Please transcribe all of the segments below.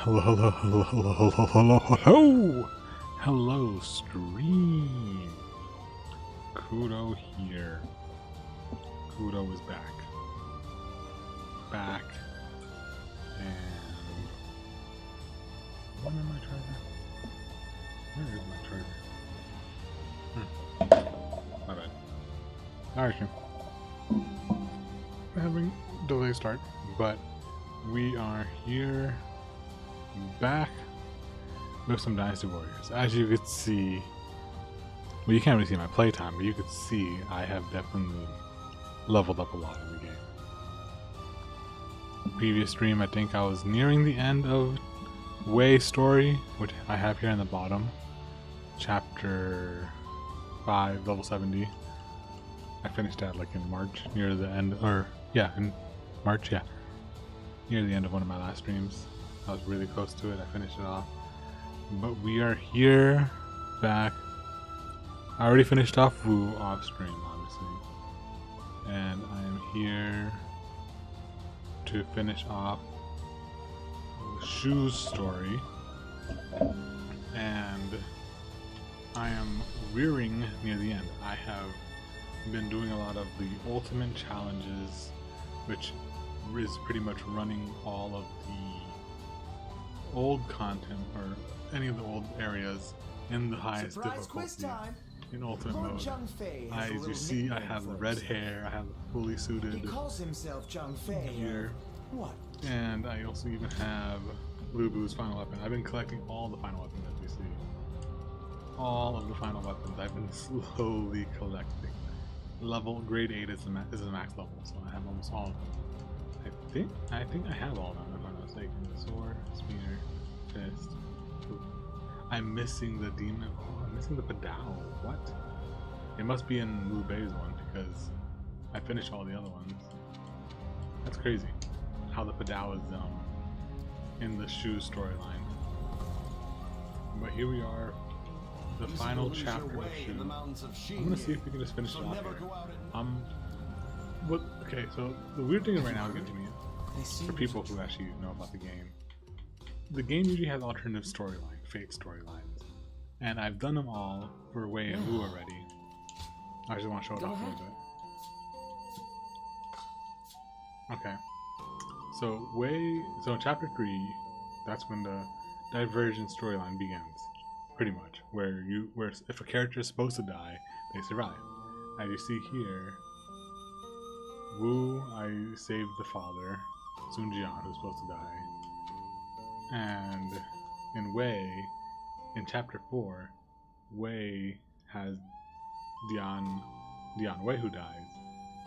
Hello, hello, hello, hello, hello, hello, hello! Hello, stream! Kuto here. Kuto is back. And... Where am I charger? Where is my charger? My bad. Alright, stream. We're having delay start, but we are here back with some Dynasty Warriors. As you could see, well, you can't really see my playtime, but you could see I have definitely leveled up a lot in the game. Previous stream, I think I was nearing the end of Way story, which I have here in the bottom. Chapter 5, level 70. I finished that like in March, near the end, or yeah, in March, yeah. Near the end of one of my last streams. I was really close to it, I finished it off. But we are here, back. I already finished off Wu off stream, obviously. And I am here to finish off Shu's story. And I am rearing near the end. I have been doing a lot of the ultimate challenges, which is pretty much running all of the old content or any of the old areas in the highest difficulty in ultimate mode. As you see, I have the red hair, I have the fully suited gear, and I also even have Lubu's final weapon. I've been collecting all the final weapons that you see. All of the final weapons I've been slowly collecting. Grade 8 is the max level, so I have almost all of them. I think I have all of them if I'm not mistaken. Sword, spear, fist. Ooh. I'm missing the demon. Oh, I'm missing the Padao. What? It must be in Liu Bei's one because I finished all the other ones. That's crazy. How the Padao is in the Shu storyline. But here we are. The final chapter of Shu. I'm gonna see if we can just finish it off here. Okay, so the weird thing right now is getting to me, for people who actually know about the game usually has alternative storyline, fake storylines, and I've done them all for Wei and Wu already. I just want to show it off a little bit. Okay, so in chapter 3, that's when the divergent storyline begins, pretty much, where if a character is supposed to die, they survive. As you see here, Wu, I saved the father, Sun Jian, who's supposed to die. And in Wei, in chapter 4, Wei has Dian Wei who dies,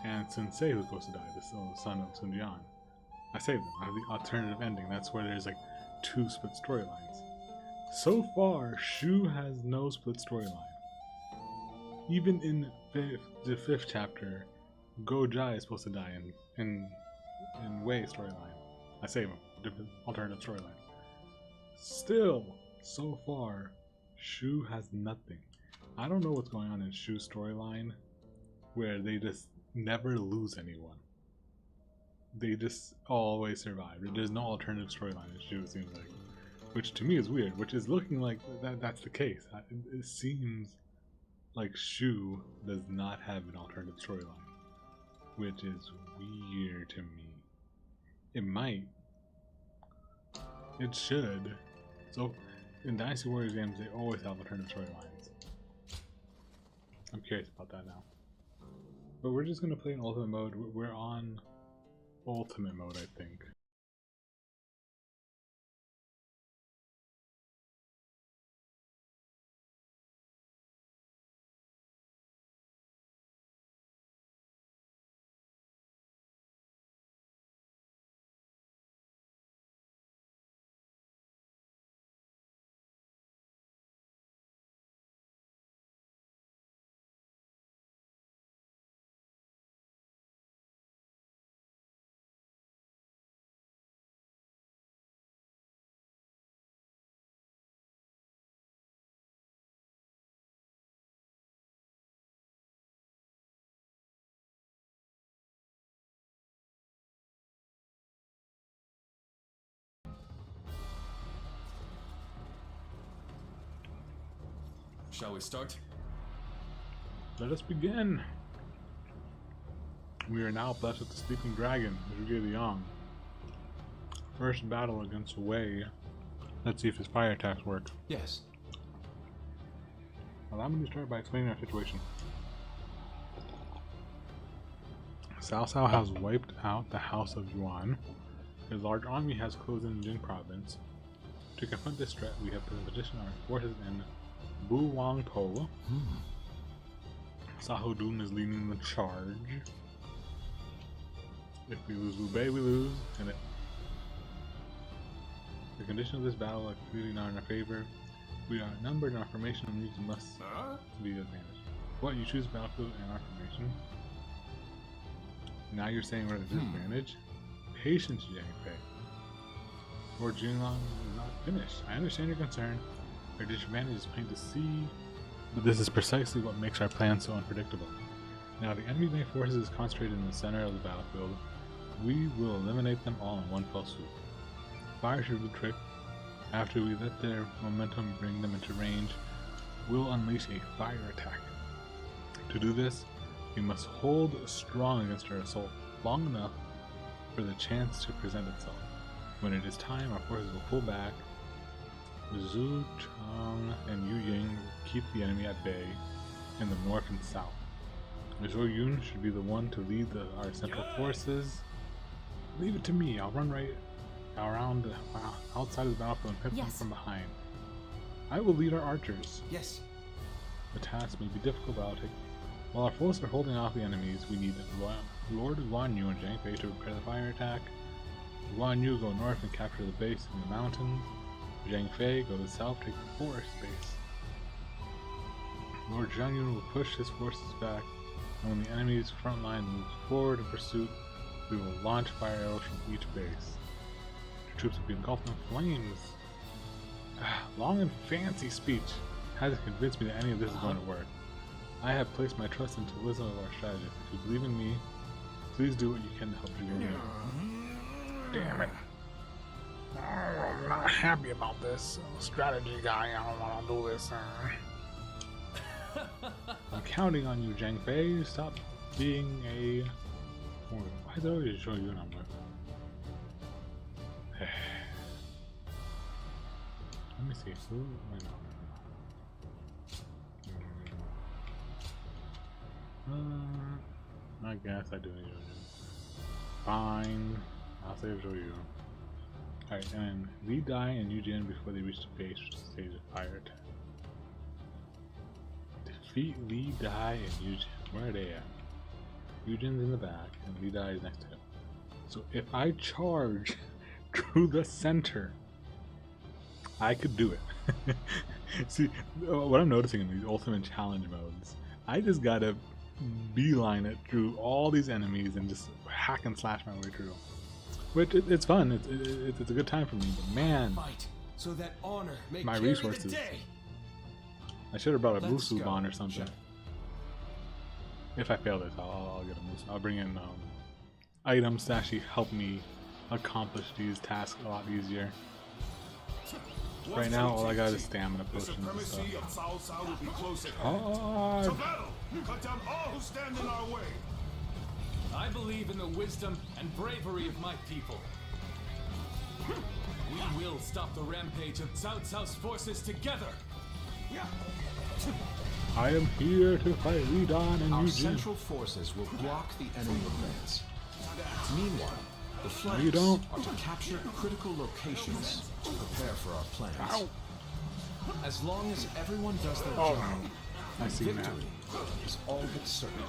and Sensei who's supposed to die, the son of Sun Jian. I saved them. I have the alternative ending. That's where there's like 2 split storylines. So far, Shu has no split storyline. Even in the 5th chapter, Go Jai is supposed to die in Wei's storyline. I save him. Different alternative storyline. Still, so far, Shu has nothing. I don't know what's going on in Shu's storyline, where they just never lose anyone. They just always survive. There's no alternative storyline in Shu, it seems like. Which to me is weird, which is looking like that's the case. It seems like Shu does not have an alternative storyline, which is weird to me. It might. It should. So, in Dynasty Warriors games, they always have alternative storylines. I'm curious about that now. But we're just gonna play in ultimate mode. We're on ultimate mode, I think. Shall we start? Let us begin. We are now blessed with the sleeping dragon, Zhuge Liang. First battle against Wei. Let's see if his fire attacks work. Yes. Allow me to start by explaining our situation. Cao Cao has wiped out the House of Yuan. His large army has closed in Jing province. To confront this threat, we have positioned our forces in Buwangpo. Saho Dun is leading the charge. If we lose Liu Bei, we lose, and the conditions of this battle are clearly not in our favor. We are outnumbered and our formation of needs must be advantage. What, you choose battlefield and our formation? Now you're saying we're at a disadvantage? Patience, Yang Fei. Lord Jinlong is not finished. I understand your concern. Our disadvantage is plain to see, but this is precisely what makes our plan so unpredictable. Now the enemy main forces is concentrated in the center of the battlefield. We will eliminate them all in one fell swoop. Fire should do the trick. After we let their momentum bring them into range, we'll unleash a fire attack. To do this, we must hold strong against our assault long enough for the chance to present itself. When it is time, our forces will pull back. Zhu Chang and Yu Ying will keep the enemy at bay in the north and south. Zhou Yun should be the one to lead our central forces. Leave it to me. I'll run right around outside of the battlefield and hit them from behind. I will lead our archers. Yes. The task may be difficult, but I'll take. While our forces are holding off the enemies, we need Lord Guan Yu and Zhang Fei to prepare the fire attack. Guan Yu go north and capture the base in the mountains. Zhang Fei go to the south, take the forest base. Lord Zhang Yun will push his forces back, and when the enemy's front line moves forward in pursuit, we will launch fire arrows from each base. The troops will be engulfed in flames. Long and fancy speech hasn't convinced me that any of this is going to work. I have placed my trust into the wisdom of our strategist. If you believe in me, please do what you can to help Zhuge Liang. Damn it. Oh, I'm not happy about this. Strategy guy, I don't want to do this. I'm counting on you, Zhang Fei. Stop being a... Why is it always show you a number? Let me see. Who am I not? I guess I do need to. Fine. I'll save Zhou Yu. Alright, and Li Dai and Yu Jin before they reach the base stage of fire attack. Defeat Li Dai and Yu Jin. Where are they at? Yu Jin's in the back and Li Dai is next to him. So if I charge through the center, I could do it. See, what I'm noticing in these ultimate challenge modes, I just gotta beeline it through all these enemies and just hack and slash my way through. Which it's fun. It's a good time for me. But man, so that honor may my resources. I should have brought a Musu Bon or something. If I fail this, I'll get a Musu. I'll bring in items to actually help me accomplish these tasks a lot easier. Right now, all I got is stamina potions and stuff. Cut down all who stand in our way. I believe in the wisdom and bravery of my people. We will stop the rampage of Cao Cao's forces together. I am here to fight Li Dan and Our Yu Jin. central forces will block the enemy advance. Meanwhile, the flanks don't. are to capture critical locations to prepare for our plans. Ow. As long as everyone does their job, I see now. victory is all but certain.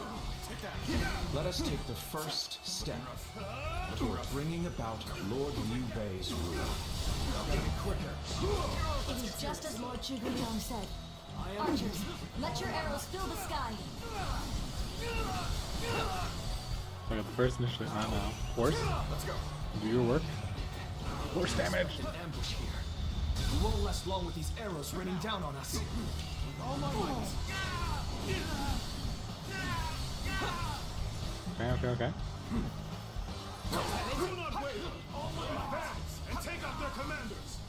Let us take the first step toward bringing about Lord Liu Bei's rule. It is just as Lord Zhuge Liang said. Archers, let your arrows fill the sky. I got the first initiative, not now. Force? Do your work. Force damage. An ambush here. We won't last long with these arrows raining down on us. All my might. Okay. Do not wait. Advance and take out their commanders.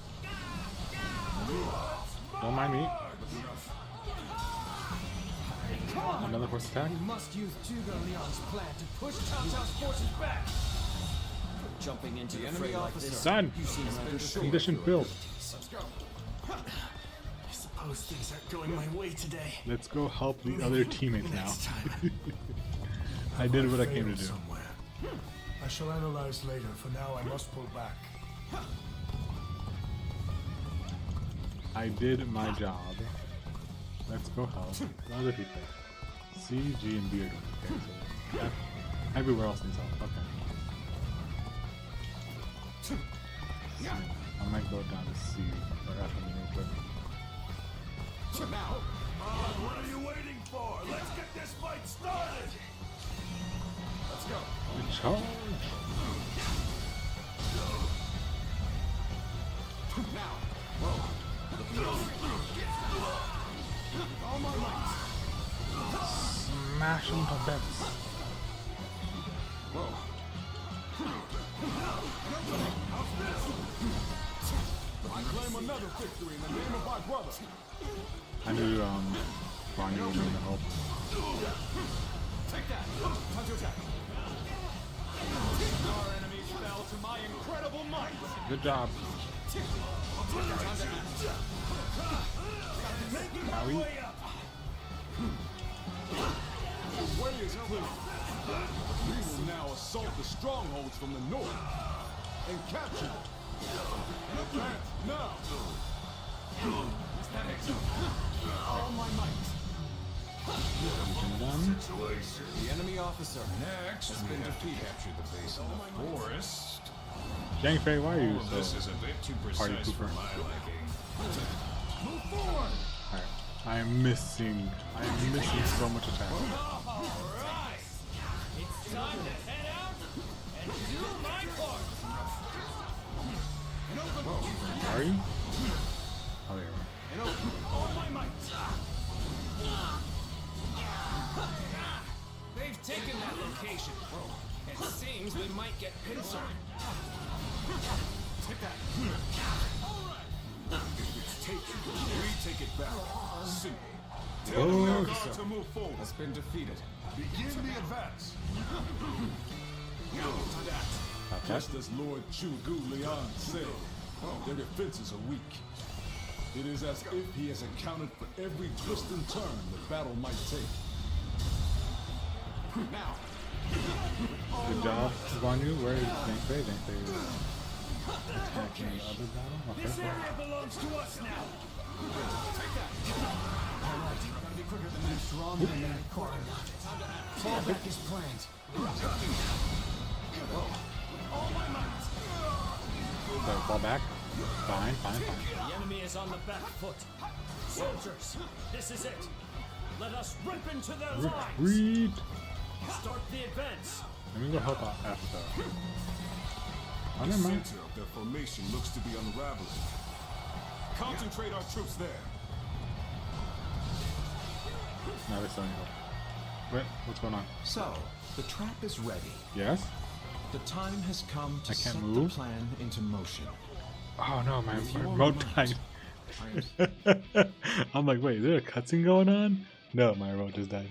Don't mind me. Another force attack? We must use Zhuge Liang's plan to push Cao Cao's forces back. Jumping into the enemy officer. Done! Condition filled. Let's go. I suppose things aren't going my way today. Let's go help the other teammates now. I did what I came to do. Somewhere. I shall analyze later. For now, I must pull back. I did my job. Let's go help other people. C, G, and B are doing okay. So everywhere else needs help. Okay. I might go down to C or F real quick. Now, What are you waiting for? Let's get this fight started! let's go. Charge! Now, all my might. Smash them to bits. I claim another victory in the name of my brother. I knew Ronnie was going to help. Take that. Time to attack. Our enemies fell to my incredible might. Good job. Howie. The way is clear. We will now assault the strongholds from the north and capture them. Advance now. All my might. Done. The enemy officer Next, has been defeated. capture the base of the forest. Jang Fei, why are you This so is a bit too party precise for pooper? my liking. Move forward. Alright. I'm missing so much attack. All right. It's time to head out and do my part. Are you? Oh, there you are. All my might. They've taken that location. It seems we might get pincer. Take that. All right. If it's taken, we take it back. Simple. Oh, Tell the rear guard to move forward. Has been defeated. Begin the advance. Not that. Just as Lord Zhuge Liang said, their defenses are weak. It is as if he has accounted for every twist and turn the battle might take. Now, Good job, Vanyu. Where is Jang Fei? Jang Fei is attacking the other battle? Okay. belongs to us now. Take that. All right, gotta be quicker than that. Stronger than that. Fall back as planned. All my might. So fall back. Fine. The enemy is on the back foot. Soldiers, this is it. Let us rip into their lines. Retreat! Start the advance. Let me go help out F though. Oh, The never mind. center of their formation looks to be unraveling. Concentrate our troops there. No, they still need help. Wait, what's going on? So, the trap is ready. Yes? The time has come to I can't set move? the plan into motion. Oh no, my With your remote might, died. I'm like, wait, is there a cutscene going on? No, my remote just died.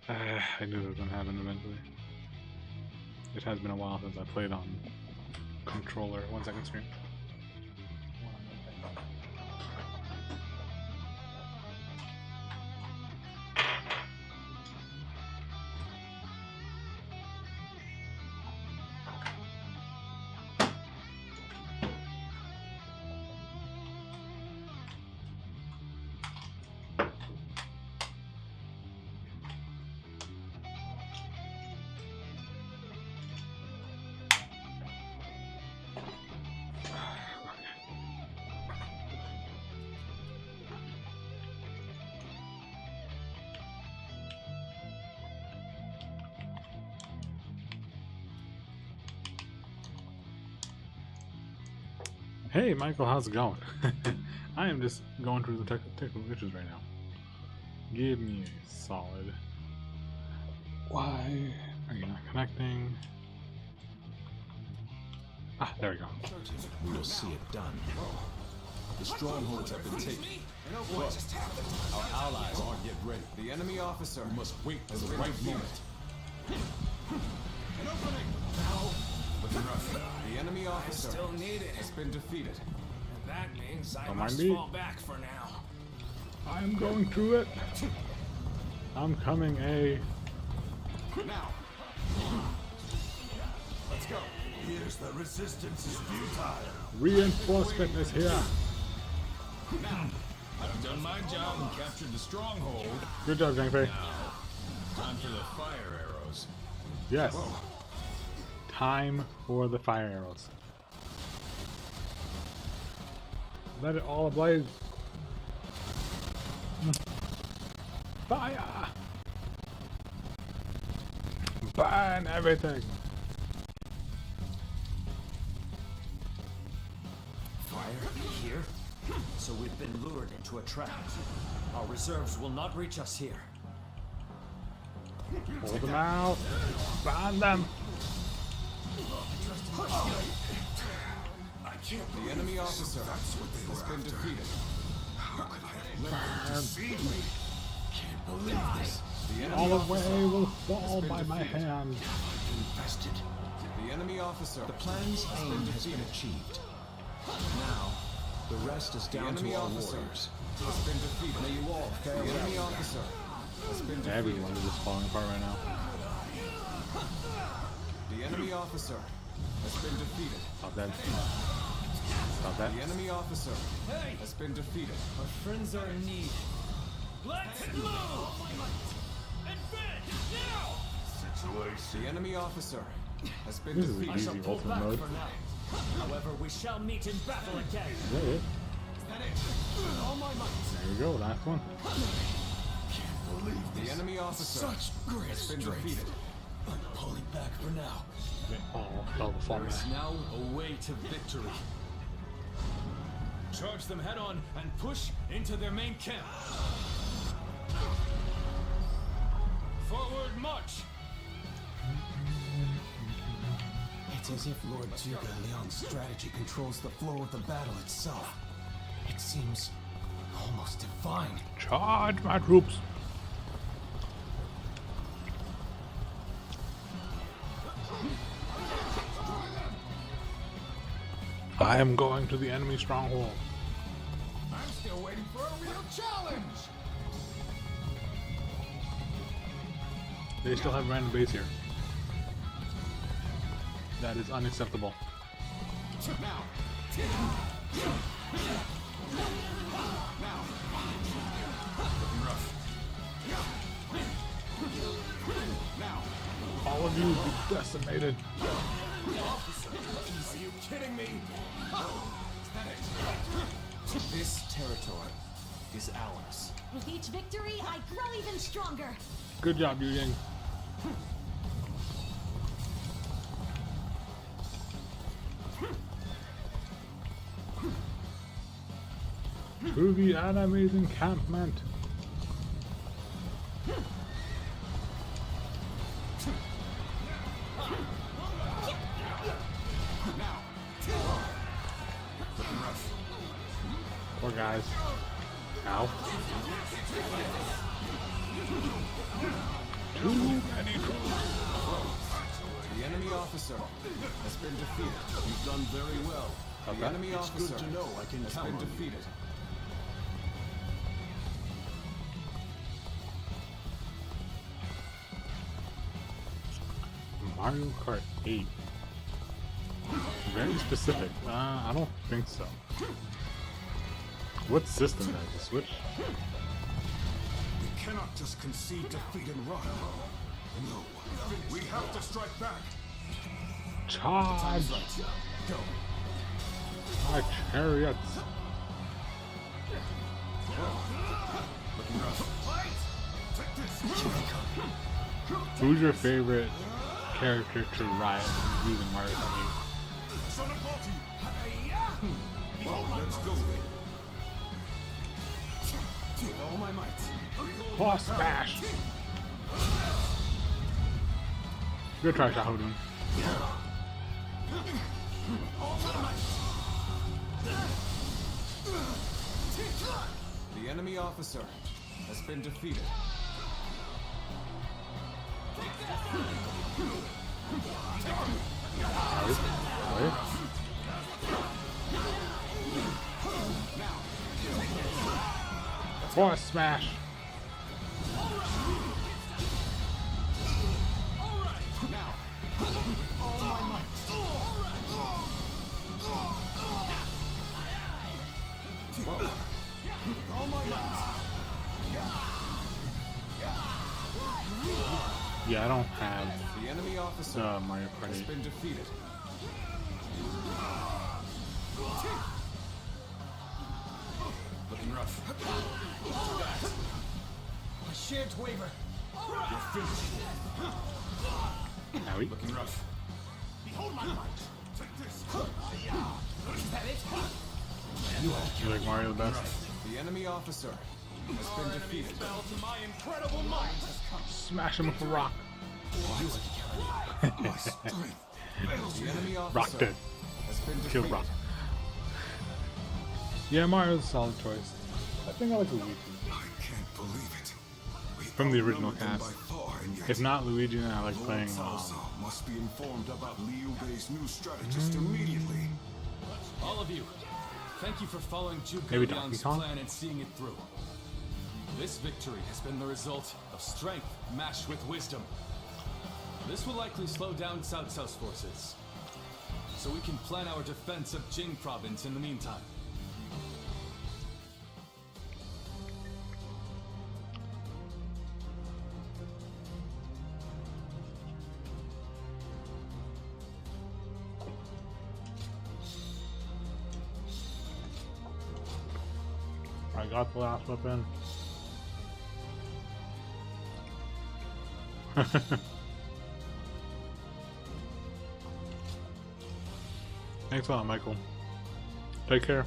I knew it was gonna happen eventually. It has been a while since I played on controller. 1 second stream. Hey Michael, how's it going? I am just going through the technical issues right now. Give me a solid. Why are you not connecting? Ah, there we go. We will see it done. The strongholds have been taken. But our allies aren't yet ready. The enemy officer must wait for the right moment. An opening! Looking rough. The enemy officer Still need it. has been defeated. That means I Don't must mind me. fall back for now. I'm going through it. I'm coming, A. Now, let's go. Here's the resistance is futile. Reinforcement is here. Now, I've done my job and captured the stronghold. Good job, Zhangfei. Time for the fire arrows. Yes. Time for the fire arrows. Let it all ablaze. Fire! Burn everything! Fire here? So we've been lured into a trap. Our reserves will not reach us here. Hold them out! Burn them! the enemy officer has been defeated. The enemy All away officer will fall by my hand. The enemy officer. The plan's aim has been achieved. Now, the rest is The down to enemy our officer warriors. has been defeated. May you all The farewell. enemy officer has been defeated. Everyone is just falling apart right now. The enemy officer has been defeated. Stop that. Stop that. The enemy officer has been defeated. Our friends are in need. Let's move! Advance now! The enemy officer has been This is defeated. I shall easy pull ultimate back mode. for now. However, we shall meet in battle again. Yeah, yeah. All my might. There you go, last one. The enemy officer Such great has been strength. defeated. I'm pulling back for now. Oh, fell before me. There's now a way to victory. Charge them head on and push into their main camp. Forward march! It's as if Lord Zhuge Liang's strategy controls the flow of the battle itself. It seems almost divine. Charge, my troops! I am going to the enemy stronghold. I'm still waiting for a real challenge. They still have random base here. That is unacceptable. Now. Now. Looking rough. Now. All of you be decimated. Are you kidding me? This territory is ours. With each victory, I grow even stronger. Good job, Yu Ying. To the enemy's encampment. Poor guys. Ow. Too many troops. The enemy officer has been defeated. You've done very well. The enemy It's officer good to know I can has count been on you. defeated. Mario Kart 8. Very specific. I don't think so. What system did I switch? We cannot just concede defeat and run. No. We have to strike back. Charge! Go. My chariots! Who's your favorite character to ride using Mario Kart 8? Let's go. All my might. Boss smash! Good try, Shahudun. The enemy officer has been defeated. Force smash. Yeah, I don't have The enemy officer Mario has Party. been defeated. Looking rough. I shan't waver. You're finished. Owie. Looking rough. Behold my might. Take this. Is that it? You like Mario the best? The enemy officer has been defeated. Fell to my incredible might. Smash him with a rock. The enemy Rock officer dead. has been Kill defeated. Rock. Yeah, Mario's a solid choice. I think I like Luigi. I can't believe it. From the original cast. If not Luigi, then I like playing must be informed about Liu Bei's new strategist immediately. All of you, thank you for following Maybe Zhuge Donkey Liang's Kong? plan and seeing it through. This victory has been the result of strength matched with wisdom. This will likely slow down Cao Cao's forces, so we can plan our defense of Jing province in the meantime. I got the last weapon. Thanks a lot, Michael. Take care.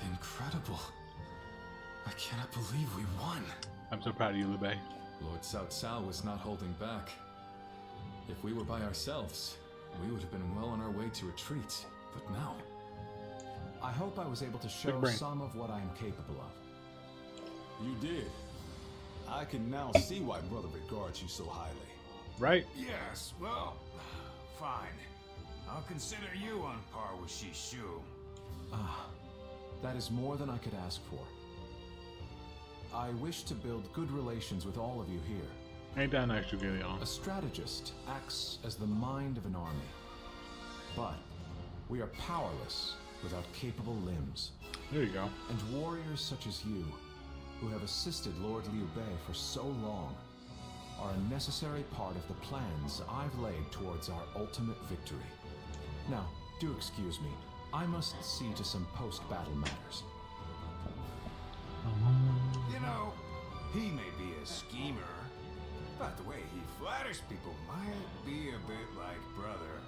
Incredible. I cannot believe we won. I'm so proud of you, Liu Bei. Lord Cao Cao was not holding back. If we were by ourselves, we would have been well on our way to retreat. But now, I hope I was able to show brain. some of what I am capable of. You did. I can now see why Brother regards you so highly. Right? Yes, well, fine. I'll consider you on par with Shishu. That is more than I could ask for. I wish to build good relations with all of you here. Ain't that nice, Zhuge Liang? A strategist acts as the mind of an army. But we are powerless without capable limbs. There you go. And warriors such as you, who have assisted Lord Liu Bei for so long, are a necessary part of the plans I've laid towards our ultimate victory. Now, do excuse me. I must see to some post-battle matters. You know, he may be a schemer, but the way he flatters people might be a bit like brother.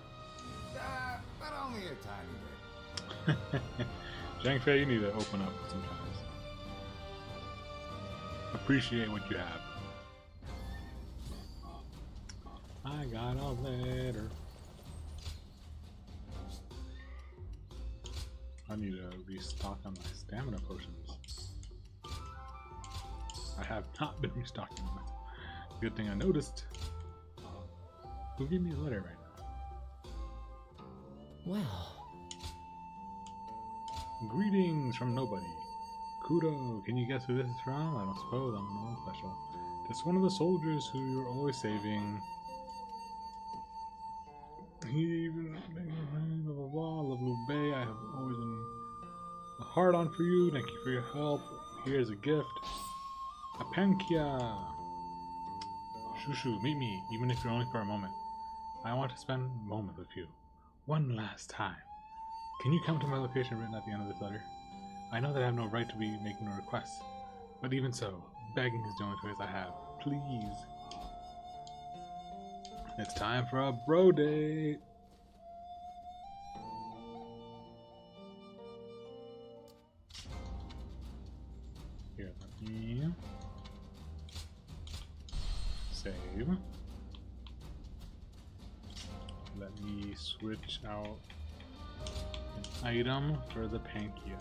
But only a tiny bit. Zhang Fei, you need to open up sometimes. Appreciate what you have. I got a letter. I need to restock on my stamina potions. I have not been restocking them. Good thing I noticed. Who gave me a letter right now? Well, Greetings from nobody. Kuto, can you guess who this is from? I don't suppose I'm no one special. It's one of the soldiers who you're always saving. He even blah blah blah. Love Liu Bei. I have always been a hard on for you. Thank you for your help. Here's a gift. A Pankia. Shushu, meet me, even if you're only for a moment. I want to spend a moment with you. One last time. Can you come to my location written at the end of this letter? I know that I have no right to be making a request, but even so, begging is the only choice I have. Please. It's time for a bro date. Here, let me save. Let me switch out an item for the Pankia.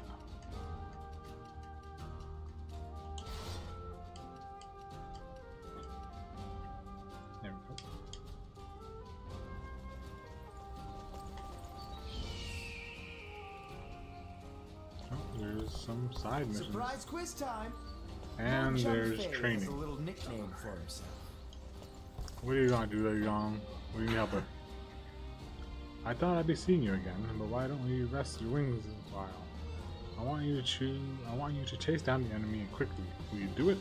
There we go. Oh, there's some side missions. Surprise quiz time. And there's Has a training. little nickname for himself. What are you gonna do there, Young? What do you need help with? I thought I'd be seeing you again, but why don't we rest your wings a while? I want you to chase down the enemy quickly. Will you do it?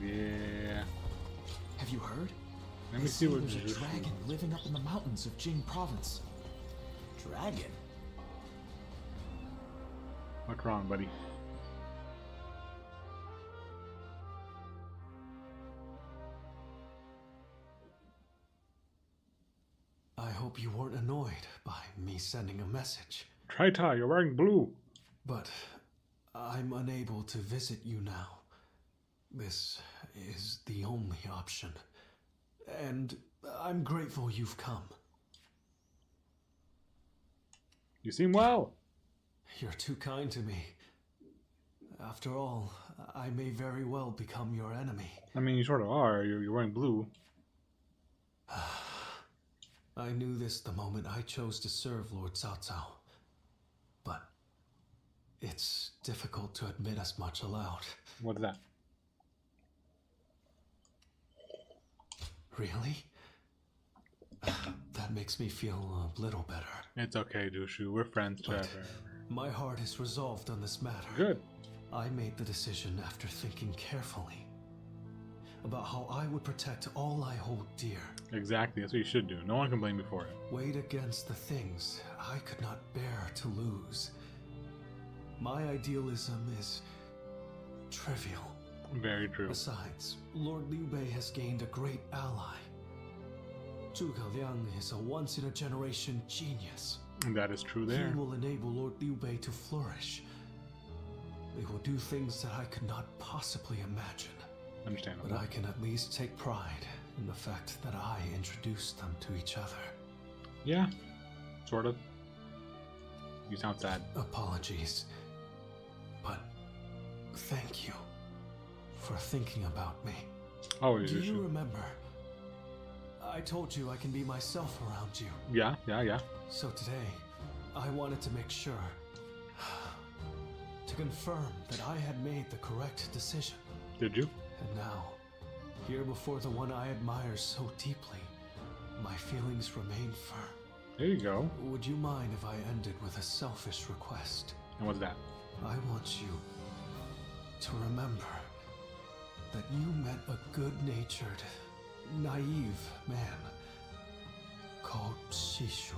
Yeah. Have you heard? Let me They see say what there's a Jushu dragon wants. living up in the mountains of Jing province. Dragon? What's wrong, buddy? I hope you weren't annoyed by me sending a message, Trita, you're wearing blue. but I'm unable to visit you now. This is the only option, and I'm grateful you've come. You seem well. You're too kind to me. After all, I may very well become your enemy. I mean, you sort of are. You're wearing blue. I knew this the moment I chose to serve Lord Cao Cao. But it's difficult to admit as much aloud. What's that? Really? That makes me feel a little better. It's okay, Jushu. We're friends But forever. my heart is resolved on this matter. Good. I made the decision after thinking carefully about how I would protect all I hold dear. Exactly. That's what you should do. No one can blame you for it. Weighed against the things I could not bear to lose. My idealism is trivial. Very true. Besides, Lord Liu Bei has gained a great ally. Zhuge Liang is a once-in-a-generation genius. That is true there. He will enable Lord Liu Bei to flourish. They will do things that I could not possibly imagine. Understandable. But I can at least take pride in the fact that I introduced them to each other. Yeah. Sort of. You sound sad. Apologies. But thank you for thinking about me. Always, Do you Jushu. remember? I told you I can be myself around you. Yeah. So today, I wanted to make sure, to confirm that I had made the correct decision. Did you? And now, here before the one I admire so deeply, my feelings remain firm. There you go. Would you mind if I ended with a selfish request? And what's that? I want you to remember that you met a good-natured, naive man called Shishu.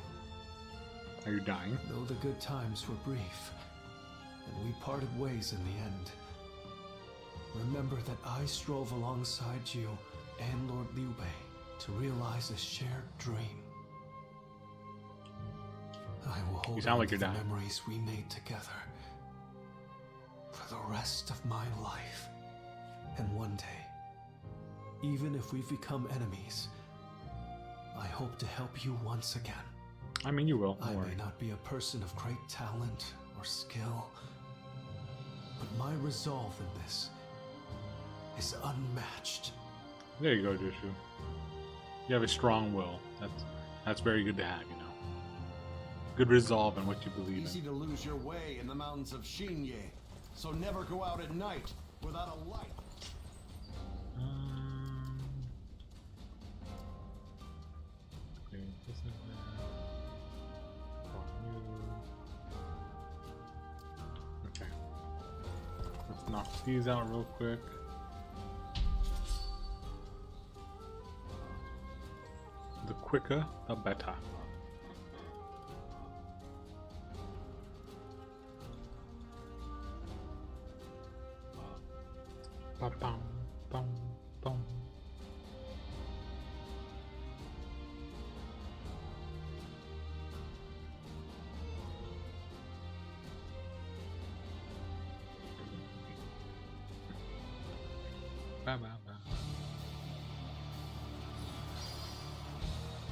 Are you dying? Though the good times were brief, and we parted ways in the end, remember that I strove alongside you and Lord Liu Bei to realize a shared dream. I will hold You sound on like to you're the dying. memories we made together for the rest of my life. And one day, even if we've become enemies, I hope to help you once again. I mean, you will. I Don't may worry. not be a person of great talent or skill, but my resolve in this is unmatched. There you go, Jushu. You have a strong will. That's very good to have, you know. Good resolve in what you believe Easy in. to lose your way in the mountains of Xinye, so never go out at night without a light. Okay, this is there. For you. Okay. Let's knock these out real quick. The quicker, the better. Ba-bum, bum.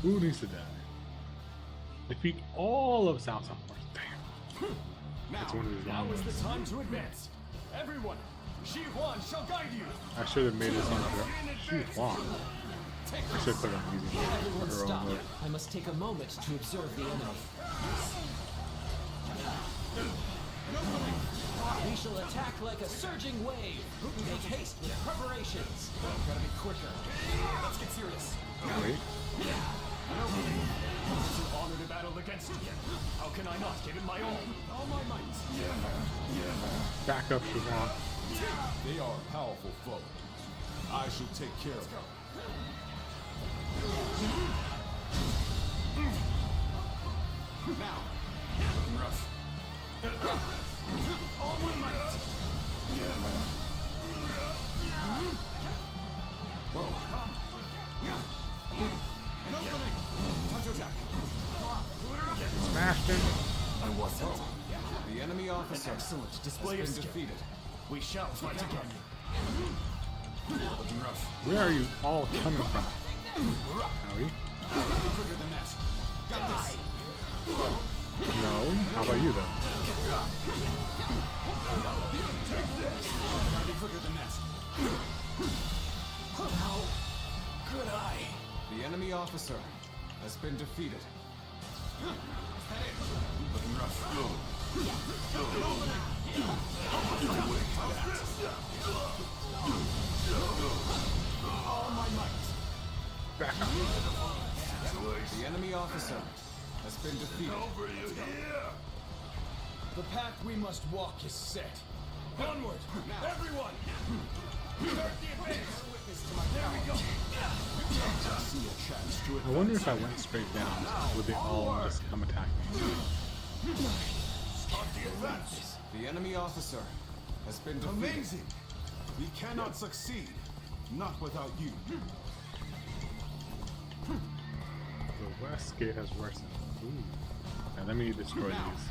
Who needs to die? Defeat all of South Force. Damn. That's one of his long Now is ones. the time to advance. Everyone, Shi Huan shall guide you. I should have made it sound like Shi Huan. I should have put it on easy mode. Everyone Her own stop. mode. I must take a moment to observe the enemy. We shall attack like a surging wave. Make haste with preparations. Gotta be quicker. Let's get serious. Wait. It's an honor to battle against you. How can I not give it my all my might? Back up, Shi Huan. They are a powerful foe. I shall take care of them. Now, looking rough. All my might. Whoa. An opening. Time to attack. Smashed him. And what's up? The enemy officer Excellent display of has been skill. defeated. We shall fight again. Looking rough. Where are you all coming from? Howie? Be quicker than that. Got this. No. How about you, though? Gotta be quicker than that. How could I? The enemy officer has been defeated. Looking rough. All my might. Back up. The enemy officer has been defeated. The path we must walk is set. Onward, everyone! Start the advance! There we go! See a chance to I wonder if I went straight down, would they all just come attack me? Start the advance! The enemy officer has been defeated. Amazing! We cannot succeed. Not without you. The west gate has worsened. Ooh. Now let me destroy these.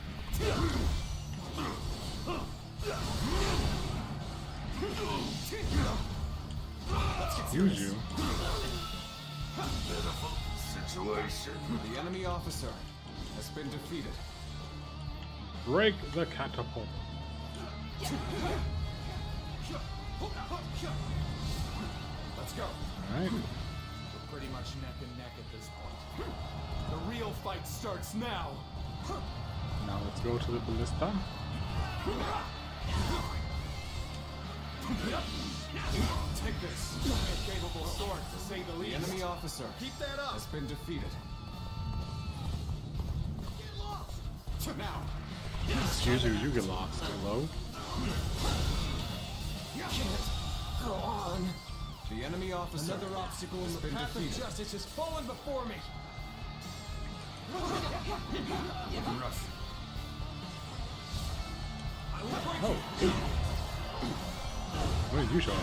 Use you. The enemy officer has been defeated. Break the catapult. Let's go. Alright. We're pretty much neck and neck at this point. The real fight starts now. Now let's go to the ballista. Take this. A capable sword, to say the The least. enemy officer Keep that up. has been defeated. Now, Excuse you, you get lost. Hello? Go on. the enemy officer Another obstacle in has the been path defeated. of justice has fallen before me. Looking rough. Oh. Where did you show up?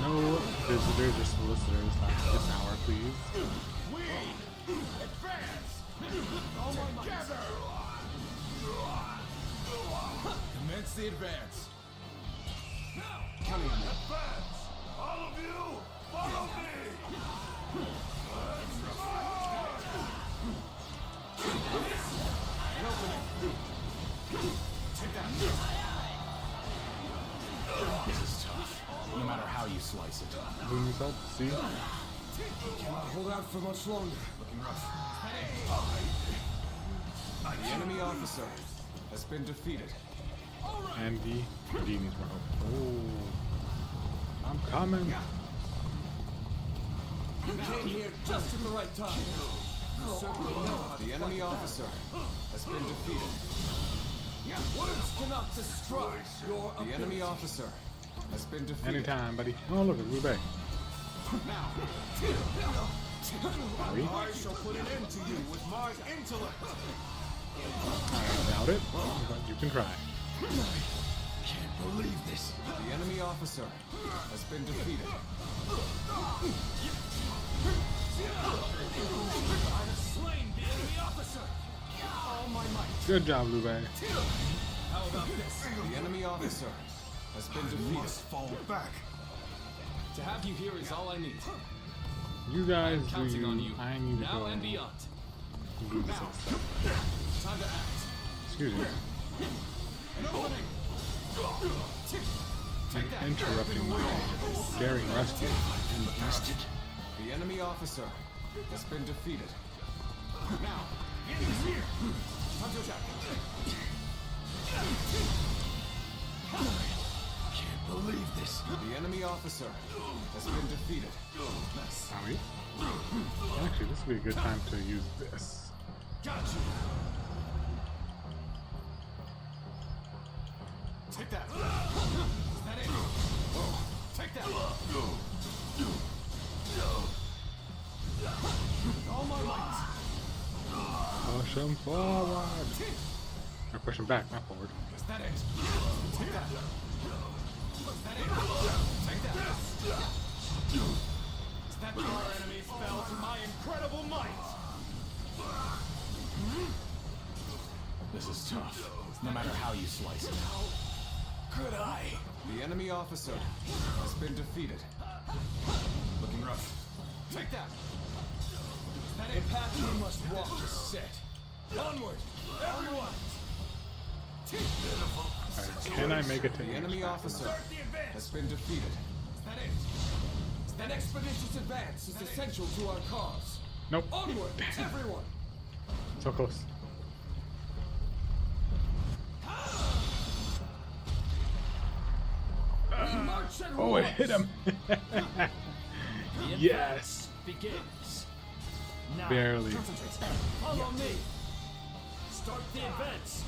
No visitors or solicitors this hour, please. We advance. Together. Commence the advance. Counting on you. Advance. All of you, follow me. An opening. Take that. This is tough. No matter how you slice it. Who needs help? See? Cannot hold out for much longer. Looking rough. The enemy officer has been defeated. And D needs more help. Oh. I'm coming. You came here just at the right time. The enemy officer has been defeated. Words cannot destroy your The enemy officer has been defeated. Anytime, buddy. Oh, look at Rube. Now, Howie? I shall put an end to you with my intellect. I doubt it, but you can try. Can't believe this. the enemy officer has been defeated. I have slain the enemy officer. All my might. Good job, Lube. How about this? The enemy officer has been defeated. Must fall back. To have you here is all I need. You guys I'm counting on you. I need to now go and beyond. do some stuff. Time to act. Excuse me. An opening. You're interrupting my daring rescue. The enemy officer has been defeated. Now, enemy's here. Time to attack. Can't believe this. The enemy officer has been defeated. Sorry. Actually, this would be a good time to use this. Got you. Take that. Is that it? Take that. All my might. Push him forward. Or push him back, not forward. Is that it? Take that. Is that it? Take that. Is that our enemies fell to my incredible might? This is tough, no matter how you slice it. Could I? The enemy officer has been defeated. Looking rough. Take that. Is that it? Path you must walk is set. Onward, everyone. Alright, can I make it to The enemy officer Start the advance. has been defeated. Is that it? An expeditious advance is essential to our cause. Nope. Onward, everyone. So close. March and Oh, it hit him. Yes. Begins. Now, Barely. follow me. Start the advance.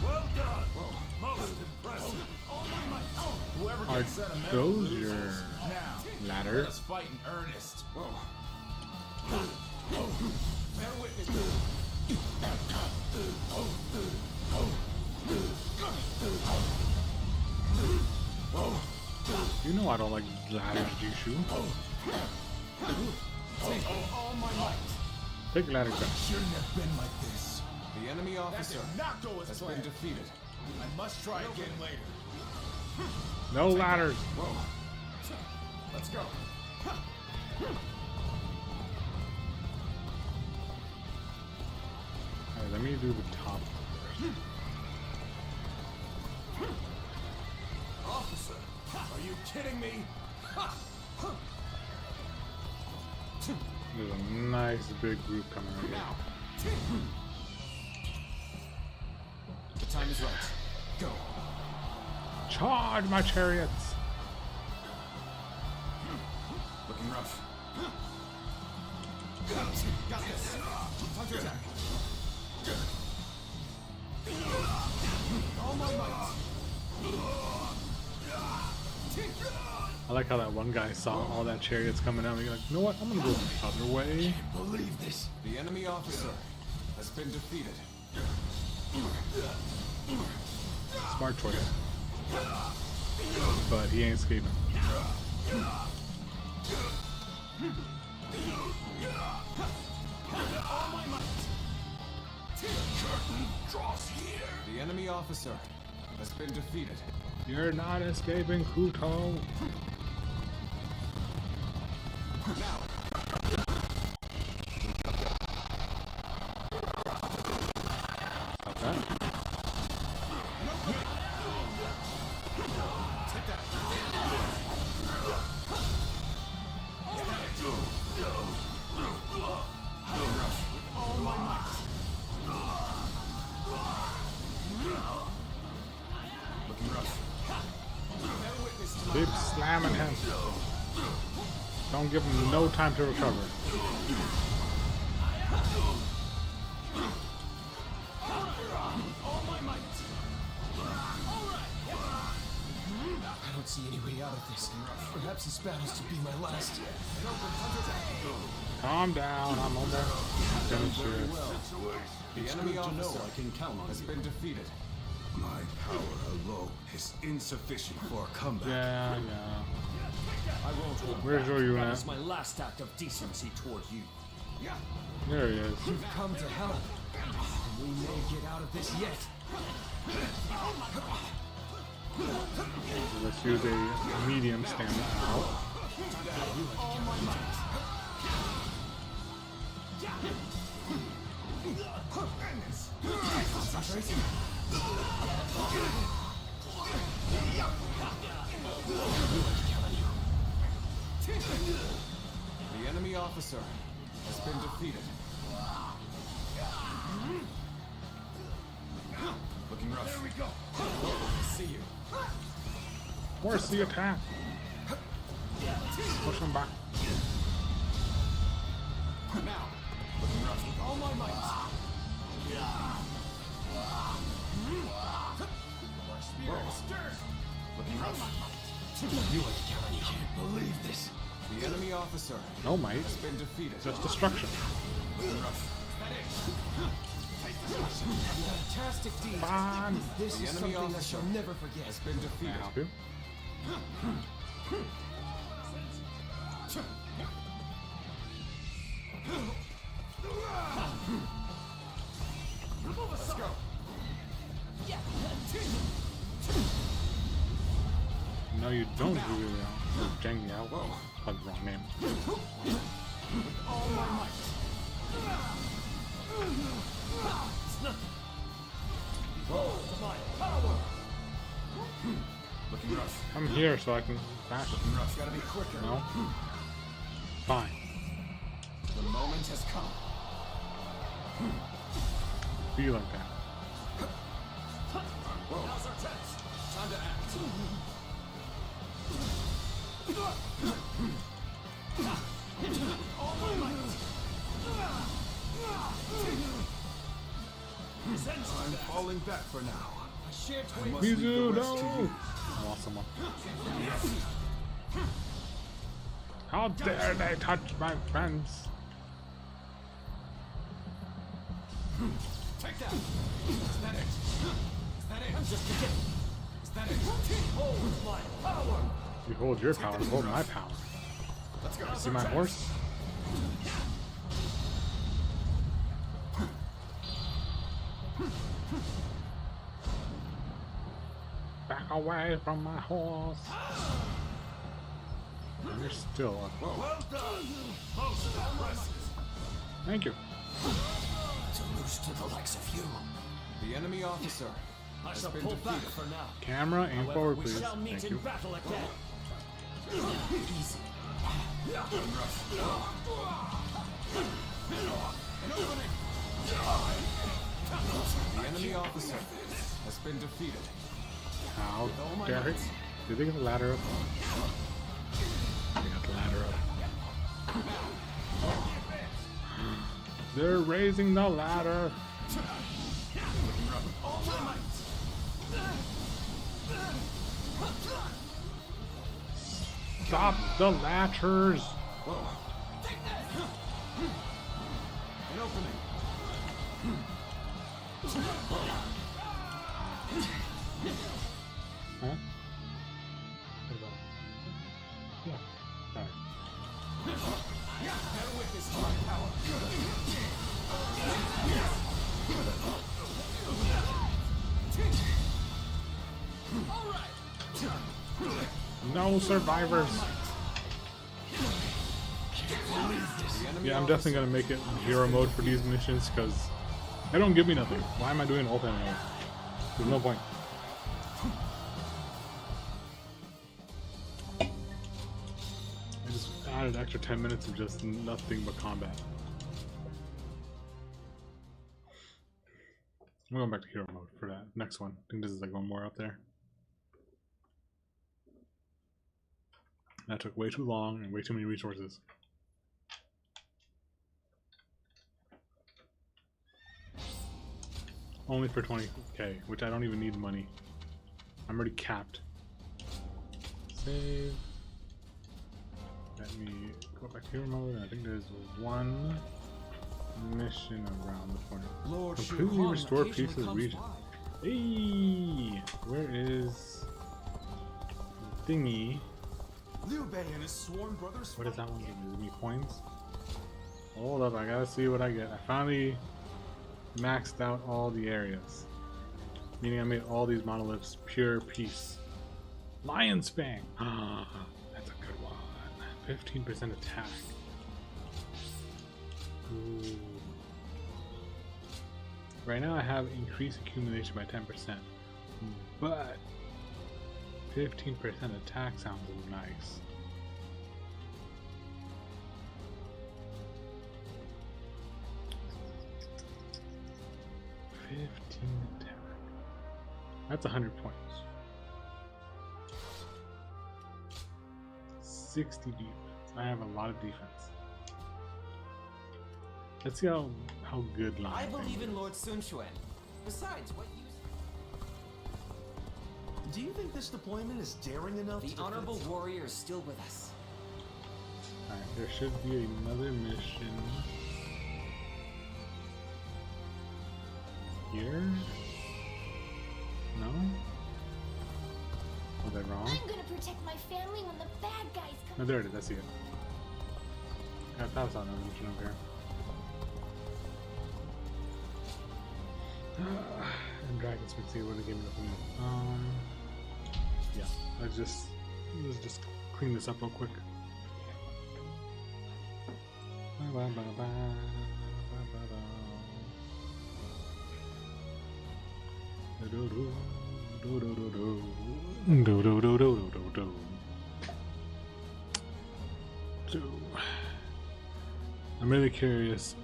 Well done. Most impressive. Whoever Are gets sentimental those loses. your Now, ladders? let us fight in earnest. Bear witness. You know I don't like ladders, Jishu. Take all my might. Take ladder gun. Shouldn't have been like this. The enemy officer Not go as has been planned. defeated. I must try again later. No ladders. Let's go. Alright, let me do the top first. Officer, are you kidding me? There's a nice big group coming right here. Now. The time is right. Go. Charge my chariots! Looking rough. Got this. Time to attack. All my might. I like how that one guy saw all that chariots coming out and he's like, you know what, I'm gonna go the other way. Believe this. The enemy officer has been defeated. Smart choice. But he ain't escaping. The enemy officer has been defeated. You're not escaping, Kuto. Stop that. Looking rough. Keep slamming him. Don't give him no time to recover. I don't see any way out of this. Perhaps this battle's to be my last. Calm down, I'm almost finished here. The enemy officer I can count on has been defeated. My power alone is insufficient for a comeback. Yeah. I won't hold Where's back. your That unit? is my last act of decency toward you. There he is. You've come to help. We may get out of this yet. Let's use a medium stamina out. All my might. The enemy officer has been defeated. Looking rough. There we go. See you. Where's the attack? Push him back. Now. Looking rough with all my might. Our spirit stirs. Looking rough. You can't believe this. The enemy officer No might. has been defeated. Just destruction. Looking rough. Fantastic deed. Fine. This The is enemy something I officer shall never forget. has been Can I defeated. help you? Let's go. No, you don't do really well. Jang Yao. That's the wrong name. All my might. It's nothing. Behold my power. Looking rough. I'm here so I can bash it. Looking rough. Gotta be quicker. No? Fine. The moment has come. Be like that. Now's our chance. Time to act. All my might. I'm falling back for now. I shan't I wait. must leave the Mizu, rest to no! you. I lost someone. How dare they touch my friends? Take that. Is that it? Is that it? I'm just beginning. Is that it? Hold my power. You hold your power, hold my power. Let's go. See my horse? Back away from my horse. And you're still up. Well done. Most impressive. Thank you. To lose to the likes of you. The enemy officer I has shall been pull back defeated. for now. Camera, aim However, forward, we please. shall meet Thank in you. battle again. Easy. Looking rough. An opening. The enemy officer has been defeated. How dare it? Did they get the ladder up? They got the ladder up. They're raising the ladder. All my might. Stop the ladders. An opening. Huh? What about? Yeah. Sorry. Bear witness to my power. All right. No survivors. The enemy Yeah, I'm definitely gonna make it hero mode for these missions because they don't give me nothing. Why am I doing ult anyway? There's no point. I just added extra 10 minutes of just nothing but combat. I'm going back to hero mode for that next one. I think this is like one more up there. That took way too long and way too many resources. Only for 20k, which I don't even need money. I'm already capped. Save. Let me go back to hero mode. I think there's one mission around the corner. Lord Completely Shuhan restore occasionally pieces comes region. by. Hey, where is the thingy? Liu Bei and his sworn brothers. What is that one giving me? Coins? Hold up, I gotta see what I get. I finally maxed out all the areas. Meaning I made all these monoliths pure peace. Lion's Fang! Ah, that's a good one. 15% attack. Ooh. Right now I have increased accumulation by 10%, but 15% attack sounds nice. Attack. That's 100 points. 60 defense. I have a lot of defense. Let's see how good Lion I Thing believe in is. Lord Sun Quan. Besides, what use? Do you think this deployment is daring enough The to honorable warrior is still with us. Alright, there should be another mission here. No? Was I wrong? I'm gonna protect my family when the bad guys come. No, there it is. I see it. I thought I saw another mission over here. And Dragon's Smith, see what they gave me the yeah, let's just clean this up real quick. So, I'm really curious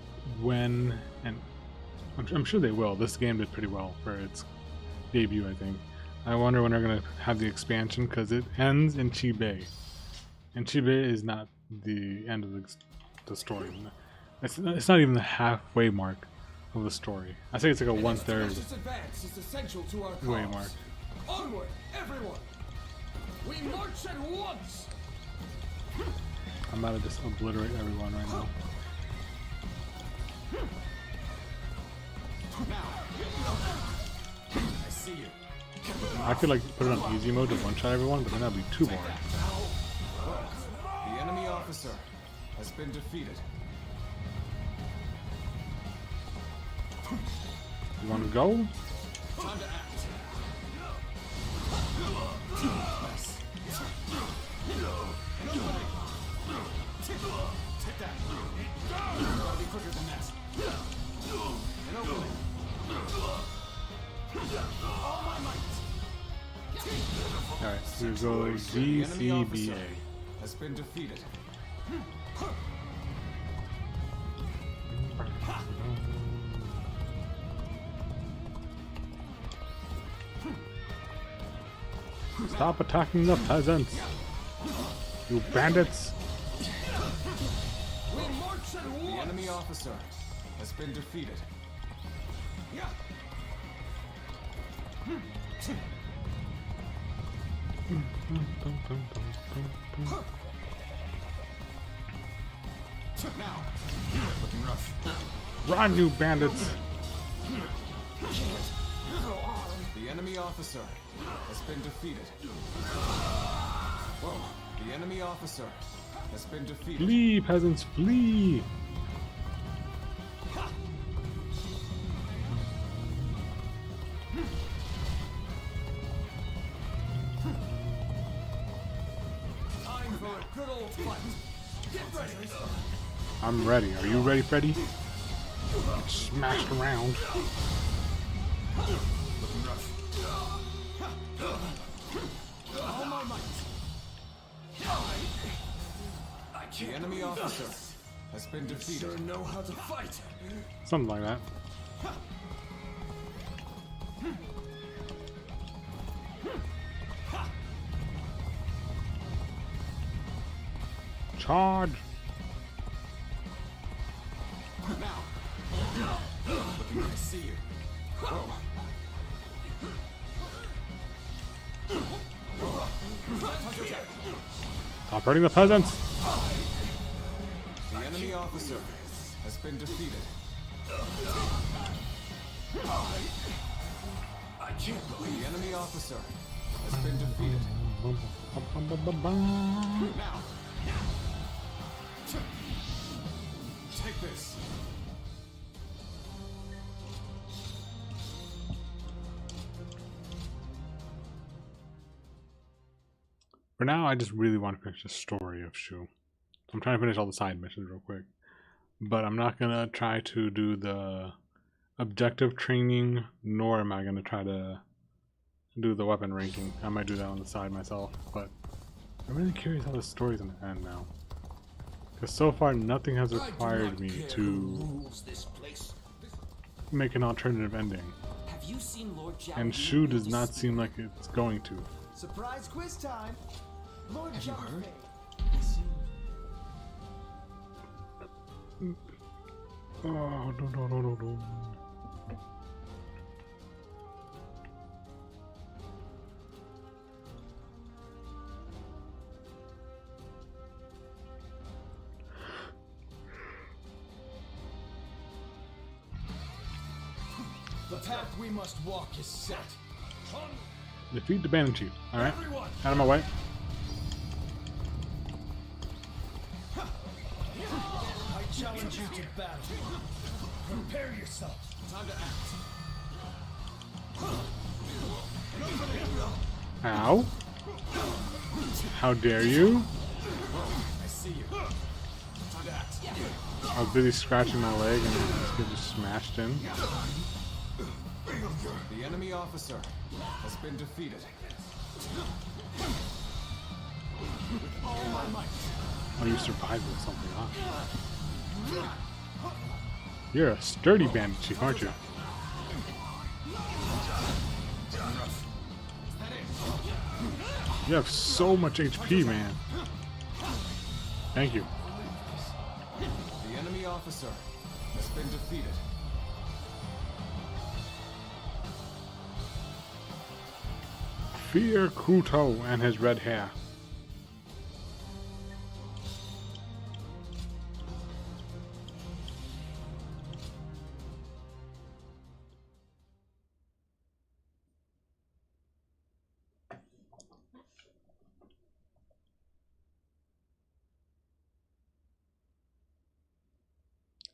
when, and I'm sure they will. This game did pretty well for its debut, I think. I wonder when they're going to have the expansion, because it ends in Chibay. And Chibay is not the end of the story. It's not even the halfway mark of the story. I think it's like a 1/3 advance is essential to our way cause. mark. Onward, everyone! We march at once! I'm about to just obliterate everyone right now. I see you. I could like put it on easy mode to one-shot everyone, but then that'd be too boring. The enemy officer has been defeated. You want to go? Time to act. Take that. Gotta be quicker than that. An opening. All my might. Alright, so we go The enemy officer DCBA. has been defeated. Stop attacking the peasants! You bandits! We march at The once! enemy officer has been defeated. Now, looking rough. Run, you bandits! The enemy officer has been defeated. Whoa. The enemy officer has been defeated. Flee, peasants, flee! Time for a good old fight. Get ready. I'm ready. Are you ready, Freddy? Get smashed around. Looking rough. All my might. The enemy officer has been defeated. Sure know how to fight. Something like that. Charge! Now. Looking, I see you. Whoa. Stop hurting the peasants! The enemy officer has been defeated. I can't believe The enemy officer has been defeated. now. Take this. For now, I just really want to finish the story of Shu. I'm trying to finish all the side missions real quick. But I'm not gonna try to do the objective training, nor am I gonna try to do the weapon ranking. I might do that on the side myself, but I'm really curious how the story's gonna end now. Because so far nothing has required me to make an alternative ending. Have you seen Lord Jiao And Shu does not seem like it's going to. Surprise quiz time! Lord Have you heard? Oh, no. The path we must walk is set. Defeat the bandit chief. Alright. Out of my way. I challenge you to battle. Prepare yourself. Time to act. Ow. How dare you? I see you. Time to act. I was busy scratching my leg and this kid just smashed in. The enemy officer has been defeated. With all my might. Oh, you survived with something, huh? You're a sturdy bandit chief, aren't you? You have so much HP, man. Thank you. The enemy officer has been defeated. Fear Kuto and his red hair.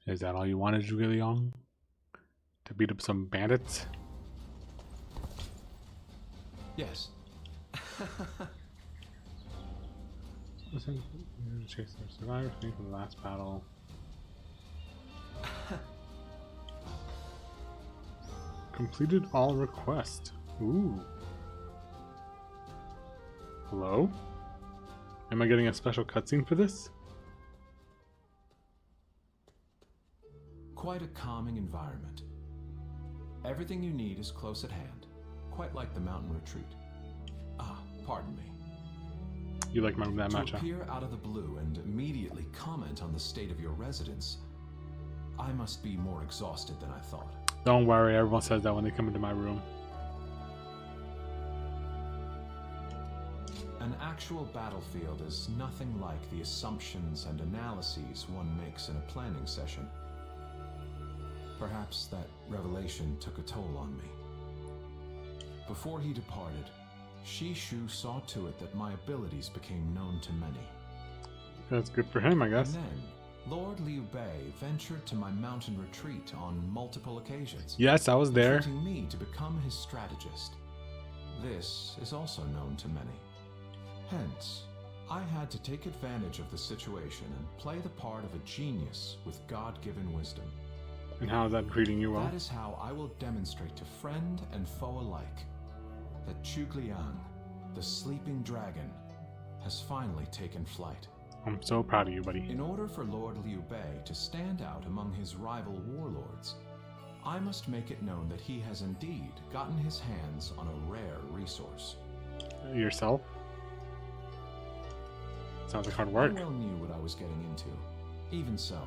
Is that all you wanted, Zhuge Liang? To beat up some bandits? Yes. Listen, you're to chase their survivors from the last battle. Completed all requests. Ooh. Hello? Am I getting a special cutscene for this? Quite a calming environment. Everything you need is close at hand, quite like the mountain retreat. Ah, pardon me. You like that To match, huh? appear out of the blue and immediately comment on the state of your residence, I must be more exhausted than I thought. Don't worry, everyone says that when they come into my room. An actual battlefield is nothing like the assumptions and analyses one makes in a planning session. Perhaps that revelation took a toll on me. Before he departed, Shishu saw to it that my abilities became known to many. That's good for him, I guess. And then, Lord Liu Bei ventured to my mountain retreat on multiple occasions. Yes, I was there. Recruiting me to become his strategist. This is also known to many. Hence, I had to take advantage of the situation and play the part of a genius with God-given wisdom. And how is that treating you well? That is how I will demonstrate to friend and foe alike that Zhugliang, the sleeping dragon, has finally taken flight. I'm so proud of you, buddy. In order for Lord Liu Bei to stand out among his rival warlords, I must make it known that he has indeed gotten his hands on a rare resource. Yourself? Sounds like hard work. I well knew what I was getting into. Even so,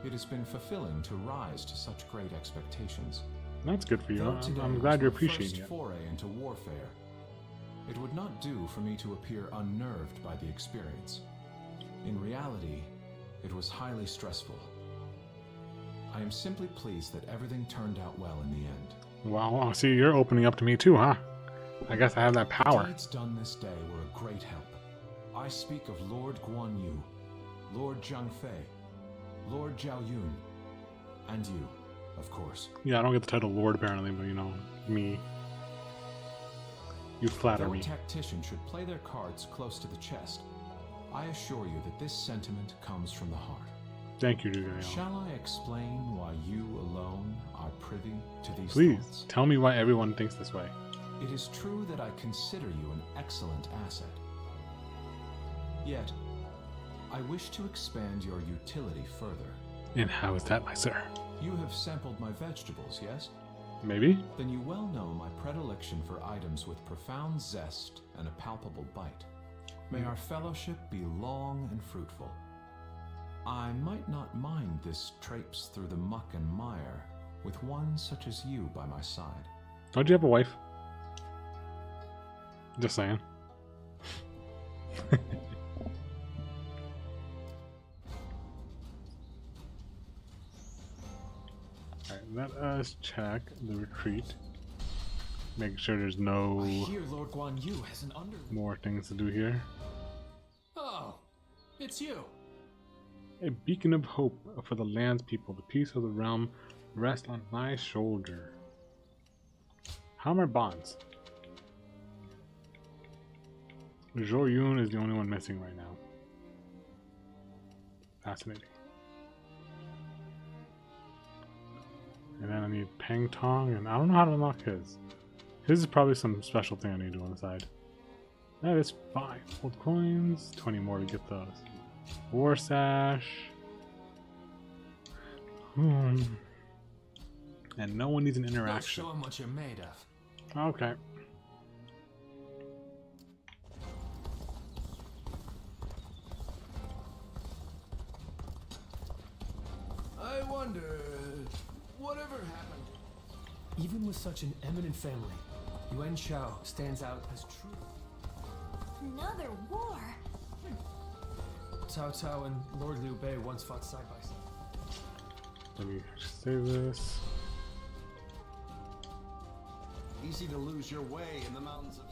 it has been fulfilling to rise to such great expectations. That's good for you. Though today I'm glad was you're my appreciating first it. foray into warfare, it would not do for me to appear unnerved by the experience. In reality, it was highly stressful. I am simply pleased that everything turned out well in the end. Wow, see, you're opening up to me too, huh? I guess I have that power. The deeds done this day were a great help. I speak of Lord Guan Yu, Lord Zhang Fei, Lord Zhao Yun, and you, of course. Yeah, I don't get the title Lord apparently, but you know, me. You flatter Though a me. tactician should play their cards close to the chest, I assure you that this sentiment comes from the heart. Thank you, Liu. Shall I explain why you alone are privy to these Please, thoughts? tell me why everyone thinks this way. It is true that I consider you an excellent asset. Yet, I wish to expand your utility further. And how is that, my sir? You have sampled my vegetables, yes? Maybe? Then you well know my predilection for items with profound zest and a palpable bite. May our fellowship be long and fruitful. I might not mind this traipse through the muck and mire with one such as you by my side. Don't you have a wife? Just saying. Alright, let us check the retreat. Make sure there's no I hear Lord Guan Yu has an underling. more things to do here. Oh, it's you. A beacon of hope for the land's people. The peace of the realm rests on my shoulder. How are my bonds? Zhou Yun is the only one missing right now. Fascinating. And then I need Peng Tong, and I don't know how to unlock his. His is probably some special thing I need to do on the side. That is fine. Old coins, 20 more to get those. War Sash. And no one needs an interaction. Show him what you're made of. Okay. I wonder, whatever happened? Even with such an eminent family, Yuan Shao stands out as true. Another war? Cao Cao and Lord Liu Bei once fought side by side. Let me save this. Easy to lose your way in the mountains of...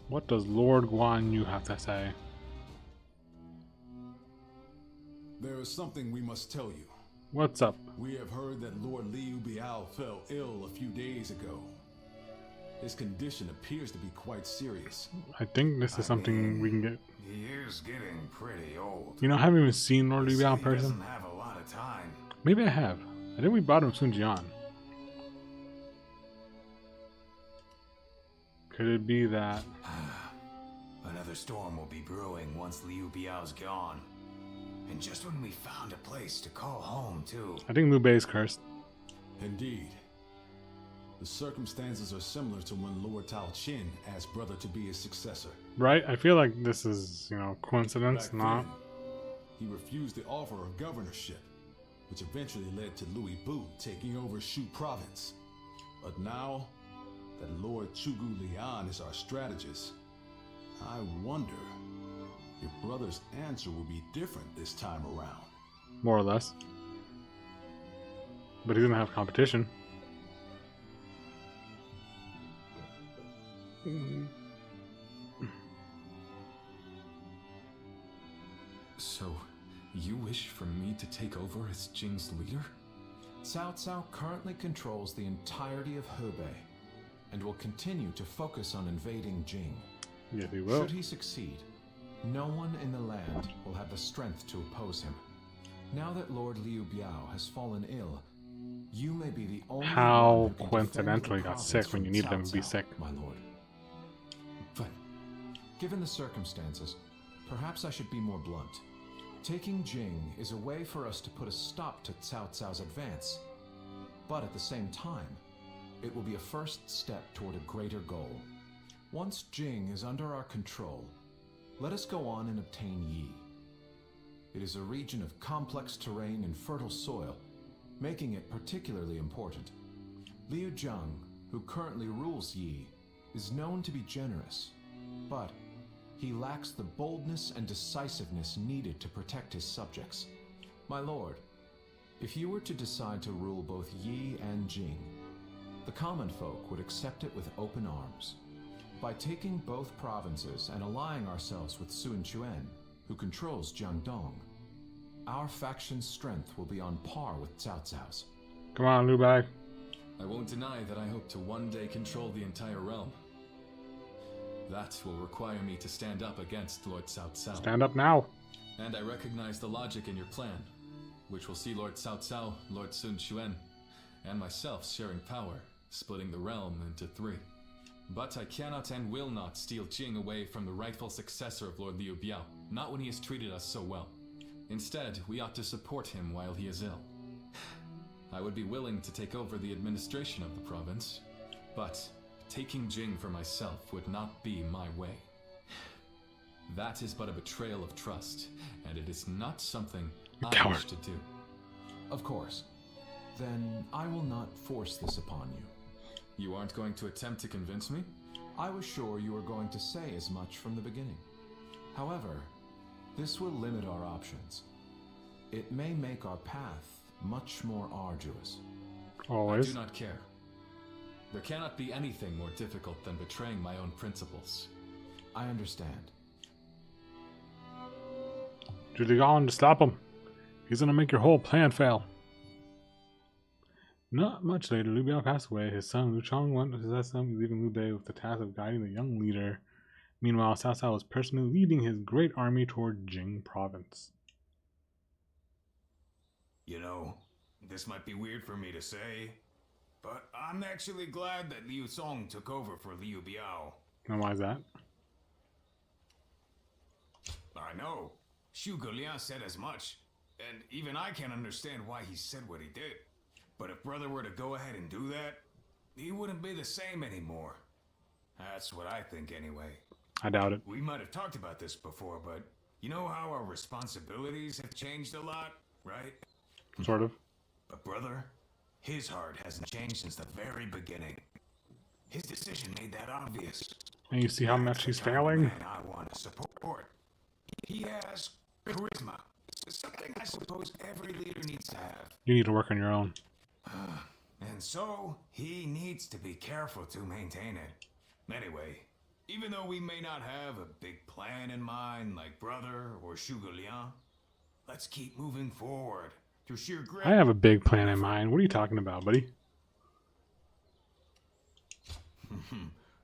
What does Lord Guan Yu have to say? There is something we must tell you. What's up? We have heard that Lord Liu Biao fell ill a few days ago. His condition appears to be quite serious. I think this is something we can get. He is getting pretty old. You know, I haven't even seen Lord Liu Biao in He person. doesn't have a lot of time. Maybe I have. I think we brought him Sun Jian. Could it be that? Another storm will be brewing once Liu Biao's gone. And just when we found a place to call home, too. I think Liu Bei is cursed. Indeed. The circumstances are similar to when Lord Tao Qin asked brother to be his successor. Right? I feel like this is, you know, coincidence, Back not. then, he refused the offer of governorship, which eventually led to Louis Bu taking over Shu province. But now that Lord Chugu Lian is our strategist, I wonder if brother's answer will be different this time around. More or less. But he's gonna have competition. So, you wish for me to take over as Jing's leader? Cao Cao currently controls the entirety of Hebei and will continue to focus on invading Jing. Yes, he will. Should he succeed, no one in the land will have the strength to oppose him. Now that Lord Liu Biao has fallen ill, you may be the only How one who can coincidentally defend the got sick province when you from need them Cao to be Cao, sick. my lord. But given the circumstances, perhaps I should be more blunt. Taking Jing is a way for us to put a stop to Cao Cao's advance, but at the same time, it will be a first step toward a greater goal. Once Jing is under our control, let us go on and obtain Yi. It is a region of complex terrain and fertile soil, making it particularly important. Liu Zhang, who currently rules Yi, is known to be generous, but he lacks the boldness and decisiveness needed to protect his subjects. My lord, if you were to decide to rule both Yi and Jing, the common folk would accept it with open arms. By taking both provinces and allying ourselves with Sun Quan, who controls Jiangdong, our faction's strength will be on par with Cao Cao's. Come on, Liu Bei. I won't deny that I hope to one day control the entire realm. That will require me to stand up against Lord Cao Cao. Stand up now. And I recognize the logic in your plan, which will see Lord Cao Cao, Lord Sun Quan, and myself sharing power, splitting the realm into 3. But I cannot and will not steal Jing away from the rightful successor of Lord Liu Biao, not when he has treated us so well. Instead, we ought to support him while he is ill. I would be willing to take over the administration of the province, but taking Jing for myself would not be my way. That is but a betrayal of trust, and it is not something I wish to do. Of course. Then I will not force this upon you. You aren't going to attempt to convince me? I was sure you were going to say as much from the beginning. However, this will limit our options. It may make our path much more arduous. Always. I do not care. There cannot be anything more difficult than betraying my own principles. I understand. Judy Garland, stop him. He's gonna make your whole plan fail. Not much later, Liu Biao passed away. His son Liu Chong went to possess him, leaving Liu Bei with the task of guiding the young leader. Meanwhile, Cao Cao was personally leading his great army toward Jing province. You know, this might be weird for me to say, but I'm actually glad that Liu Song took over for Liu Biao. And why is that? I know. Zhuge Liang said as much, and even I can't understand why he said what he did. But if brother were to go ahead and do that, he wouldn't be the same anymore. That's what I think anyway. I doubt it. We might have talked about this before, but you know how our responsibilities have changed a lot, right? Sort of. But brother, his heart hasn't changed since the very beginning. His decision made that obvious. And you see how much he's failing? Man I want to support. He has charisma. It's something I suppose every leader needs to have. You need to work on your own. And so, he needs to be careful to maintain it. Anyway, even though we may not have a big plan in mind like brother or Zhuge Liang, let's keep moving forward through sheer grit. I have a big plan in mind. What are you talking about, buddy?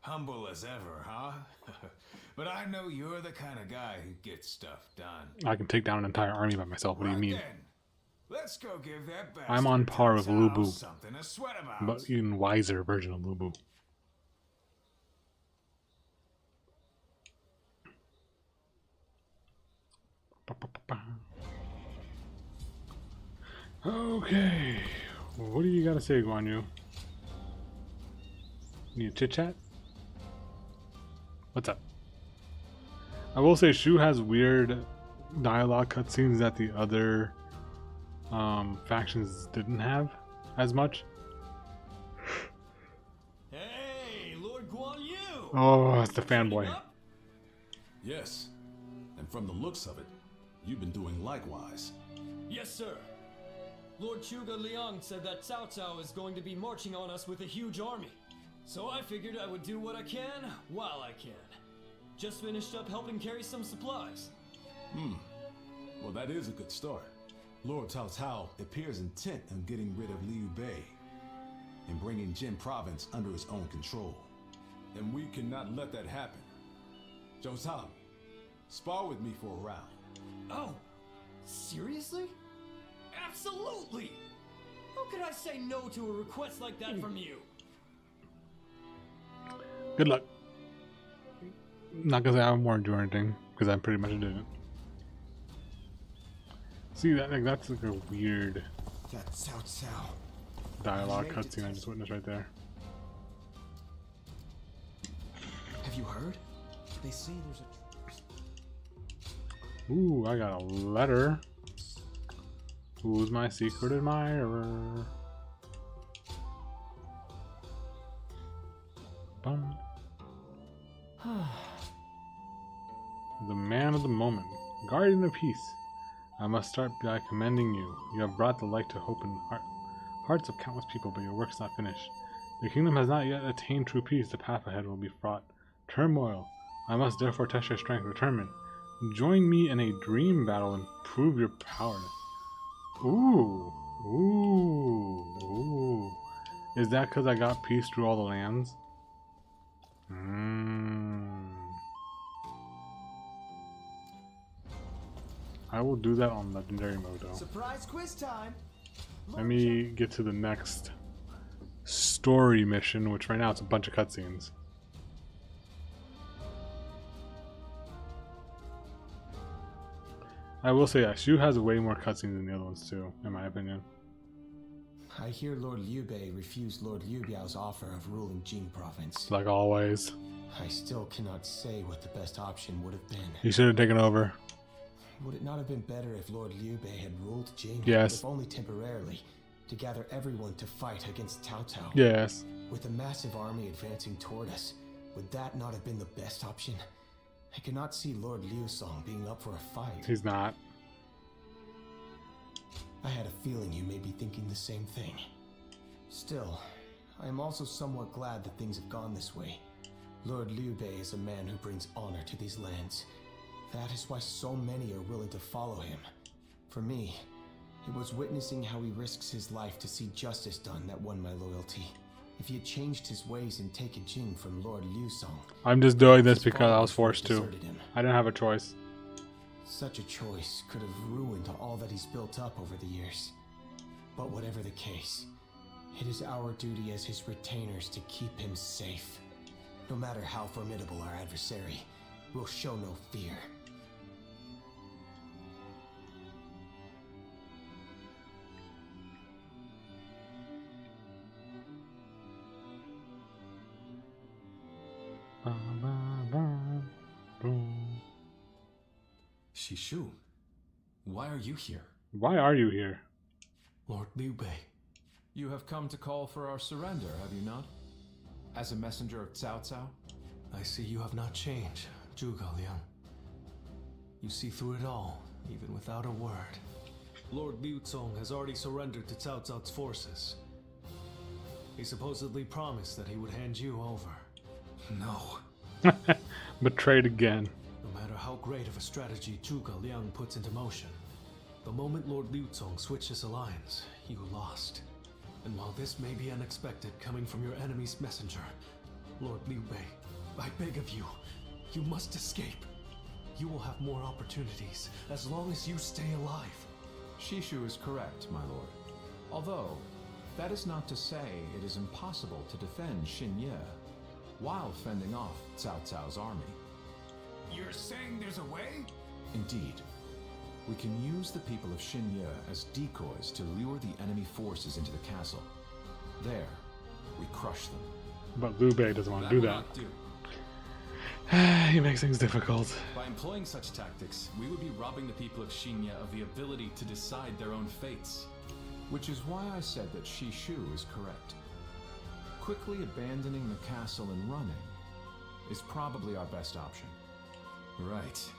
Humble as ever, huh? But I know you're the kind of guy who gets stuff done. I can take down an entire army by myself. What do you mean? Then, let's go give that bastard I'm on par with Lu Bu, something to sweat about. but even wiser version of Lu Bu. Okay, what do you got to say, Guan Yu? Need a chit chat? What's up? I will say Shu has weird dialogue cutscenes that the other factions didn't have as much. Hey, Lord Guan Yu! Oh, it's the fanboy. Yes, and from the looks of it, you've been doing likewise. Yes, sir. Lord Zhuge Liang said that Cao Cao is going to be marching on us with a huge army. So I figured I would do what I can while I can. Just finished up helping carry some supplies. Well, that is a good start. Lord Cao Cao appears intent on getting rid of Liu Bei and bringing Jin province under his own control. And we cannot let that happen. Zhou Tao, spar with me for a round. Oh, seriously? Absolutely! How could I say no to a request like that from you? Good luck. Not because I warned you or anything, because I pretty much didn't. See that? Like, that's like a weird That's Cao Cao. dialogue cutscene I just witnessed right there. Have you heard? They say there's a... Ooh, I got a letter. Who's my secret admirer? Bum. The man of the moment, guardian of peace. I must start by commending you. You have brought the light to hope in hearts of countless people, but your work is not finished. The kingdom has not yet attained true peace. The path ahead will be fraught turmoil. I must therefore test your strength with determined. Join me in a dream battle and prove your power. Ooh, ooh, ooh. Is that because I got peace through all the lands? I will do that on legendary mode though. Surprise quiz time. Let me get to the next story mission, which right now it's a bunch of cutscenes. I will say that Shu has way more cutscenes than the other ones too, in my opinion. I hear Lord Liu Bei refused Lord Liu Biao's offer of ruling Jing province. Like always. I still cannot say what the best option would have been. He should have taken over. Would it not have been better if Lord Liu Bei had ruled Jing? Yes. If only temporarily, to gather everyone to fight against Cao Cao? Yes. With a massive army advancing toward us, would that not have been the best option? I cannot see Lord Liu Song being up for a fight. He's not. I had a feeling you may be thinking the same thing. Still, I am also somewhat glad that things have gone this way. Lord Liu Bei is a man who brings honor to these lands. That is why so many are willing to follow him. For me, it was witnessing how he risks his life to see justice done that won my loyalty. If he had changed his ways and taken Jing from Lord Liu Song, I'm just doing this because I was forced to. him. I didn't have a choice. Such a choice could have ruined all that he's built up over the years. But whatever the case, it is our duty as his retainers to keep him safe. No matter how formidable our adversary, we'll show no fear. Shishu, why are you here? Why are you here? Lord Liu Bei. You have come to call for our surrender, have you not? As a messenger of Cao Cao? I see you have not changed, Zhuge Liang. You see through it all, even without a word. Lord Liu Cong has already surrendered to Cao Cao's forces. He supposedly promised that he would hand you over. No. Betrayed again. No matter how great of a strategy Zhuge Liang puts into motion, the moment Lord Liu Cong switched his alliance, you lost. And while this may be unexpected coming from your enemy's messenger, Lord Liu Bei, I beg of you, you must escape. You will have more opportunities as long as you stay alive. Shishu is correct, my lord. Although, that is not to say it is impossible to defend Xinye while fending off Cao Cao's army. You're saying there's a way? Indeed. We can use the people of Xinye as decoys to lure the enemy forces into the castle. There, we crush them. But Liu Bei doesn't want to do will that. not do. He makes things difficult. By employing such tactics, we would be robbing the people of Xinye of the ability to decide their own fates. Which is why I said that Shishu is correct. Quickly abandoning the castle and running is probably our best option. Right.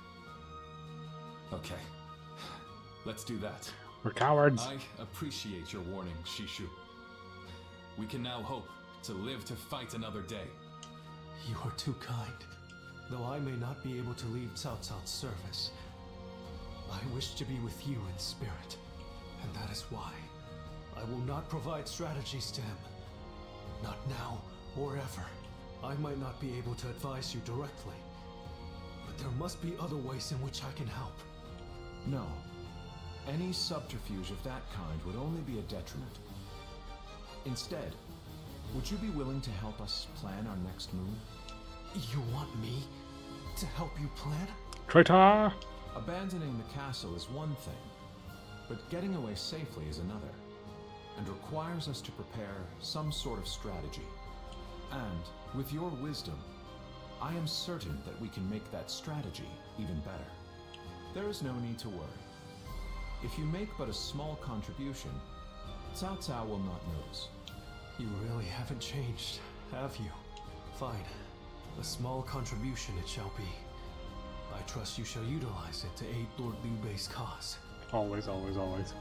Okay. Let's do that. We're cowards. I appreciate your warning, Shishu. We can now hope to live to fight another day. You are too kind. Though I may not be able to leave Cao Cao's service, I wish to be with you in spirit. And that is why I will not provide strategies to him. Not now or ever. I might not be able to advise you directly, but there must be other ways in which I can help. No. Any subterfuge of that kind would only be a detriment. Instead, would you be willing to help us plan our next move? You want me to help you plan? Traitor! Abandoning the castle is one thing, but getting away safely is another, and requires us to prepare some sort of strategy. And, with your wisdom, I am certain that we can make that strategy even better. There is no need to worry. If you make but a small contribution, Cao Cao will not notice. You really haven't changed, have you? Fine. A small contribution it shall be. I trust you shall utilize it to aid Lord Liu Bei's cause. Always, always, always.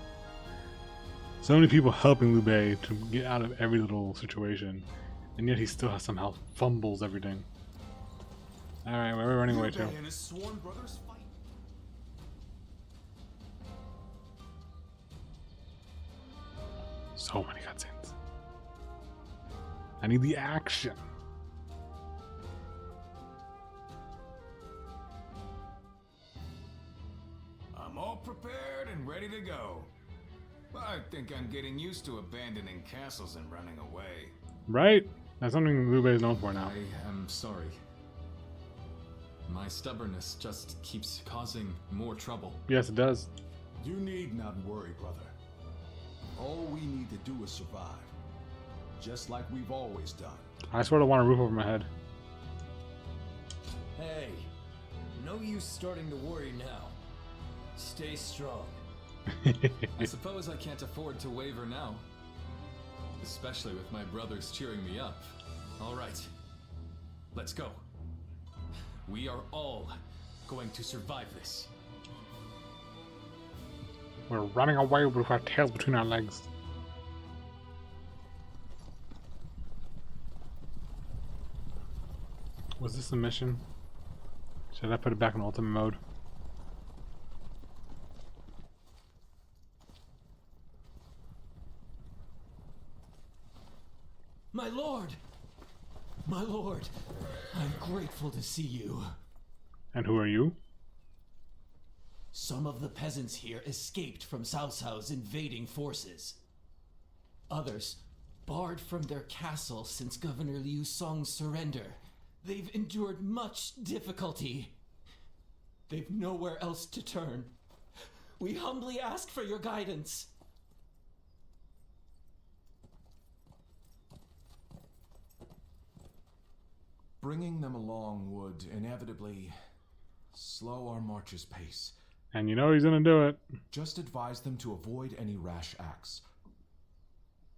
So many people helping Liu Bei to get out of every little situation, and yet he still has somehow fumbles everything. Alright, where are we running away to? And his sworn brothers fight. So many cutscenes. I need the action. I'm all prepared and ready to go. I think I'm getting used to abandoning castles and running away. Right? That's something Liu Bei is known for now. I am sorry. My stubbornness just keeps causing more trouble. Yes, it does. You need not worry, brother. All we need to do is survive. Just like we've always done. I sort of want a roof over my head. Hey, no use starting to worry now. Stay strong. I suppose I can't afford to waver now. Especially with my brothers cheering me up. Alright, let's go. We are all going to survive this. We're running away with our tails between our legs. Was this a mission? Should I put it back in ultimate mode? My lord! My lord, I'm grateful to see you. And who are you? Some of the peasants here escaped from Cao Cao's invading forces. Others, barred from their castle since Governor Liu Song's surrender. They've endured much difficulty. They've nowhere else to turn. We humbly ask for your guidance. Bringing them along would inevitably slow our march's pace. And you know he's gonna do it. Just advise them to avoid any rash acts.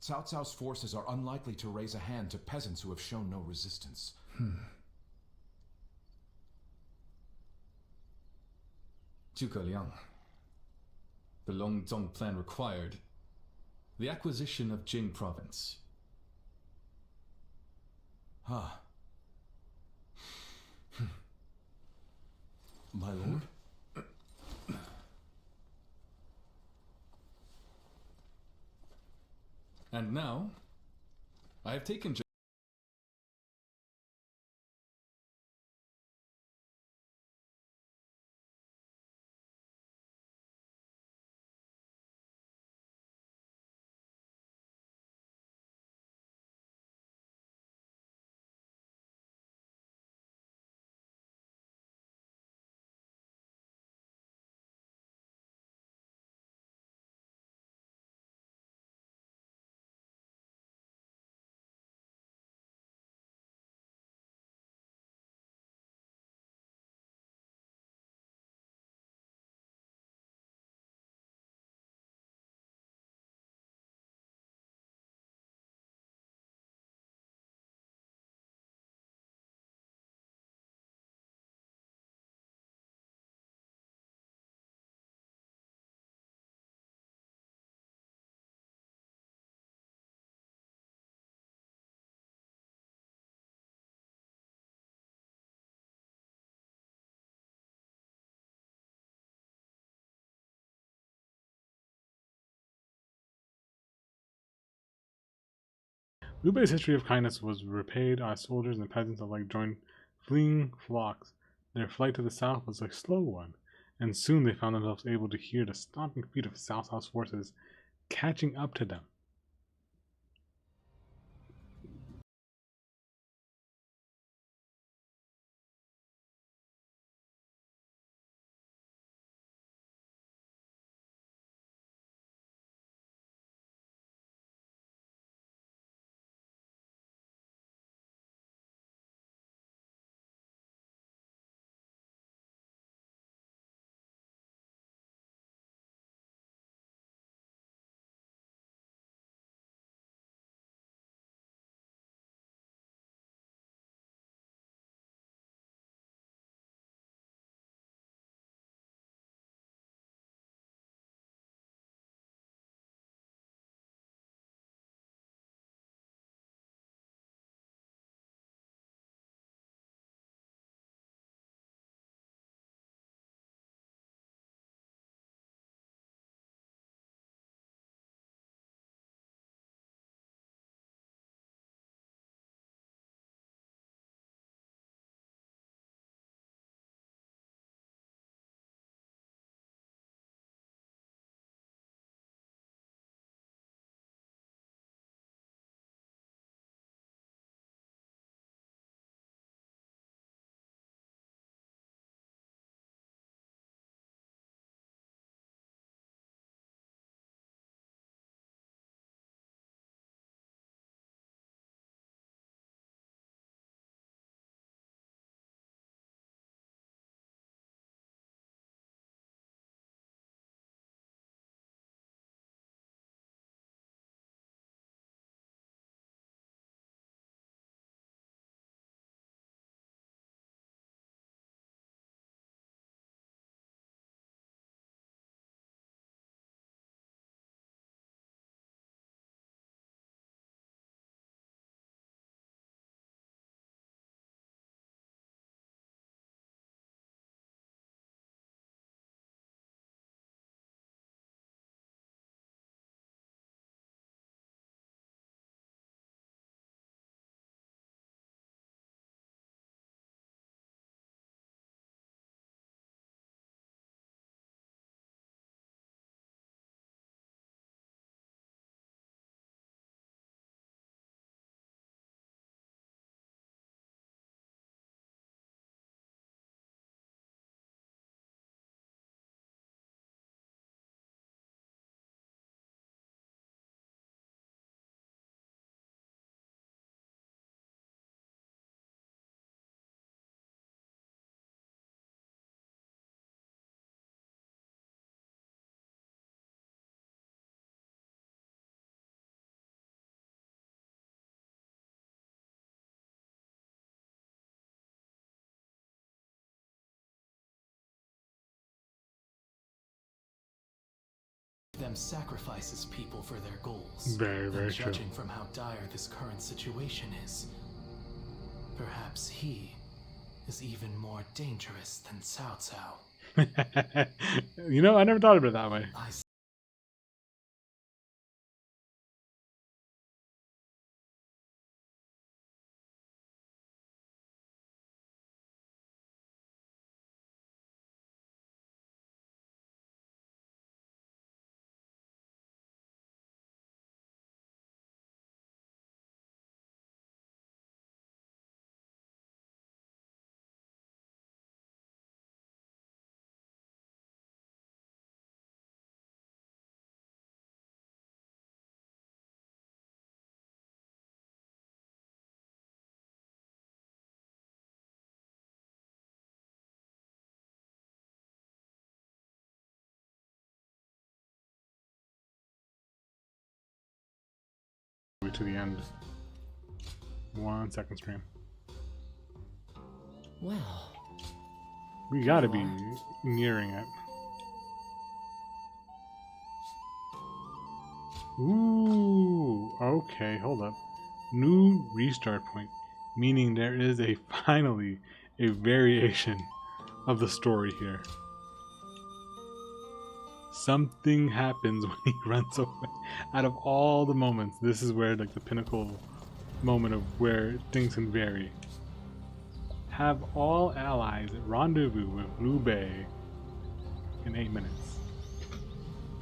Cao Cao's forces are unlikely to raise a hand to peasants who have shown no resistance. Zhuge Liang. The Longzong plan required the acquisition of Jing province. Huh. My lord? And now, I have taken Liu Bei's history of kindness was repaid as soldiers and peasants alike joined fleeing flocks. Their flight to the south was a slow one, and soon they found themselves able to hear the stomping feet of Cao Cao's forces catching up to them. them sacrifices people for their goals. Very, very And true. judging from how dire this current situation is, perhaps he is even more dangerous than Cao Cao. You know, I never thought of it that way. I To the end. 1 second stream. Well, We gotta be nearing it. Ooh, okay, hold up. New restart point, meaning there is finally a variation of the story here. Something happens when he runs away. Out of all the moments, this is where like the pinnacle moment of where things can vary. Have all allies rendezvous with Liu Bei in 8 minutes.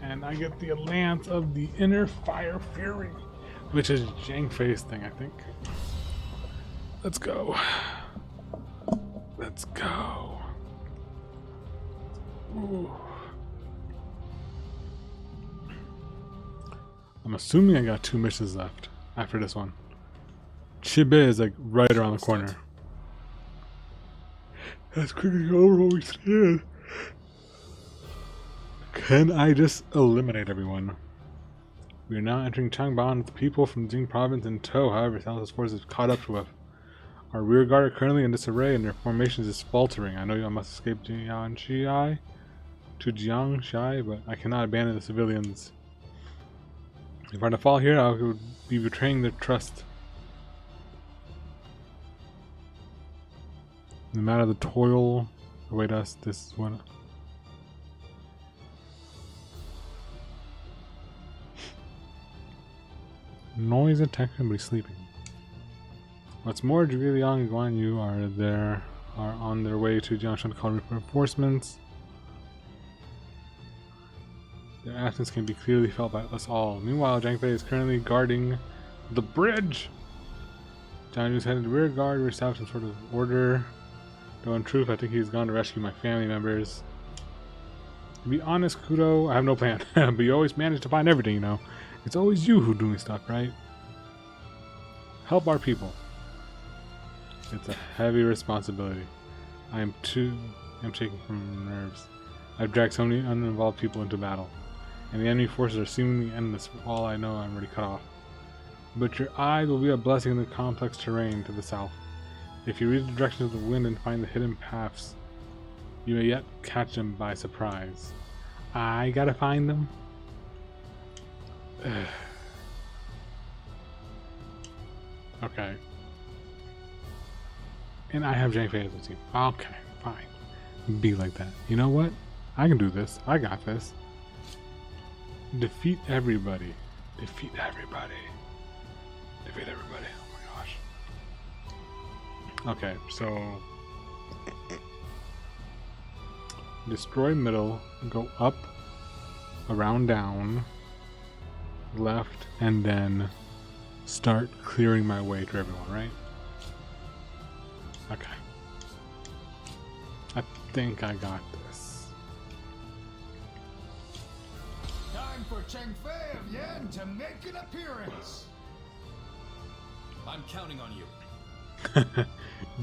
And I get the Lance of the Inner Fire Fury, which is Zhang Fei's thing, I think. Let's go. Let's go. Ooh. I'm assuming I got 2 missions left after this one. Chibe is like right around the corner. Let's quickly go over what we said. Can I just eliminate everyone? We are now entering Changban with people from Jing province in tow. However, Thanos' forces caught up to us. Our rear guard are currently in disarray and their formations is faltering. I know you must escape Jiangxi to Jiangxi, but I cannot abandon the civilians. If I were to fall here, I would be betraying their trust. No matter the toil await us, this is what. Noise detection, but he's sleeping. What's more, Zhuge Liang and Guan Yu are on their way to Jiangshan to call reinforcements. Their absence can be clearly felt by us all. Meanwhile, Zhang Fei is currently guarding the bridge. Jiang Yu is headed to rear guard, reestablish some sort of order. Though in truth, I think he's gone to rescue my family members. To be honest, Kuto, I have no plan. But you always manage to find everything, you know. It's always you who doing stuff, right? Help our people. It's a heavy responsibility. I'm shaking from nerves. I've dragged so many uninvolved people into battle. And the enemy forces are seemingly endless. For all I know, I'm already cut off. But your eyes will be a blessing in the complex terrain to the south. If you read the direction of the wind and find the hidden paths, you may yet catch them by surprise. I gotta find them? Okay. And I have Zhang Fei as a team. Okay, fine. Be like that. You know what? I can do this. I got this. Defeat everybody. Defeat everybody. Defeat everybody. Oh my gosh. Okay, so destroy middle, go up, around down, left, and then start clearing my way to everyone, right? Okay. I think I got this. Time for Cheng Fei of Yan to make an appearance. I'm counting on you.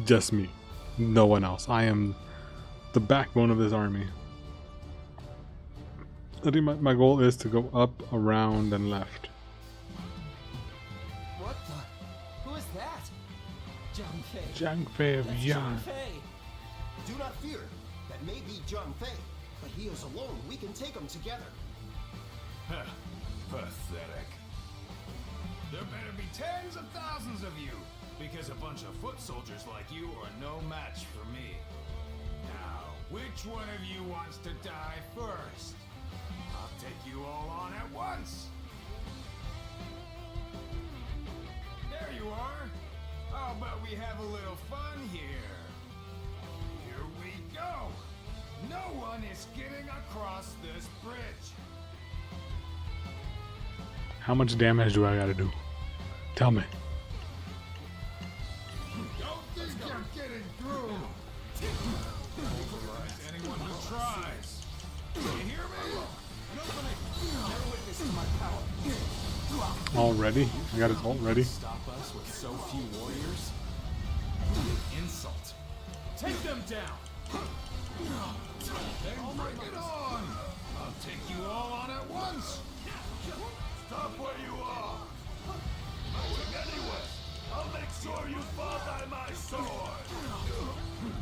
Just me. No one else. I am the backbone of this army. I think my goal is to go up, around, and left. What the? Who is that? Zhang Fei. Zhang Fei of That's Yan. Zhang Fei. Do not fear. That may be Zhang Fei, but he is alone. We can take him together. Pathetic. There better be tens of thousands of you, because a bunch of foot soldiers like you are no match for me. Now, which one of you wants to die first? I'll take you all on at once. There you are. How about we have a little fun here? Here we go. No one is getting across this bridge. How much damage do I gotta do? Tell me. Don't think you're getting through. Pulverize anyone who tries. You hear me? An opening. Never witness to my power. Already? I got his ult ready. Stop us with so few warriors? Insult. Take them down. Then bring it on. I'll take you all on at once. Stop where you are. Going anywhere. I'll make sure you fall by my sword.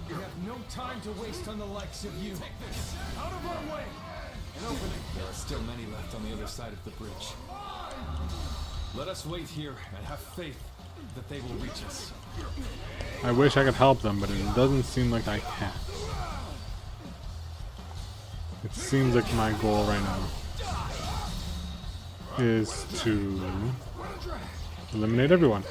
We have no time to waste on the likes of you. Out of our way! An opening. There are still many left on the other side of the bridge. Let us wait here and have faith that they will reach us. I wish I could help them, but it doesn't seem like I can. It seems like my goal right now is to eliminate everyone.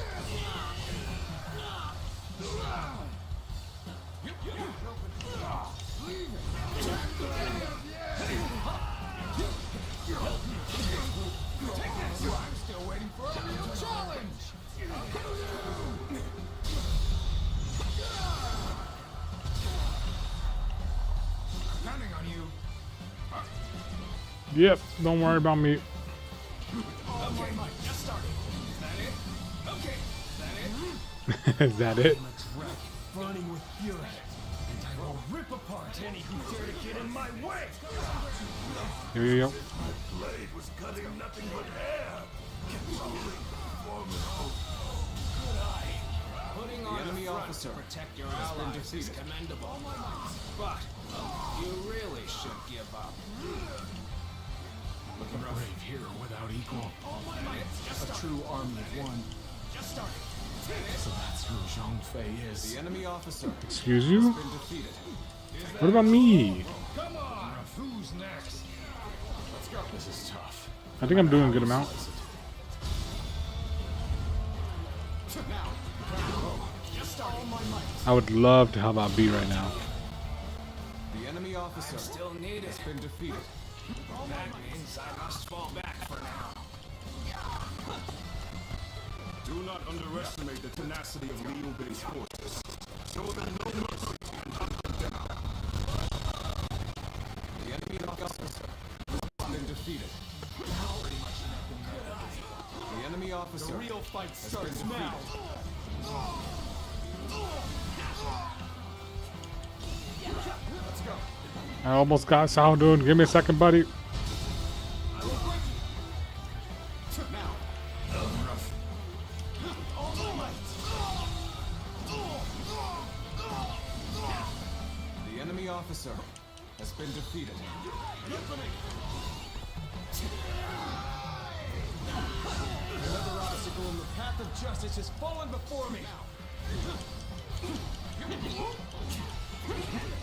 I'm still waiting for a real challenge. I'm counting on you. Yep, don't worry about me. Okay, just started. Is that it? Okay, is that it? Is that it? Burning with fury, and I will rip apart any who dare to get in my way! Here you go. Blade was cutting nothing but hair. Putting on enemy the front officer to protect your allies is commendable. But you really should give up. A brave hero without equal. Just A true army of one. Just started. So that's who Zhang Fei is. The enemy officer Excuse you? has been defeated. What about me? Come on. Who's next? Let's go. This is tough. I think I'm doing a good amount. Now, Just started. All my might. I would love to help out B right now. the enemy officer Still needed. has been defeated. That means I must fall back for now. Do not underestimate the tenacity of Liu Bei's forces. Show them no mercy and hunt them down. The enemy officer has been defeated. The enemy officer The real fight has been starts defeated. now! Let's go. I almost got Sao, dude. Give me a second, buddy. The enemy officer has been defeated. Another obstacle in the path of justice has fallen before me!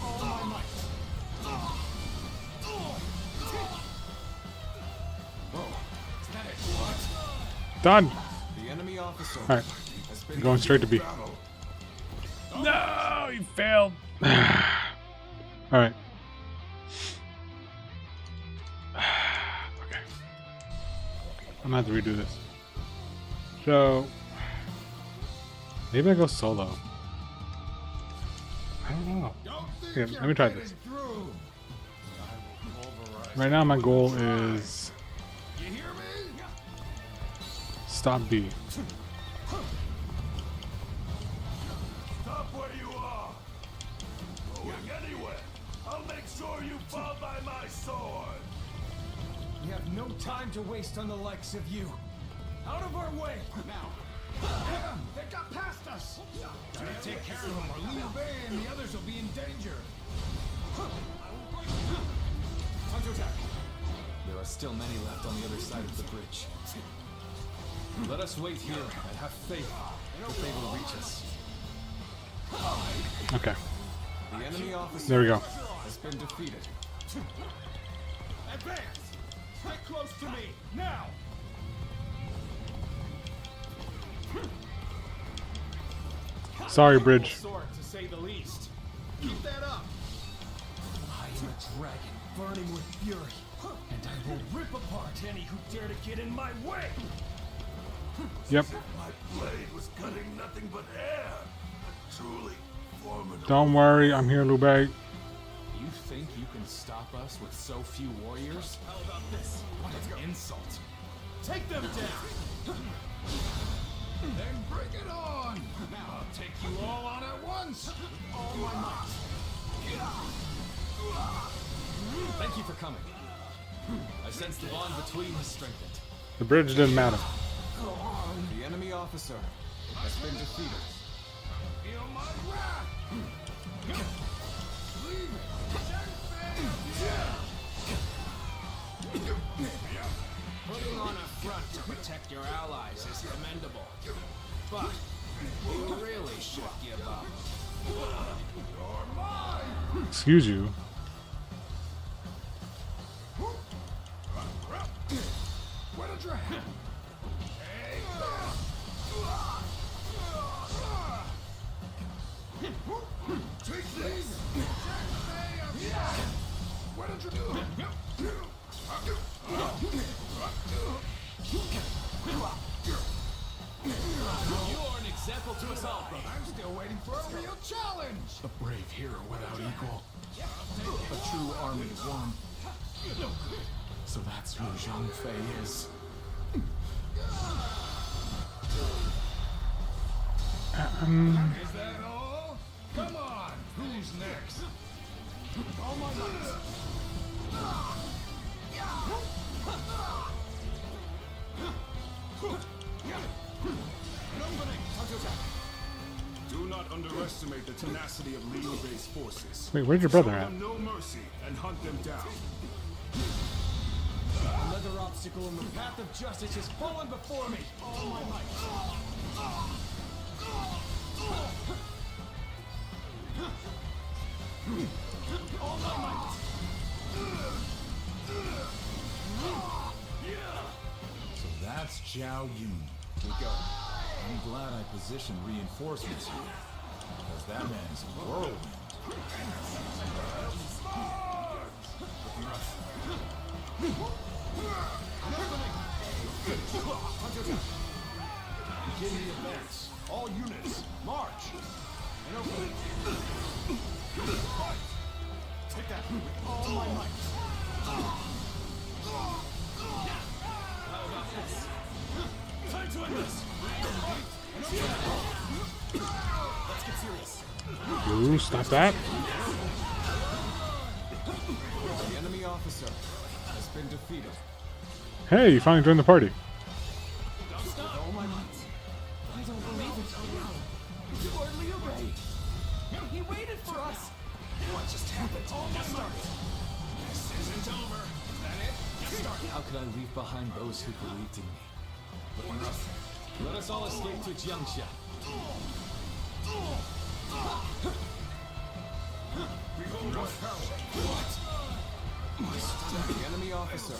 All my might! Done. The enemy officer Alright. has been Going straight to B. battle. No, you failed. Alright. Okay. I'm gonna have to redo this. So, maybe I go solo. I don't know. Here, let me try this. Right now, my goal is You hear me? stop B. Stop where you are. Going anywhere. I'll make sure you fall by my sword. We have no time to waste on the likes of you! Out of our way! Now. They got past us. Gotta take care of them or Liu Bei and the others will be in danger. Time to attack! There are still many left on the other side of the bridge. Let us wait here and have faith that they will reach us. Okay. The enemy officer There we go. has been defeated. Advance! Get close to me, now! Sorry, bridge. Sword, to say the least. Keep that up! I am a dragon, burning with fury, and I will rip apart any who dare to get in my way! Yep. My blade was cutting nothing but air. Truly formidable. Don't worry, I'm here, Liu Bei. You think you can stop us with so few warriors? How about this? What an insult! Take them down! Then bring it on! Now I'll take you all on at once! With all my might. Thank you for coming. I sense the bond between has strengthened. The bridge didn't matter. The enemy officer has been defeated. Feel my wrath! Leave Putting on a front to protect your allies is commendable. But you really should give up. Excuse you. What did you have? Take these! What did you do? You are an example to us all, brother. I'm still waiting for a real challenge! A brave hero without equal. A true army one. So that's who Zhang Fei is. Is that all? Come on! Who's next? All my might! Do not underestimate the tenacity of Liu Bei's forces. Wait, where's your brother Show at? them no mercy and hunt them down. Another obstacle in the path of justice has fallen before me! All my might! All my might! So that's Zhao Yun. We go. I'm glad I positioned reinforcements here, because that man's a whirlwind. Begin the advance. All units, march! An opening. Fight! Take that with all my might. How about this? Time to end this! Let's get serious. Ooh, stop that. The enemy officer has been defeated. Hey, you finally joined the party. All my might. I don't believe it. Lord Liu Bei. He waited for us. What just happened? All my might. This isn't over. Is that it? How could I leave behind those who believed in me? Let us all escape to Jiangxia. Behold my power. The enemy officer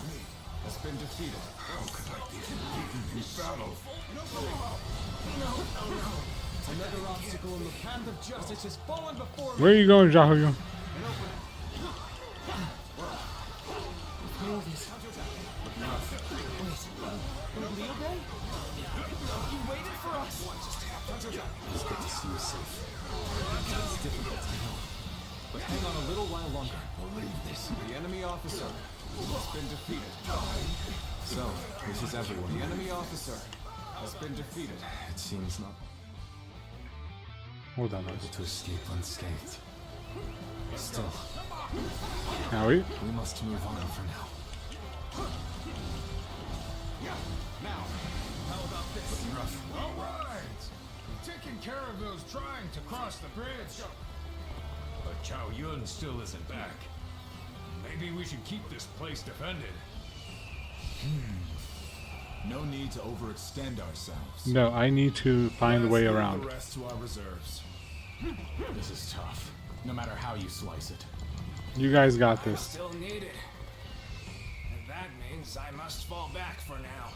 has been defeated. How could I be beaten in battle? Another obstacle in the path of justice has fallen before me. Where are you going, Zhao Yun? Lord Liu Bei? He waited for us. It's good to see you safe. It's difficult, I know. But hang on a little while longer. The enemy officer has been defeated. So, this is everyone. The enemy officer has been defeated. It seems not Hold on, able guys. to escape unscathed. Still, Howie? we must move on for now. All right. We've taken care of those trying to cross the bridge. But Zhao Yun still isn't back. Maybe we should keep this place defended. No need to overextend ourselves. No, I need to find a way Let's leave around. the rest to our reserves. This is tough, no matter how you slice it. You guys got I'm this. still needed. And that means I must fall back for now.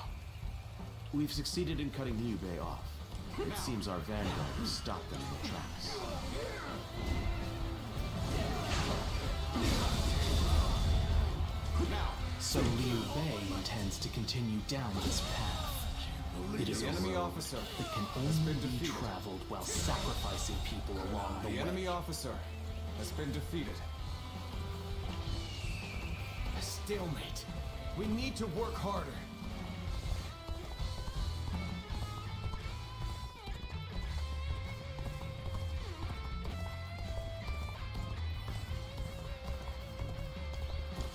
We've succeeded in cutting Liu Bei off. It seems our vanguard has stopped them in their tracks. So Liu Bei intends to continue down this path. It is The a enemy road officer that can only be traveled while sacrificing people along the The way. enemy officer has been defeated. A stalemate. We need to work harder.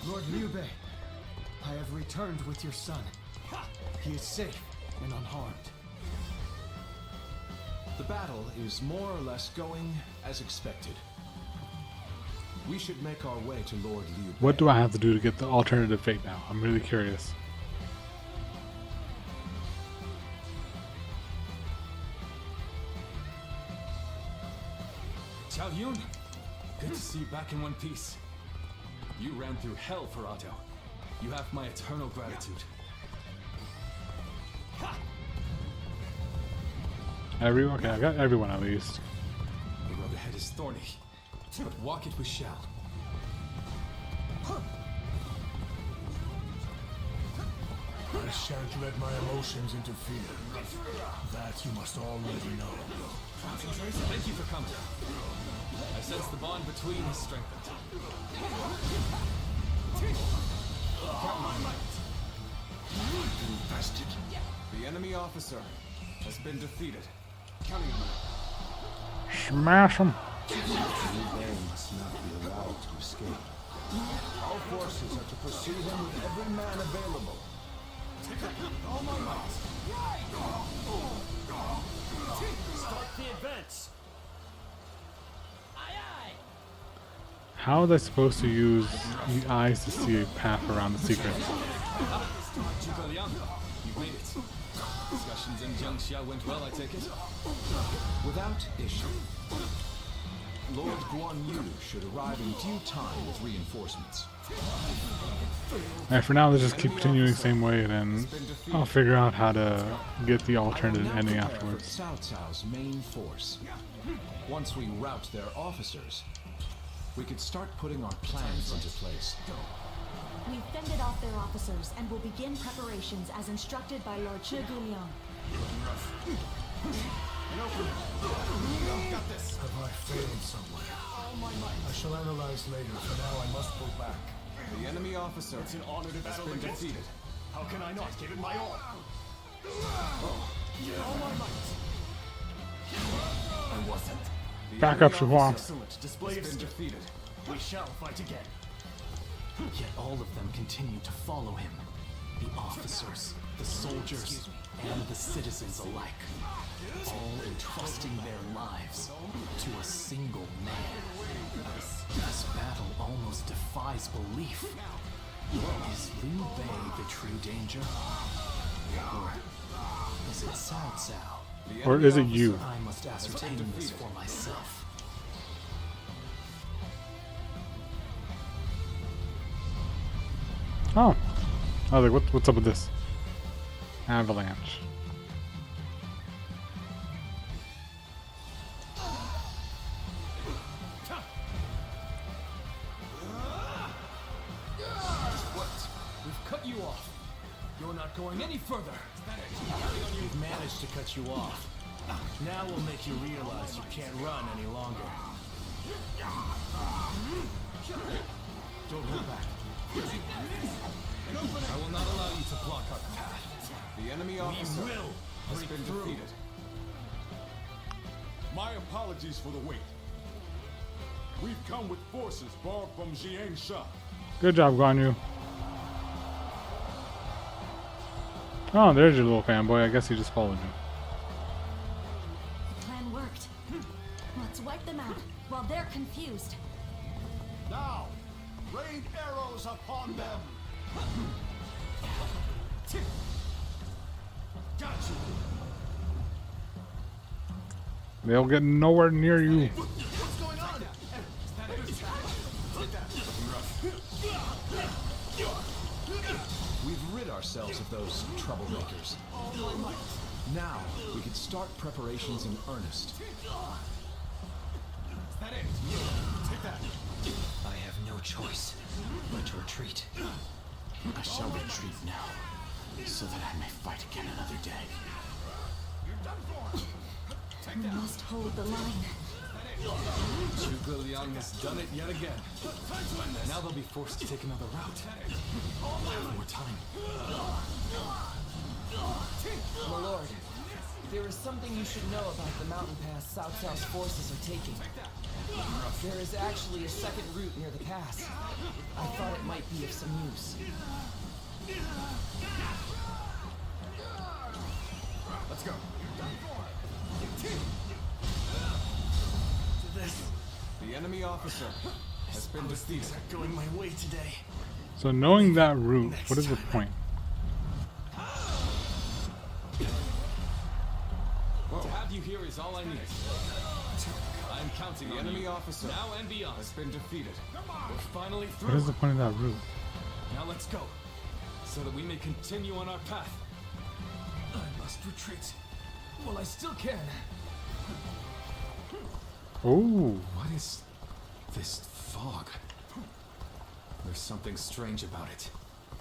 Lord Liu Bei, I have returned with your son. He is safe and unharmed. The battle is more or less going as expected. We should make our way to Lord Liu Bei. What do I have to do to get the alternative fate now? I'm really curious. Xiao Yun, good to see you back in one piece. You ran through hell for Otto. You have my eternal gratitude. Okay, I got everyone at least. The road ahead is thorny, but walk it we shall. I shan't let my emotions interfere. That you must already know. Thank you for coming. I sense the bond between us strengthened. You bastard. The enemy officer has been defeated. Smash him. Liu Bei must not be allowed to escape. Our forces are to pursue him with every man available. Start the advance. How was I supposed to use the eyes to see a path around the secrets? Zhuge Liang, you made it. Discussions in Jiangxia went well, I take it? Without issue. Lord Guan Yu should arrive in due time with reinforcements. Alright, for now, let's just keep continuing the same way, and then I'll figure out how to get the alternative Now ending prepare afterwards. for Cao Cao's main force. Once we rout their officers, we could start putting our plans into place. We've fended off their officers and will begin preparations as instructed by Lord Zhuge Liang. Have I failed somewhere? I shall analyze later. For now, I must pull back. The enemy officer It's an honor to has battle been against you. defeated. How can I not give it my all? All my might. I wasn't. The Back enemy up, Shuhuang. Excellent display of has been skill. defeated. We shall fight again. Yet all of them continue to follow him. The officers, the soldiers, and the citizens alike. All entrusting their lives to a single man. This battle almost defies belief. Is Liu Bei the true danger? Or is it Cao Cao? The Or enemy is it officer you? I must ascertain this for myself. Oh. I was like, what's up with this? Avalanche. We've cut you off. You're not going any further. We've managed to cut you off. Now we'll make you realize you can't run any longer. Don't hold back. I will not allow you to block our path. The enemy We officer will has break been through. defeated. My apologies for the wait. We've come with forces borrowed from Jiangsha. Good job, Guan Yu. Oh, there's your little fanboy. I guess he just followed you. The plan worked. Let's wipe them out while they're confused. Now, rain arrows upon them. They'll get nowhere near you. What's going on? We've rid ourselves of those troublemakers. Now we can start preparations in earnest. I have no choice but to retreat. I shall retreat now, so that I may fight again another day. We must hold the line. Zhuge Liang has done it yet again. Now they'll be forced to take another route. More time. My lord, there is something you should know about the mountain pass South South's forces are taking. There is actually a second route near the pass. I thought it might be of some use. Let's go. The enemy officer has been defeated. Going my way today. So knowing that route, what is the point? To have you here is all I need. I'm counting The on enemy you. officer Now and beyond. has been defeated. We're finally through. What is the point of that route? Now let's go, so that we may continue on our path. I must retreat while I still can. Oh, What is this fog? There's something strange about it.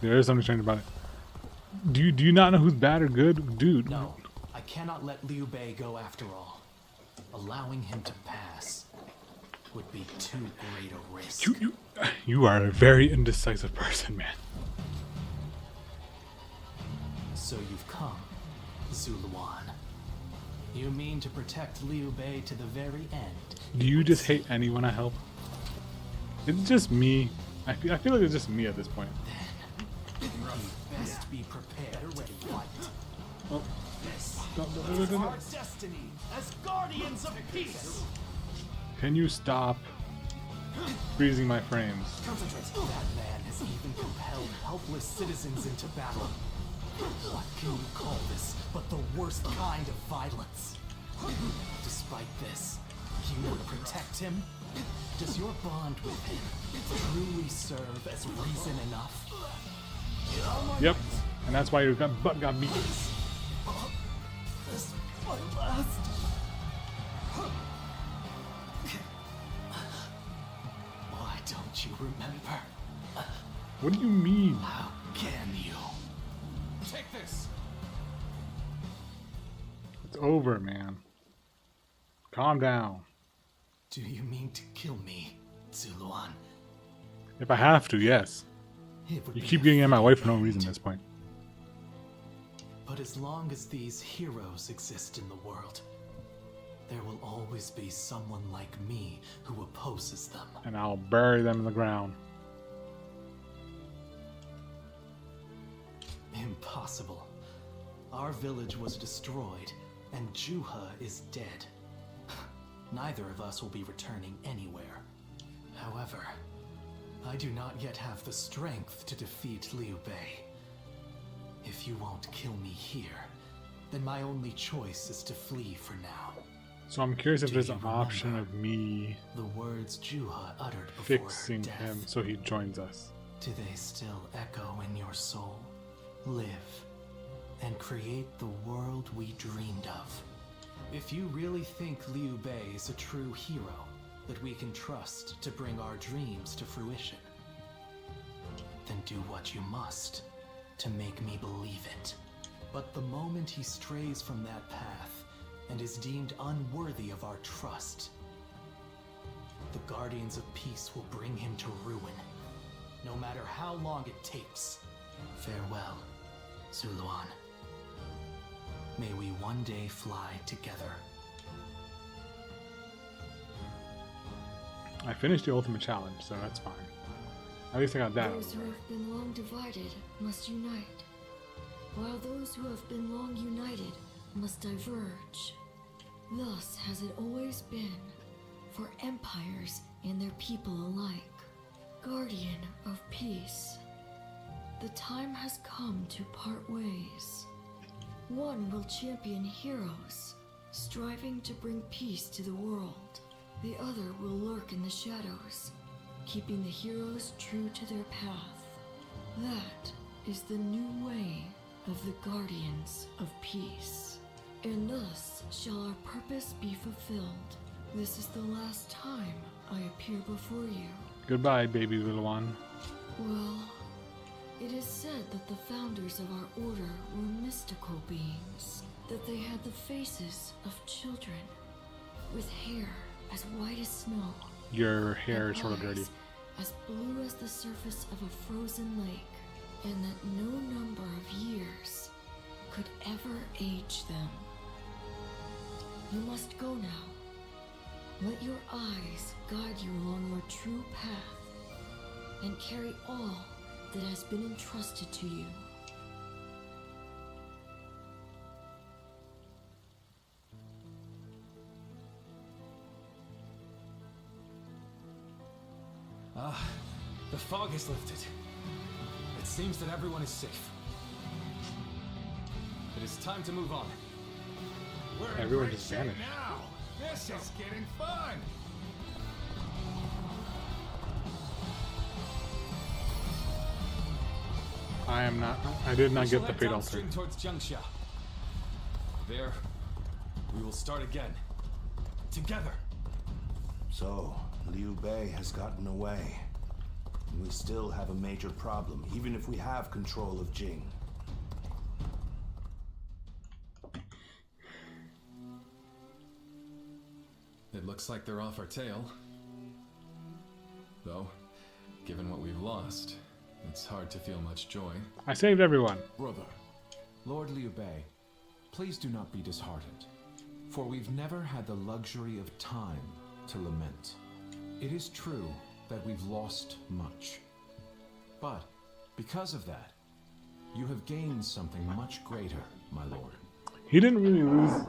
there is something strange about it. Do you not know who's bad or good, dude? No, I cannot let Liu Bei go after all. Allowing him to pass would be too great a risk. You are a very indecisive person, man. So you've come, Zuluan. You mean to protect Liu Bei to the very end? Do you just hate anyone I help? It's just me. I feel like it's just me at this point. You best be prepared to fight. Oh. Our destiny as guardians of peace. Can you stop freezing my frames? That man has even compelled helpless citizens into battle. What can you call this but the worst kind of violence? Despite this, you would protect him? Does your bond with him truly serve as reason enough? Yep, and that's why your butt got beat. This my last. Why don't you remember? What do you mean? How can you? Take this. It's over, man. Calm down. Do you mean to kill me, Zuluan? If I have to, yes. It would You be keep a getting in my way for no fate. reason at this point. But as long as these heroes exist in the world, there will always be someone like me who opposes them. And I'll bury them in the ground. Impossible. Our village was destroyed, and Juha is dead. Neither of us will be returning anywhere. However, I do not yet have the strength to defeat Liu Bei. If you won't kill me here, then my only choice is to flee for now. So I'm curious if Do there's you an option remember of me the words Juha uttered before fixing death? him so he joins us. Do they still echo in your soul? Live and create the world we dreamed of. If you really think Liu Bei is a true hero that we can trust to bring our dreams to fruition, then do what you must to make me believe it. But the moment he strays from that path and is deemed unworthy of our trust, the Guardians of Peace will bring him to ruin, no matter how long it takes. Farewell, Zuluan. May we one day fly together. I finished the ultimate challenge, so that's fine. At least I got that out of Those the who way. have been long divided must unite, while those who have been long united must diverge. Thus has it always been for empires and their people alike. Guardian of peace. the time has come to part ways. One will champion heroes, striving to bring peace to the world. The other will lurk in the shadows, keeping the heroes true to their path. That is the new way of the Guardians of Peace. And thus shall our purpose be fulfilled. This is the last time I appear before you. Goodbye, baby little one. Well, it is said that the founders of our order were mystical beings, that they had the faces of children, with hair as white as snow. Your hair and is sort of dirty. eyes as blue as the surface of a frozen lake, and that no number of years could ever age them. You must go now. Let your eyes guide you along your true path, and carry all that has been entrusted to you. The fog has lifted. It seems that everyone is safe. It is time to move on. Everyone just vanished. Now, this is getting fun. I did not We shall get the head fate altar. downstream towards Jiangxia. There, we will start again. Together. So, Liu Bei has gotten away. And we still have a major problem, even if we have control of Jing. It looks like they're off our tail. Though, given what we've lost, it's hard to feel much joy. I saved everyone. Brother, Lord Liu Bei, please do not be disheartened, for we've never had the luxury of time to lament. It is true that we've lost much, but because of that, you have gained something much greater, my lord. He didn't really lose.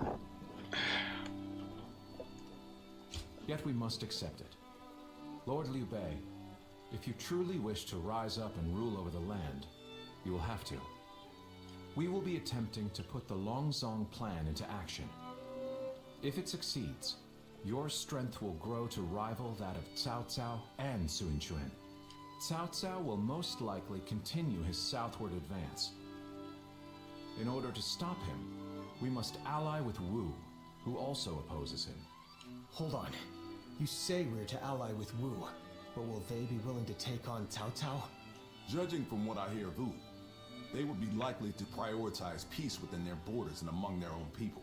Yet we must accept it. Lord Liu Bei, if you truly wish to rise up and rule over the land, you will have to. We will be attempting to put the Longzong plan into action. If it succeeds, your strength will grow to rival that of Cao Cao and Sun Quan. Cao Cao will most likely continue his southward advance. In order to stop him, we must ally with Wu, who also opposes him. Hold on. You say we're to ally with Wu, but will they be willing to take on Cao Cao? Judging from what I hear of Wu, they would be likely to prioritize peace within their borders and among their own people.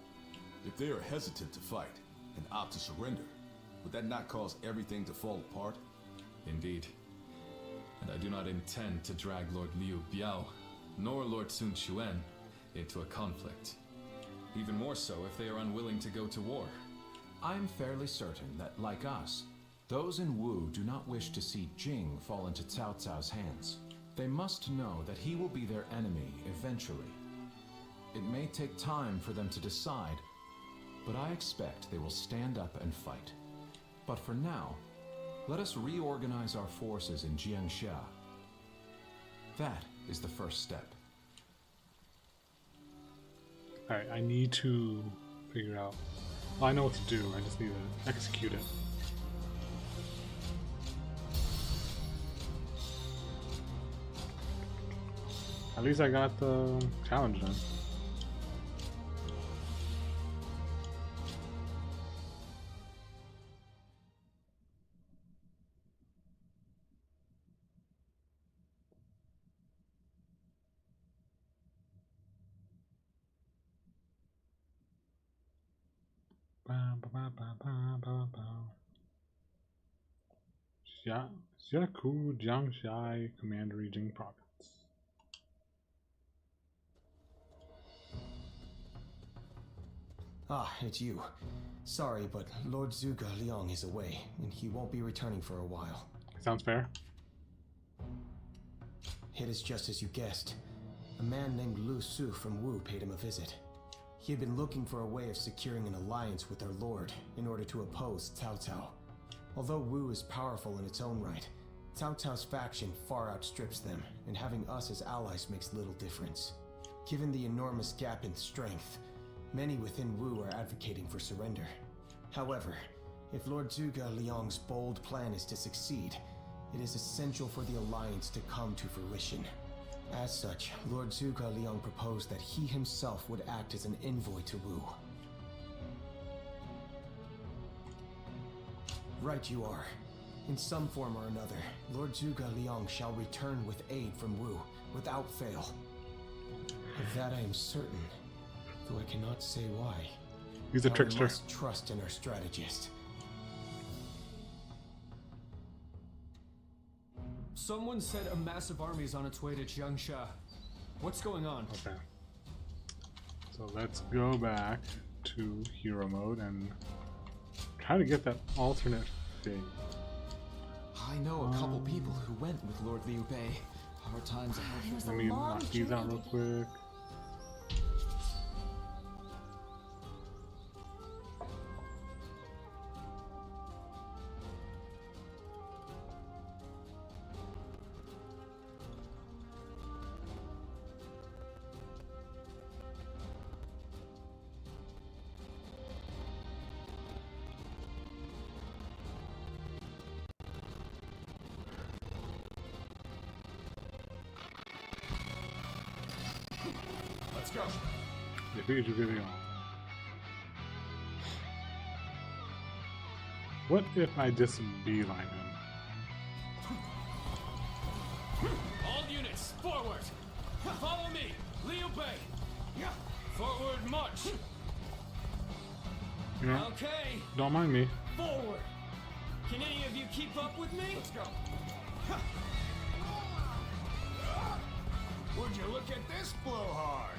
If they are hesitant to fight and opt to surrender, would that not cause everything to fall apart? Indeed. And I do not intend to drag Lord Liu Biao, nor Lord Sun Quan, into a conflict. Even more so if they are unwilling to go to war. I'm fairly certain that, like us, those in Wu do not wish to see Jing fall into Cao Cao's hands. They must know that he will be their enemy eventually. It may take time for them to decide, but I expect they will stand up and fight. But for now, let us reorganize our forces in Jiangxia. That is the first step. Alright, I need to figure out. Well, I know what to do, I just need to execute it. At least I got the challenge done. Xiaku Jiangxia Command Region Province. Ah, it's you. Sorry, but Lord Zhuge Liang is away, and he won't be returning for a while. Sounds fair. It is just as you guessed. A man named Lu Su from Wu paid him a visit. He had been looking for a way of securing an alliance with their lord in order to oppose Cao Cao. Although Wu is powerful in its own right, Cao Cao's faction far outstrips them, and having us as allies makes little difference. Given the enormous gap in strength, many within Wu are advocating for surrender. However, if Lord Zhuge Liang's bold plan is to succeed, it is essential for the alliance to come to fruition. As such, Lord Zhuge Liang proposed that he himself would act as an envoy to Wu. Right you are. In some form or another, Lord Zhuge Liang shall return with aid from Wu, without fail. Of that I am certain, though I cannot say why. He's a trickster. We must trust in our strategist. Someone said a massive army is on its way to Jiangsha. What's going on? Okay. So let's go back to hero mode and try to get that alternate thing. I know a couple people who went with Lord Liu Bei. Hard times ahead. Let me knock these out real quick. Let's go. Defeat your video. What if I just beeline him? All units, forward! Follow me, Liu Bei! Forward march! Yeah. Okay, Don't mind me. forward! Can any of you keep up with me? Let's go. Would you look at this blowhard?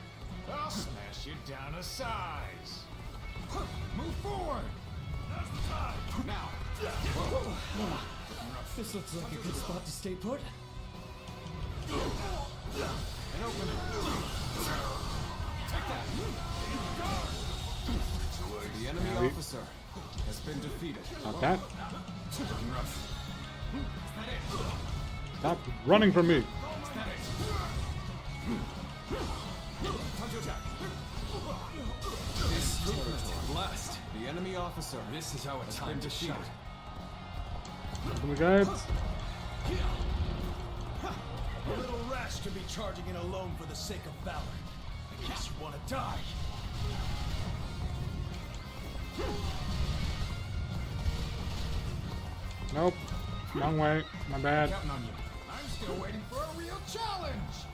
I'll smash you down a size. Move forward. Now's the time. Now. This looks like a good spot to stay put. And open it. Take that. The enemy officer has been defeated. Not that. Looking rough. Stop running from me. This territory blessed. The enemy officer. This is our has time been to defeated. shine. Come on, guys. A little rash to be charging in alone for the sake of valor. I guess you want to die. Nope. Wrong way. My bad. Counting on you. I'm still waiting for a real challenge.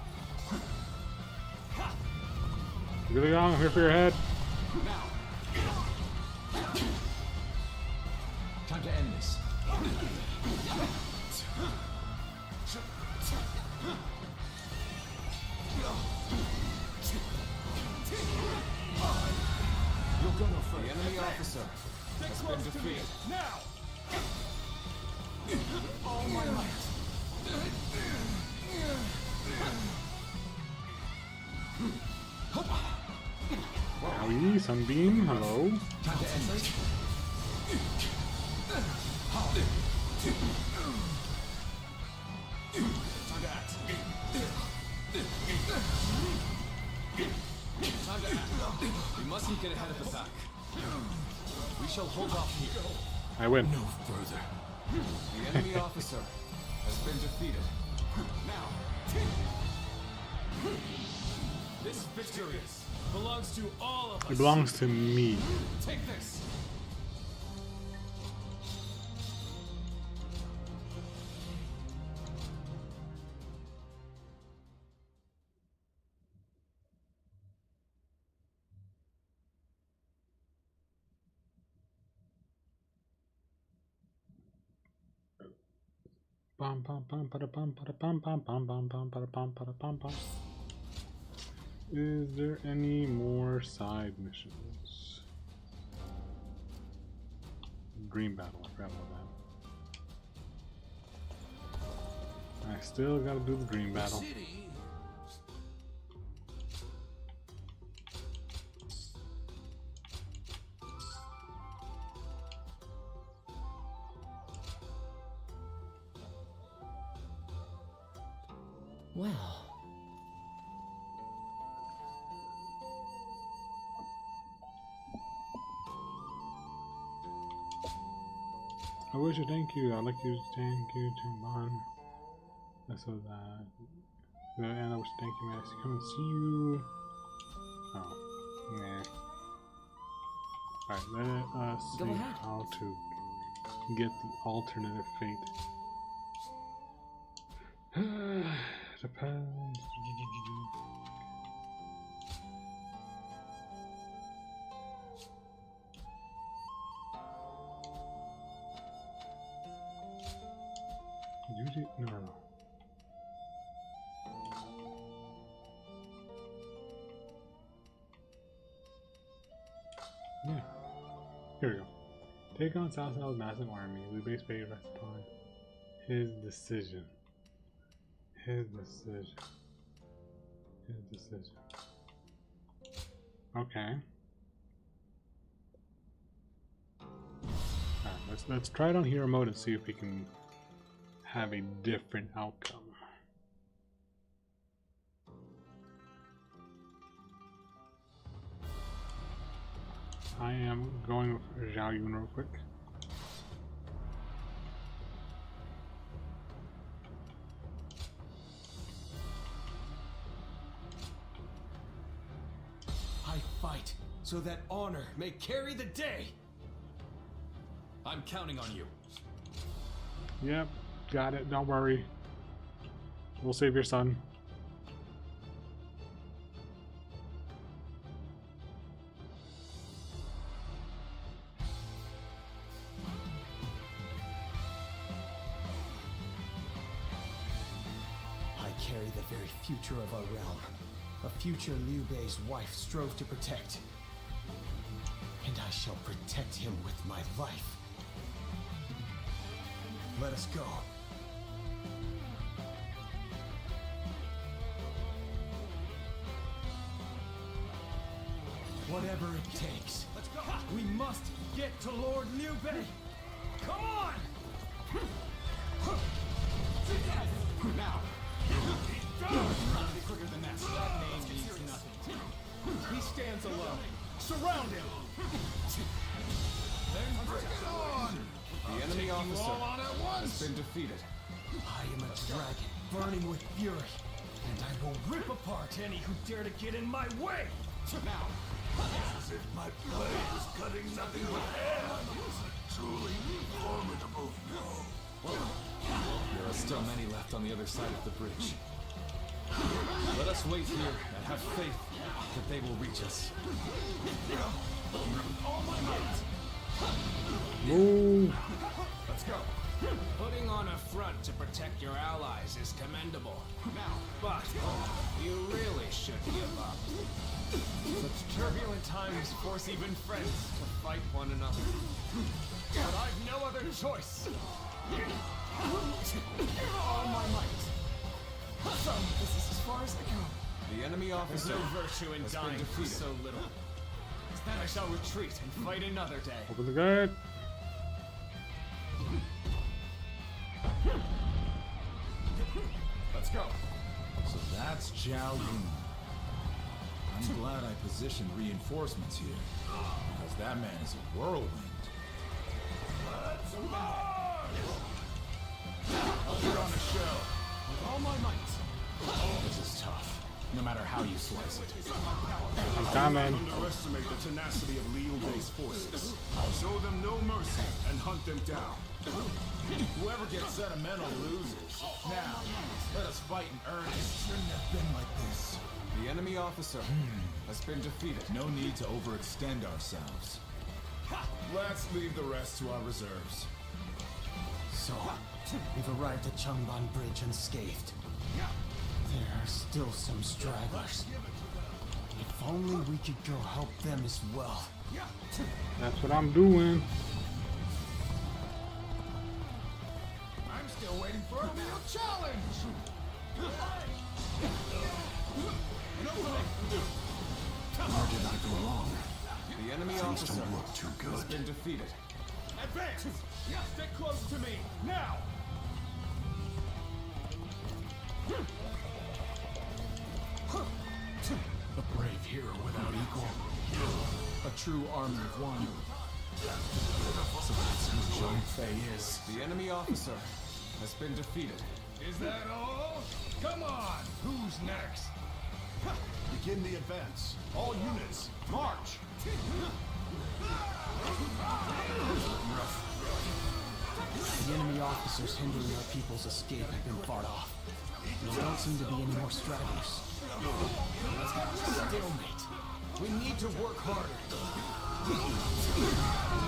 Really long. I'm here for your head. Time to end this. You'll go no further. The enemy officer has been defeated. Now. All my might. Owie, Sunbeam, hello. Time to end this. Time to act. Time to act. We mustn't get ahead of the pack. We shall hold off here. I win. No further. The enemy officer has been defeated. Now. This victory belongs to all of us. It belongs to me. Take this. Bum bum bum para bum para bum bum bum bum bum para bum para bum bum. Is there any more side missions? Green battle, I forgot about that. I still gotta do the green battle. Well. I wish you thank you. I'd like you to thank you to Mon. So that. And I wish thank you, man. Come and see you. Oh, nah. Alright, let us see how to get the alternative fate. Depends. No. Yeah. Here we go. Take on South South's massive army. Liu Bei's fate rests upon his decision. His decision. His decision. Okay. Alright, let's try it on hero mode and see if we can have a different outcome. I am going with Zhao Yun real quick. I fight so that honor may carry the day. I'm counting on you. Yep, got it. Don't worry. We'll save your son. I carry the very future of our realm. A future Liu Bei's wife strove to protect. And I shall protect him with my life. Let us go. Whatever it takes. Let's go. We must get to Lord Liu Bei. Come on! Now! Not be quicker than that. That name means nothing. He stands alone. Surround him! Bring it on! The enemy officer all on at once. has been defeated. I am a dragon burning with fury. And I will rip apart any who dare to get in my way! Now! As if my blade is cutting nothing but air. Truly formidable foe. There are still many left on the other side of the bridge. Let us wait here and have faith that they will reach us. Move. Let's go. Putting on a front to protect your allies is commendable. Now! But you really should give up. Such turbulent times force even friends to fight one another. But I've no other choice. All my might. So, this is as far as I go. The enemy There's officer no virtue in has been dying for defeated. so little. Instead, I shall retreat and fight another day. Open the gate. Let's go. So that's Zhao Yun. I'm glad I positioned reinforcements here, because that man is a whirlwind. Let's march! I'll put on a show. With all my might. This is tough, no matter how you slice it. I'm coming. Underestimate the tenacity of Liu Bei's forces. Show them no mercy and hunt them down. Whoever gets sentimental loses. Now, let us fight in earnest. Shouldn't have been like this. The enemy officer has been defeated. No need to overextend ourselves. Let's leave the rest to our reserves. So, we've arrived at Changban Bridge unscathed. There are still some stragglers. If only we could go help them as well. That's what I'm doing. I'm still waiting for a real challenge! Where did I go wrong? The enemy Things officer don't look too has good. been defeated. Advance! Stick close to me, now! A brave hero without equal. A true army of one. So that's who Zhang Fei is. The enemy officer has been defeated. Is that all? Come on! Who's next? Begin the advance. All units, march! The enemy officers hindering our people's escape have been fought off. There don't seem to be any more stragglers. Stalemate. We need to work harder.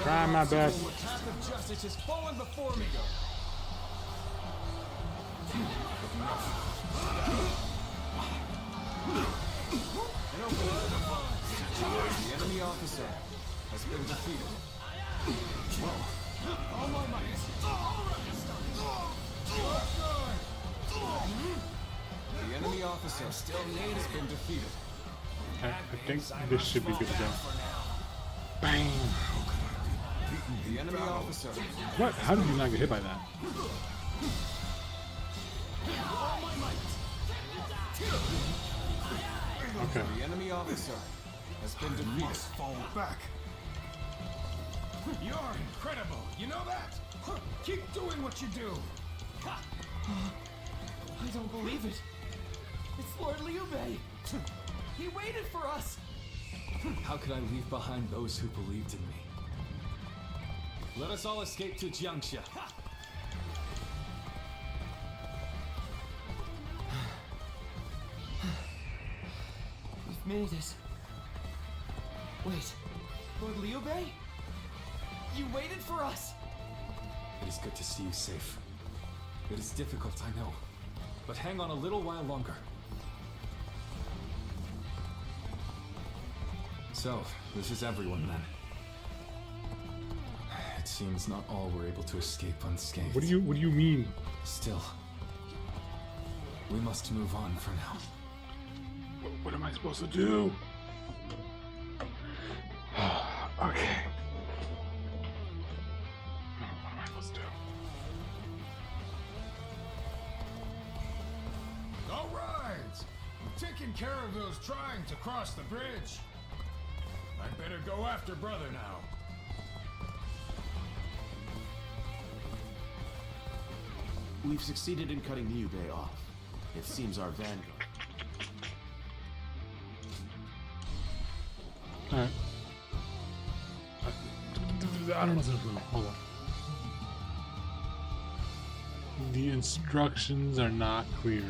Try my best. The path of justice has fallen before me. The enemy officer has been defeated. All my might. The enemy officer has been defeated. I think this should be good to go. Bang! The enemy officer. What? How did you not get hit by that? Okay. The enemy officer has been defeated. Fall back. You're incredible. You know that? Keep doing what you do. I don't believe it. It's Lord Liu Bei. He waited for us. How could I leave behind those who believed in me? Let us all escape to Jiangxia. We've made it. Wait, Lord Liu Bei? You waited for us. It is good to see you safe. It is difficult, I know. But hang on a little while longer. So, this is everyone then. It seems not all were able to escape unscathed. What do you mean? Still, we must move on for now. What am I supposed to do? Okay. What am I supposed to do? All right. We've taken care of those trying to cross the bridge. I'd better go after brother now. We've succeeded in cutting Liu Bei off. It seems our vanguard. Alright. I don't know what's going on. Hold on. The instructions are not clear.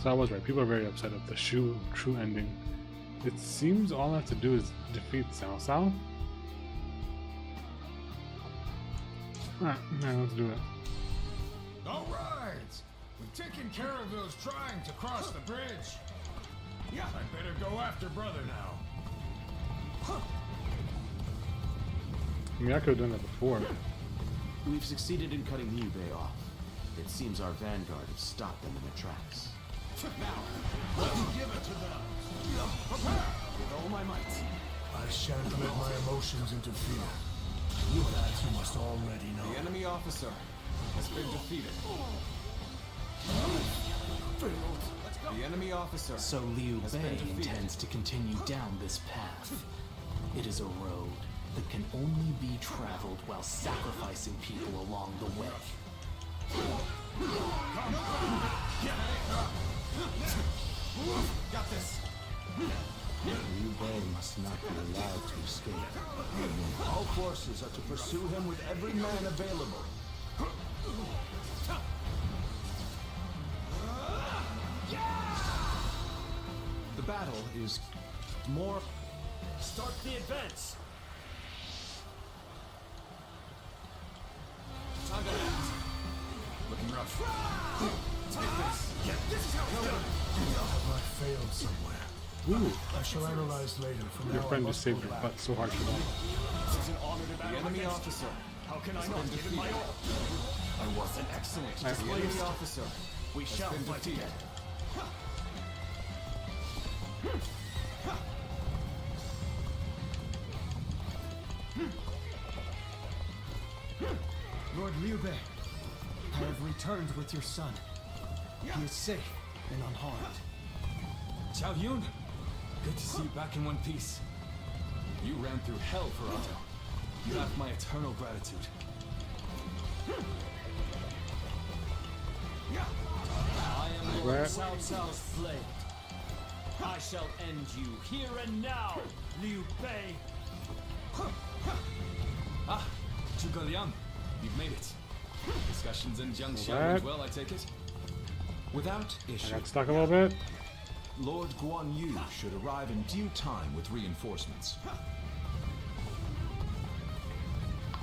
So I was right. People are very upset at the true ending. It seems all I have to do is defeat Cao Cao. Alright, now let's do it. All right. We've taken care of those trying to cross the bridge. Yeah, I'd better go after brother now. I mean, I could have done that before. We've succeeded in cutting Liu Bei off. It seems our vanguard has stopped them in their tracks. Now, let's give it to them. Prepare with all my might. I shan't let my emotions interfere. That you must already know. The enemy officer has been defeated. The enemy officer. So Liu has Bei been defeated. intends to continue down this path. It is a road that can only be traveled while sacrificing people along the way. Got this. Liu Bei must not be allowed to escape. All forces are to pursue him with every man available. The battle is more... Start the advance. Have I failed somewhere? Ooh. I shall analyze later. From Your now friend I just must saved go your back. butt so hard for that. The enemy officer. How can I not give it my all? I was an excellent Nice. display. The enemy officer. We shall fight again. Lord Liu Bei, I have returned with your son. He is safe and unharmed. Xiao Yun, good to see you back in one piece. You ran through hell for Otto. You have my eternal gratitude. I am Lord Right. Cao Cao's blade. I shall end you here and now, Liu Bei. Ah, Zhuge Liang, you've made it. Discussions in Jiangxia Alright. went well, I take it? Without I issue, got stuck a little bit. Lord Guan Yu should arrive in due time with reinforcements.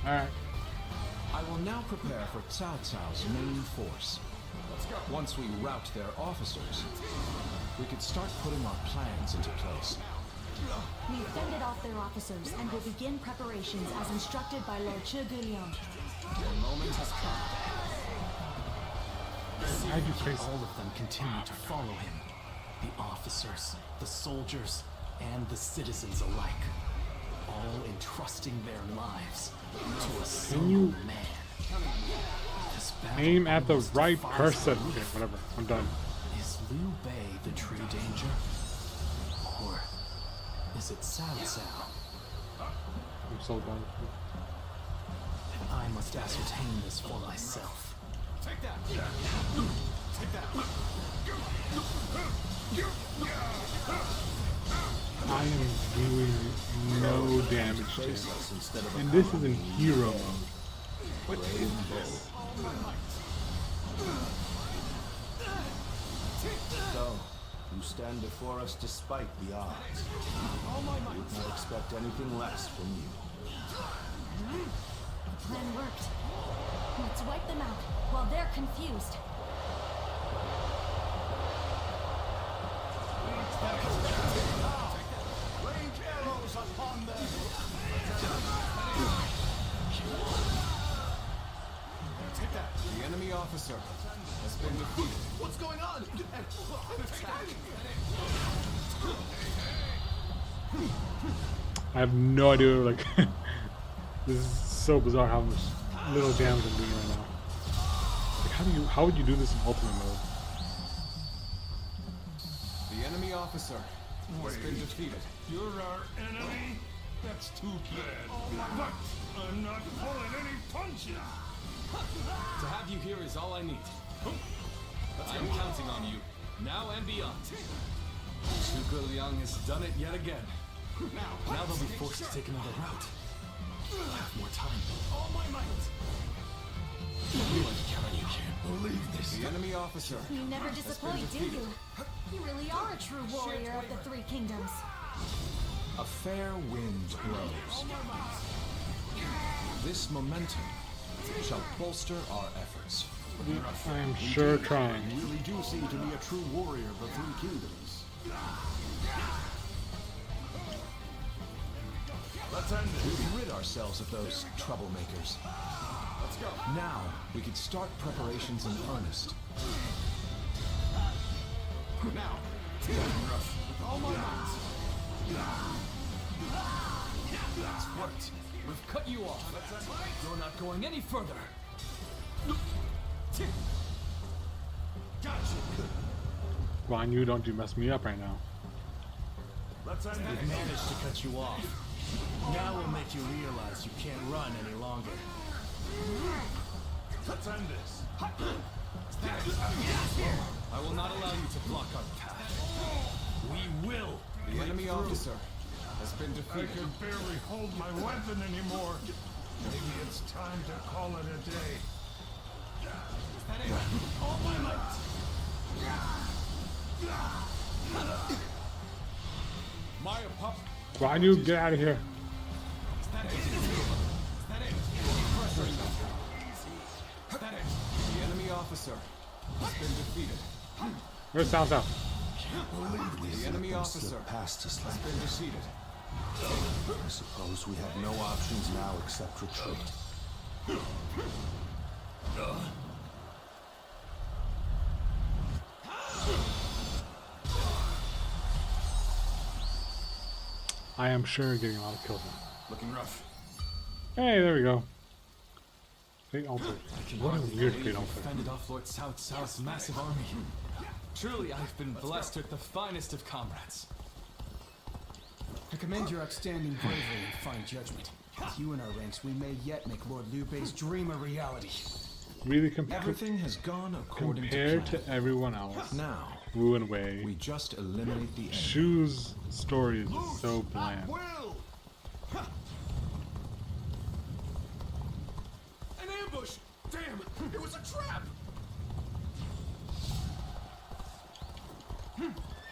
Alright. I will now prepare for Cao Cao's main force. Once we rout their officers, we could start putting our plans into place. We've fended off their officers and will begin preparations as instructed by Lord Zhuge Liang. The moment has come. Why'd you face All of them continue to follow him. The officers, the soldiers, and the citizens alike. All entrusting their lives to a single man. This battle aim at the almost right defies person? belief. Okay, whatever. I'm done. Is Liu Bei the true danger? Or is it Cao Cao? I'm so done. I must ascertain this for myself. Take that! Take that! I am doing no damage to him. And this is in hero mode. What is this? So, you stand before us despite the odds. I would not expect anything less from you. The plan worked. Let's wipe them out while they're confused. Range arrows upon them. Take that! The enemy officer has been defeated. What's going on? I have no idea. Like, this is so bizarre how much little damage I'm doing right now. Like, how would you do this in ultimate mode? The enemy officer has been defeated. You're our enemy? That's too bad. But I'm not pulling any punches. To have you here is all I need. I am counting on you, now and beyond. Zhuge Liang has done it yet again. Now they'll be forced to take another route. I'll have more time. All my might. You can't believe this. The enemy officer. You never disappoint, do you? You really are a true warrior of the Three Kingdoms. A fair wind blows. This momentum shall bolster our efforts. I am sure trying. You really do seem to be a true warrior of the Three Kingdoms. Let's end it. We've rid ourselves of those troublemakers. Let's go. Now we could start preparations in earnest. Now, With all my might. it's worked. We've cut you off. You're not going any further. Guan Yu, don't you mess me up right now. Let's end We've managed to cut you off. Now we'll make you realize you can't run any longer. Let's end this. I will not allow you to block our path. We will. The enemy officer has been I defeated. can barely hold my weapon anymore. Maybe it's time to call it a day. All my might. Maya Pop. Guan Yu, get out of here. The enemy officer officer has been defeated. Where's Cao Cao? The enemy officer past us has like been this. defeated. I suppose we have no options now except retreat. I am sure getting a lot of kills now. Looking rough. Hey, there we go. Fate Altar. I can What a hardly weird believe Fate we Altar. fended off Lord Cao Cao's massive army. Truly, I've been blessed with the finest of comrades. I commend your outstanding bravery and fine judgment. With you in our ranks, we may yet make Lord Liu Bei's dream a reality. Really Everything has gone according compared to to plan. everyone else. Now, Wu and Wei. we just eliminate the enemy. Shu's story is just so bland. An ambush! Damn! It was a trap!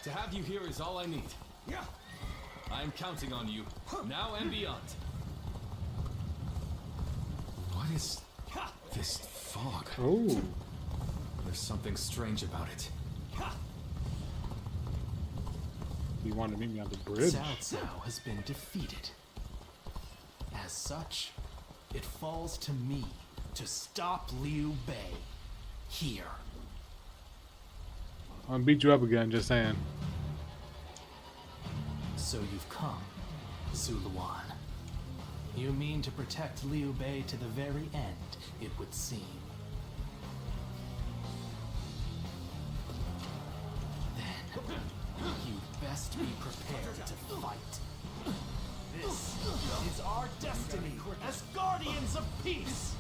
To have you here is all I need. Yeah. I am counting on you, now and beyond. What is this fog? Oh. There's something strange about it. You want to meet me on the bridge? Cao Cao has been defeated. As such, it falls to me to stop Liu Bei here. I'm gonna beat you up again, just saying. So you've come, Zuluan. You mean to protect Liu Bei to the very end, it would seem. Then, you'd best be prepared to fight. This is our destiny as guardians of peace!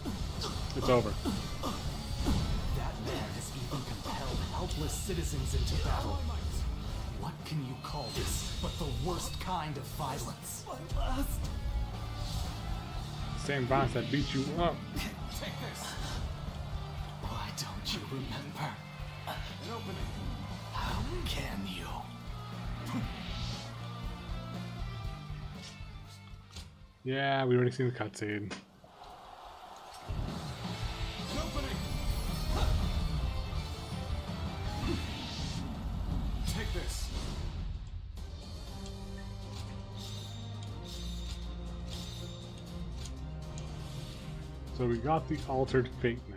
It's over. That man has even compelled helpless citizens into battle. What can you call this but the worst kind of violence? Same boss that beat you up. Take this! Why don't you remember? An opening. How can you? Yeah, we already seen the cutscene. An opening. Take this. So we got the altered fate now.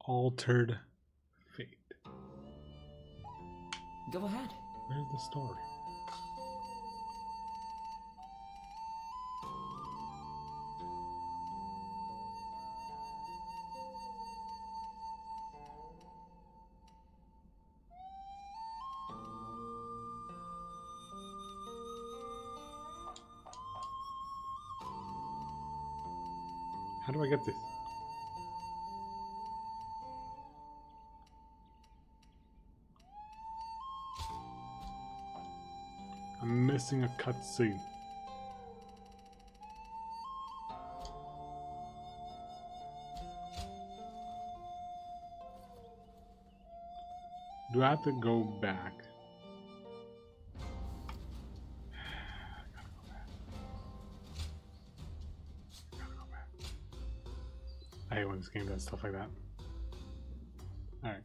Altered fate. Go ahead. Where's the story? How do I get this? I'm missing a cutscene. Do I have to go back? I hate when this game does stuff like that. Alright.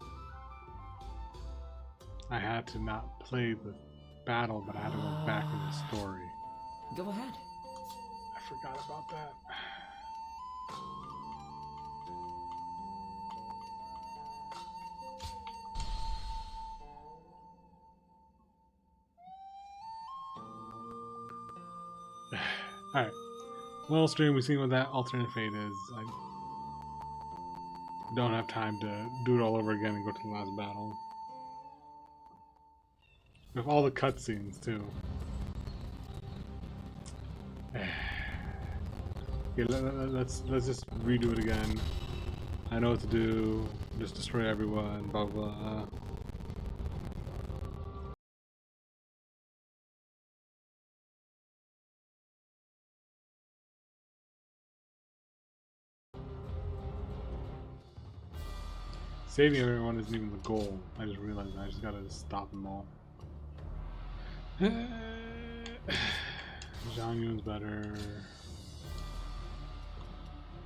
I had to not play the battle, but I had to go back in the story. Go ahead. I forgot about that. Alright. Well, stream, we've seen what that alternate fate is. I don't have time to do it all over again and go to the last battle. With all the cutscenes too. Okay, let's just redo it again. I know what to do. Just destroy everyone. Blah blah. Saving everyone isn't even the goal. I just realized I just gotta stop them all. Zhang Yun's better.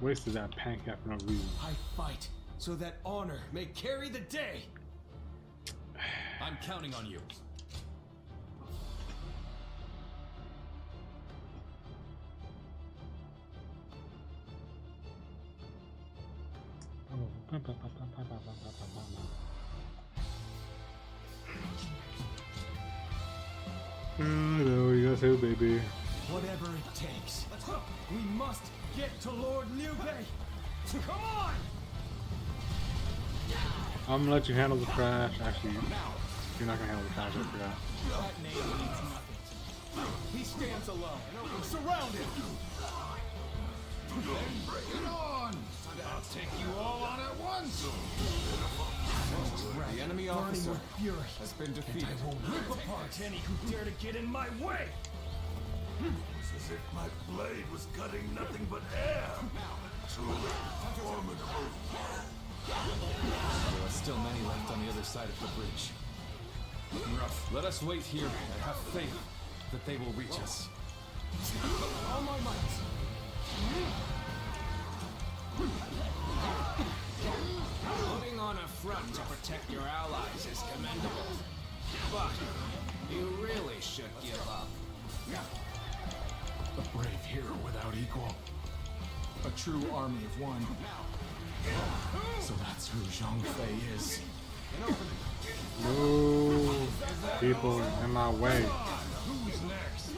Wasted that pancake for no reason. I fight so that honor may carry the day. I'm counting on you. Hello, you guys, baby. Whatever it takes. We must get to Lord Liu Bei. Come on! I'm gonna let you handle the trash. Actually, you're not gonna handle the trash, I forgot. That name means nothing. He stands alone. Surround him! Then bring it on! I'll take you all on at once! The enemy officer has been defeated. I will rip apart any who dare to get in my way! It was as if my blade was cutting nothing but air. Truly formidable. There are still many left on the other side of the bridge. Let us wait here and have faith that they will reach us. All my might! Putting on a front to protect your allies is commendable. But you really should give up. A brave hero without equal. A true army of one. So that's who Zhang Fei is. No people in my way. Who's next?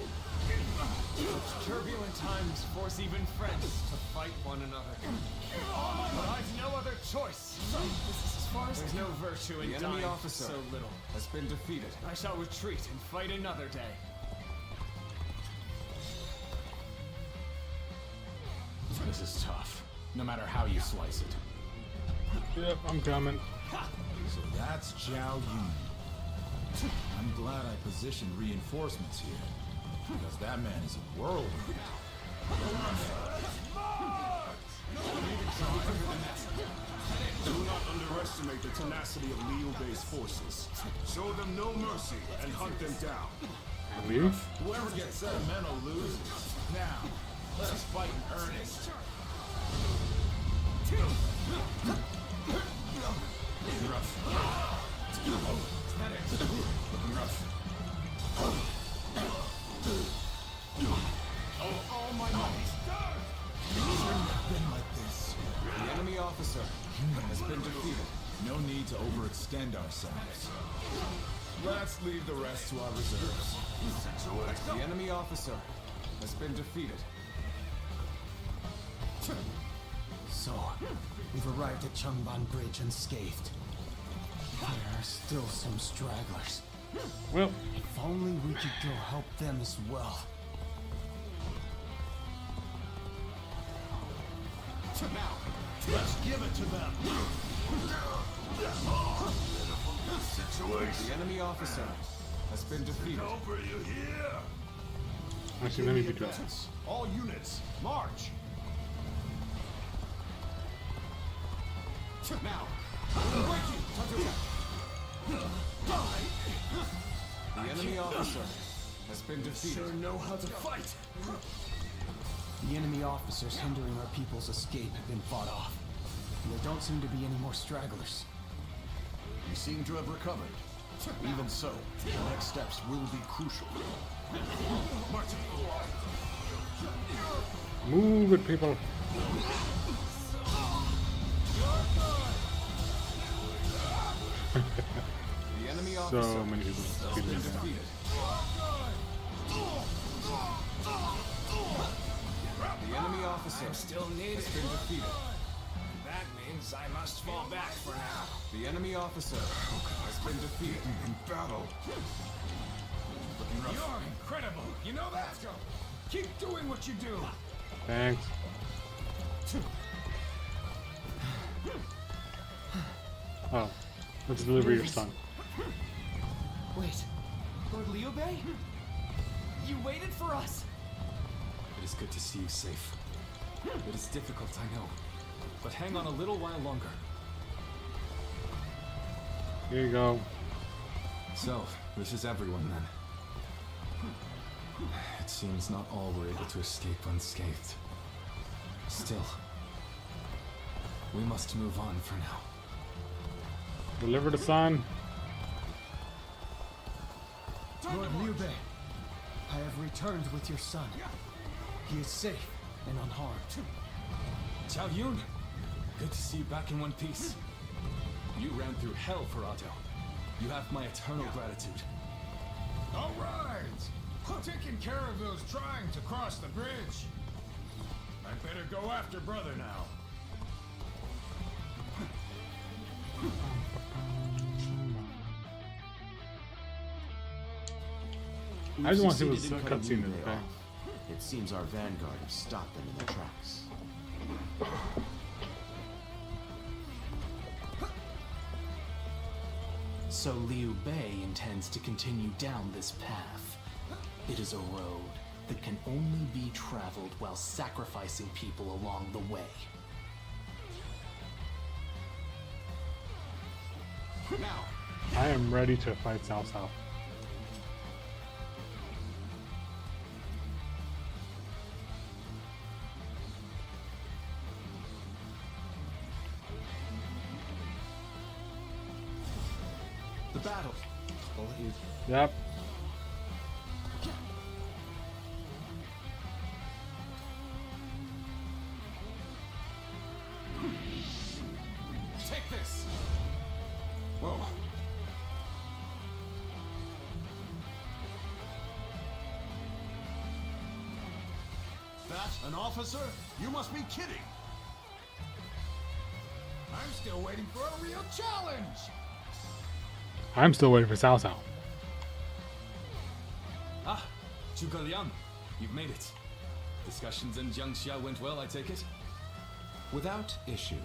Turbulent times force even friends to fight one another. But I've no other choice. This is as far as there's no virtue in The enemy dying officer so little. has been defeated. I shall retreat and fight another day. This is tough, no matter how you slice it. Yep, I'm coming. So that's Zhao Yun. I'm glad I positioned reinforcements here, because that man is a whirlwind. Do not underestimate the tenacity of Liu Bei's forces. Show them no mercy and hunt them down. Leave? Whoever gets sentimental loses. Now, let us fight in earnest. Looking rough. Looking rough. All my might. It's never been like this. The enemy officer has been defeated. No need to overextend ourselves. Let's leave the rest to our reserves. The enemy officer has been defeated. So, we've arrived at Changban Bridge unscathed. There are still some stragglers. Well, if only we could go help them as well. Now, let's give it to them. The enemy officer has been defeated. Over you here. actually, let me be dressed. All units, march. Now, the enemy officer has been defeated. Sure know how to fight. The enemy officers hindering our people's escape have been fought off. And there don't seem to be any more stragglers. We seem to have recovered. Even so, the next steps will be crucial. Move it, people. The enemy officer So many people has beating been it down. defeated. The enemy officer Still needed. has been defeated. That means I must fall back for now. The enemy officer has been defeated in battle. Looking rough. You're incredible. You know that? Keep doing what you do. Thanks. Oh, let's deliver your son. Wait, Lord Liu Bei? You waited for us! It is good to see you safe. It is difficult, I know. But hang on a little while longer. Here you go. So, this is everyone then. It seems not all were able to escape unscathed. Still, we must move on for now. Deliver the sun. Lord Liu Bei, I have returned with your son. He is safe and unharmed. Xiao Yun, good to see you back in one piece. You ran through hell for Otto. You have my eternal gratitude. All right. Taking care of those trying to cross the bridge. I better go after brother now. I just want to see what's the cutscene is, okay? It seems our vanguard have stopped them in their tracks. So Liu Bei intends to continue down this path. It is a road that can only be traveled while sacrificing people along the way. Now, I am ready to fight Cao Cao. The battle. I'll let you. Yep. Take this. Whoa. That an officer? You must be kidding. I'm still waiting for a real challenge. I'm still waiting for Cao Cao. Ah, Zhuge Liang, you've made it. Discussions in Jiangxia went well, I take it? Without issue.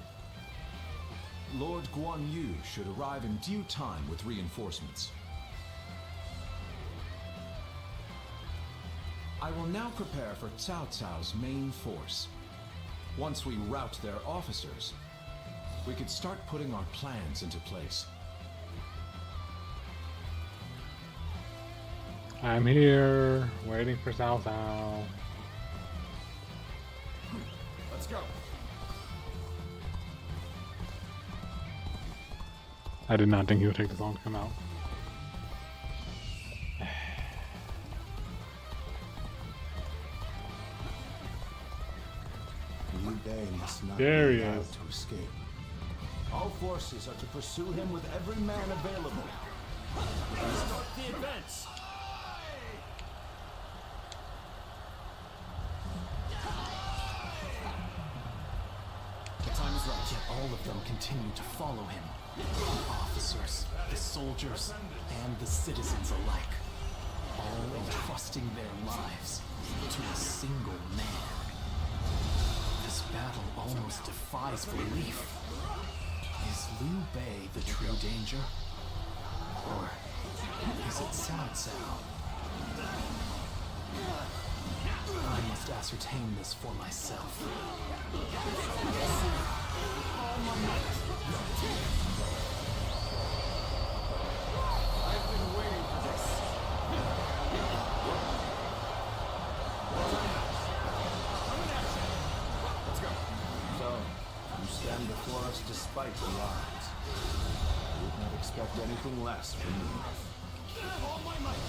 Lord Guan Yu should arrive in due time with reinforcements. I will now prepare for Cao Cao's main force. Once we rout their officers, we could start putting our plans into place. I'm here, waiting for Cao Cao. Let's go. I did not think he would take this long to come out. Liu Bei must not There he be allowed is. to escape. All forces are to pursue him with every man available. Start the advance. The time is right. Yet all of them continue to follow him. The officers, the soldiers, and the citizens alike. All entrusting their lives to a single man. This battle almost defies belief. Is Liu Bei the true danger? Or is it Cao Cao? I must ascertain this for myself. I've been waiting for this. Let's go. So, you stand before us despite the odds. I would not expect anything less from you. All my might.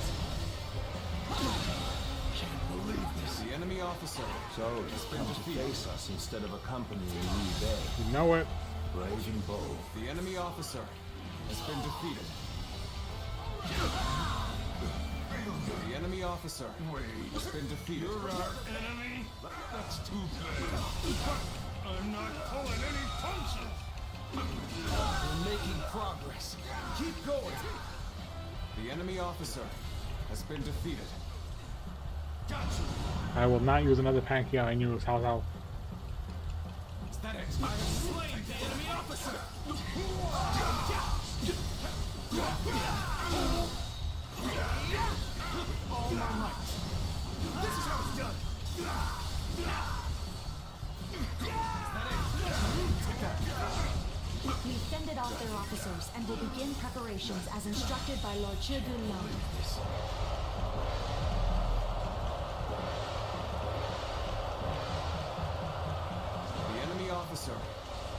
Can't believe this. The enemy officer. So, he's come to face us instead of accompanying Liu Bei. You know it. Brave and bold. The enemy officer has been defeated. The enemy officer has been defeated. You're our enemy? That's too bad. But I'm not pulling any punches. We're making progress. Keep going. The enemy officer has been defeated. I will not use another Pankia. I knew it was Cao Cao. Is that it? I have slain the enemy officer. All my might. This is how it's done. We fended off their officers officers and will begin preparations as instructed by Lord Chigulong. The enemy officer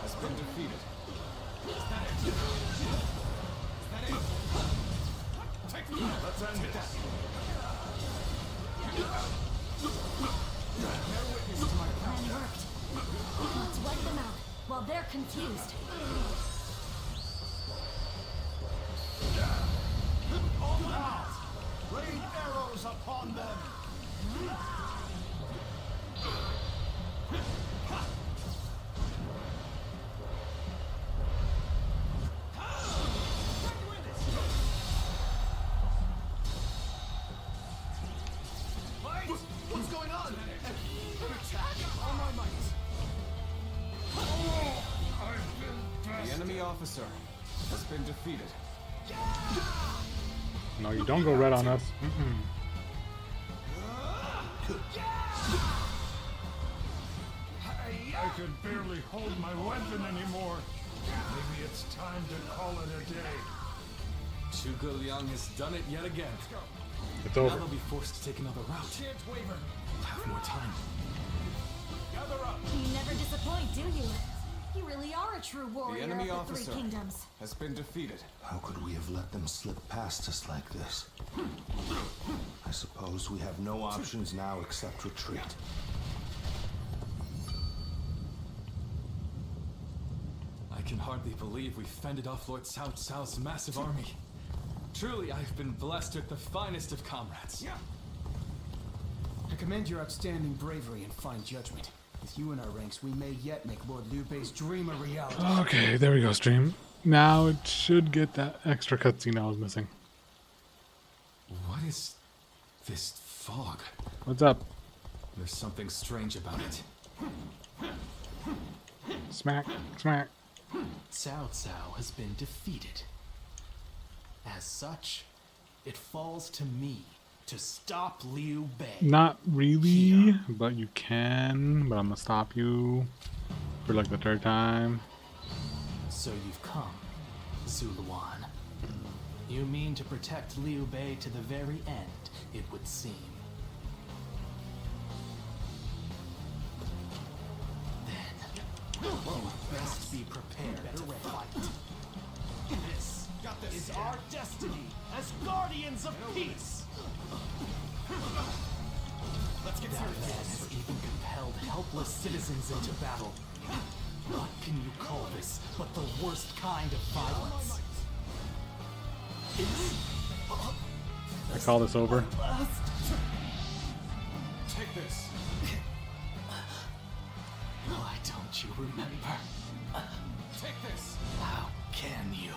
has been defeated. Let's end it. Plan worked. Let's wipe them out while they're confused. All out! Rain arrows upon them! What's going on? An attack! All my might! The enemy officer has been defeated. No, you don't go red on us. I can barely hold my weapon anymore. Maybe it's time to call it a day. Zhuge Liang has done it yet again. It's Now over. they'll be forced to take another route. We'll have more time. You never disappoint, do you? You really are a true The warrior enemy of the officer Three Kingdoms. has been defeated. How could we have let them slip past us like this? I suppose we have no options now except retreat. I can hardly believe we fended off Lord Cao Cao's massive army. Truly, I've been blessed with the finest of comrades. I commend your outstanding bravery and fine judgment. With you in our ranks, we may yet make Lord Liu Bei's dream a reality. Okay, there we go, stream. Now it should get that extra cutscene I was missing. What is this fog? What's up? There's something strange about it. Smack, smack. Cao Cao has been defeated. As such, it falls to me to stop Liu Bei. Not really, but you can. But I'm gonna stop you for like the third time. So you've come, Zuluan. You mean to protect Liu Bei to the very end, it would seem. Then, you best be prepared to fight. This is our destiny as guardians of peace. Let's get serious. That man has even compelled helpless citizens into battle. What can you call this but the worst kind of violence? I call this over. Take this. Why don't you remember? Take this. How can you?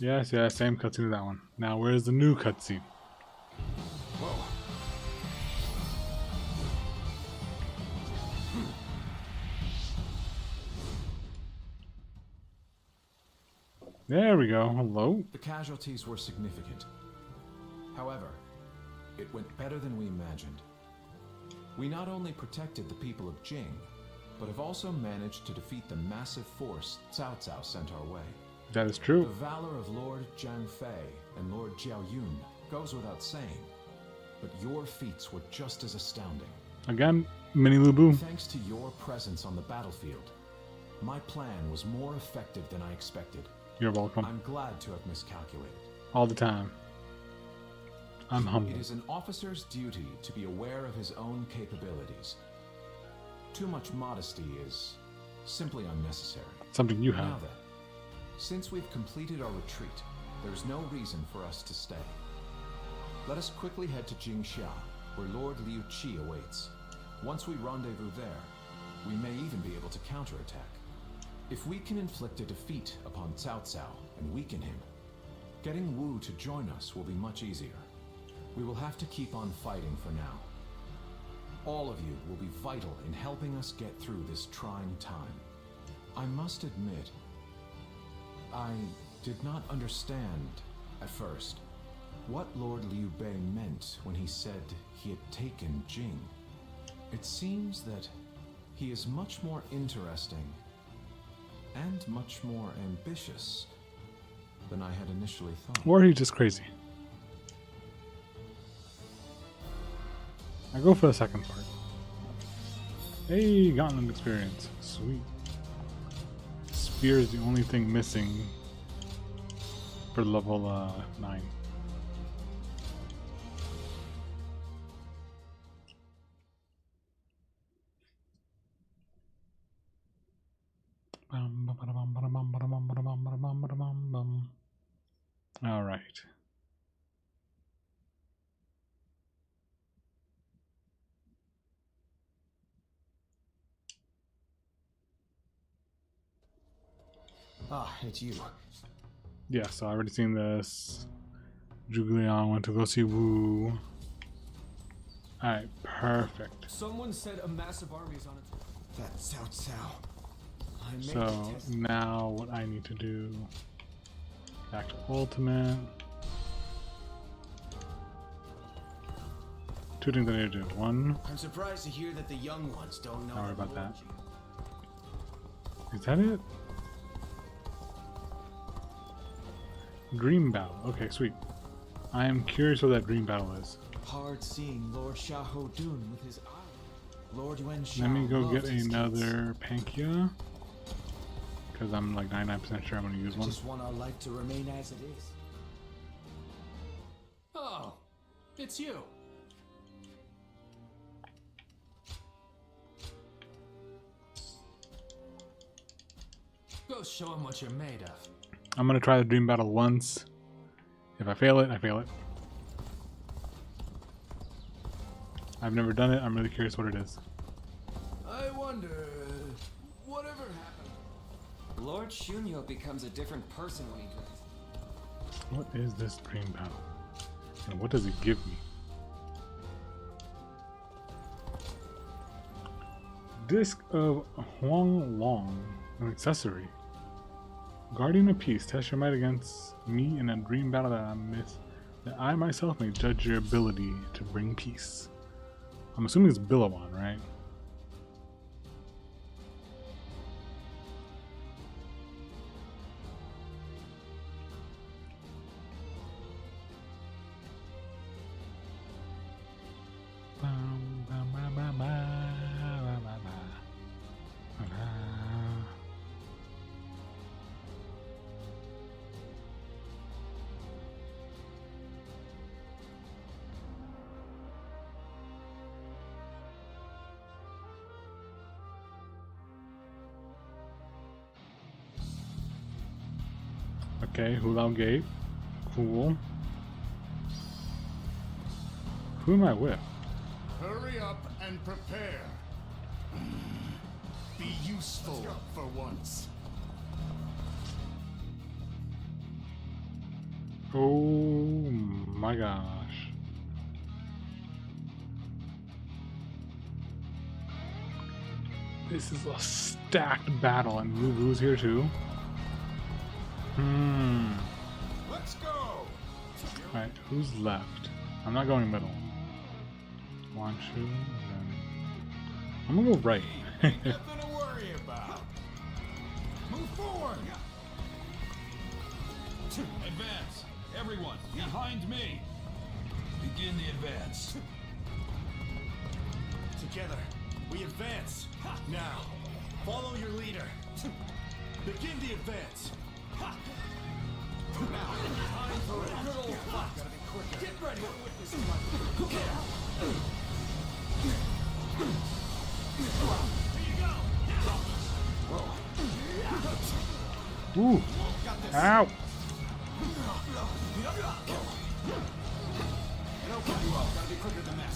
Yes, yeah, same cutscene as that one. Now, where's the new cutscene? Whoa. There we go. Hello. The casualties were significant. However, it went better than we imagined. We not only protected the people of Jing, but have also managed to defeat the massive force Cao Cao sent our way. That is true. The valor of Lord Zhang Fei and Lord Jiao Yun goes without saying, but your feats were just as astounding. Again, Mini Lu Bu. Thanks to your presence on the battlefield, my plan was more effective than I expected. You're welcome. I'm glad to have miscalculated. All the time. I'm humble. It is an officer's duty to be aware of his own capabilities. Too much modesty is simply unnecessary. Something you have. Now then, since we've completed our retreat, there's no reason for us to stay. Let us quickly head to Jingxia, where Lord Liu Qi awaits. Once we rendezvous there, we may even be able to counterattack. If we can inflict a defeat upon Cao Cao and weaken him, getting Wu to join us will be much easier. We will have to keep on fighting for now. All of you will be vital in helping us get through this trying time. I must admit, I did not understand at first what Lord Liu Bei meant when he said he had taken Jing. It seems that He is much more interesting and much more ambitious than I had initially thought. Or he's just crazy. I go for the second part. Hey, Gauntlet experience. Sweet. Spear is the only thing missing for level 9. All right. Ah, it's you. Yeah, so I already seen this. Zhuge went to go see Wu. Alright, perfect. Someone said a massive army is on its way. That's Cao Cao. So now what I need to do, back to ultimate. 2 things I need to do. 1, I'm surprised to hear that the young ones don't know. don't worry about that. Is that it? Dream battle. Okay, sweet. I am curious what that dream battle is. Hard seeing Lord Xiahou Dun with his eye. Lord Yuan Shao. Let me go get another Pankia. Because I'm like 99% sure I'm going to use I one. just want our life to remain as it is. Oh, it's you. Go show him what you're made of. I'm going to try the dream battle once. If I fail it, I fail it. I've never done it. I'm really curious what it is. I wonder, whatever happened? Lord Shunyo becomes a different person when he drinks. What is this dream battle? And what does it give me? Disc of Huang Long, an accessory. Guardian of Peace, test your might against me in a dream battle that I myself may judge your ability to bring peace. I'm assuming it's Billabong, right? Okay, Hulao Gate. Cool. Who am I with? Hurry up and prepare. Be useful for once. Oh my gosh. This is a stacked battle, and Wu Wu's here too. Let's go. Alright, who's left? I'm not going middle. Wan Shu, then I'm gonna go right. Nothing to worry about. Move forward. Advance. Everyone, behind me. Begin the advance. Together, we advance. Now, follow your leader. Begin the advance. Now, time for a good old fight. Gotta be quicker. Get ready. Ooh! Ow! Gotta be quicker than that.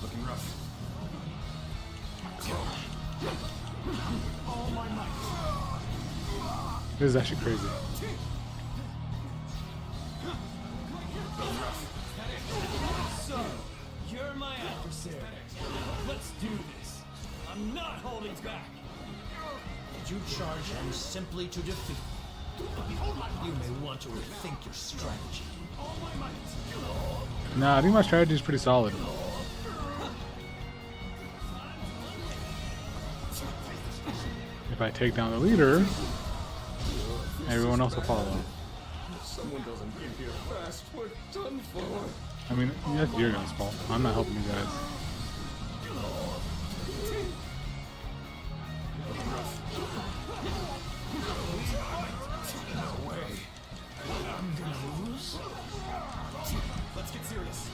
Looking rough. All my might. This is actually crazy. So, you're my adversary. Let's do this. I'm not holding back. Did you charge him simply to defeat? You may want to rethink your strategy. Nah, I think my strategy is pretty solid. if I take down the leader, everyone else will follow. Someone doesn't get here fast, we're done for. I mean, that's your guys' fault. I'm not helping you guys. No way. I'm gonna lose? Let's get serious.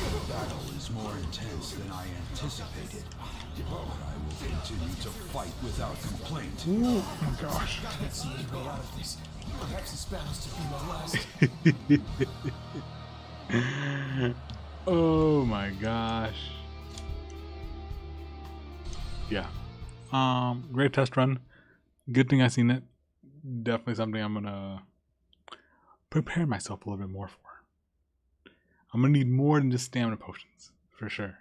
The battle is more intense than I anticipated. But I will continue to fight without complaint. Oh my gosh. I can't see any way out of this. Perhaps this battle's to be my last. Oh my gosh. Yeah. Great test run. Good thing I seen it. Definitely something I'm gonna prepare myself a little bit more for. I'm gonna need more than just stamina potions, for sure.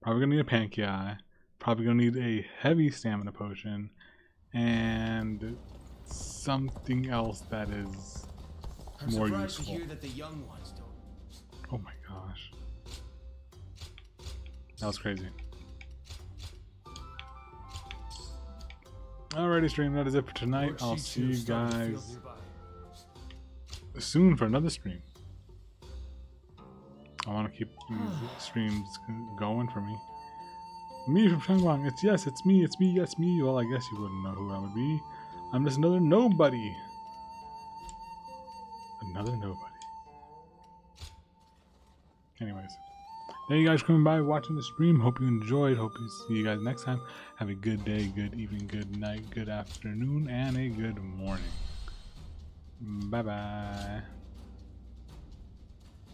Probably gonna need a Pankei. Probably gonna need a heavy stamina potion, and something else that is more surprised useful. to hear that the young ones don't. Oh my gosh. That was crazy. Alrighty, stream, that is it for tonight. I'll see you guys soon for another stream. I want to keep these streams going for me. Me from Shanguang, it's me, yes, me. Well, I guess you wouldn't know who I would be. I'm just another nobody. Another nobody. Anyways, thank you guys for coming by, watching the stream. Hope you enjoyed. Hope to see you guys next time. Have a good day, good evening, good night, good afternoon, and a good morning. Bye-bye.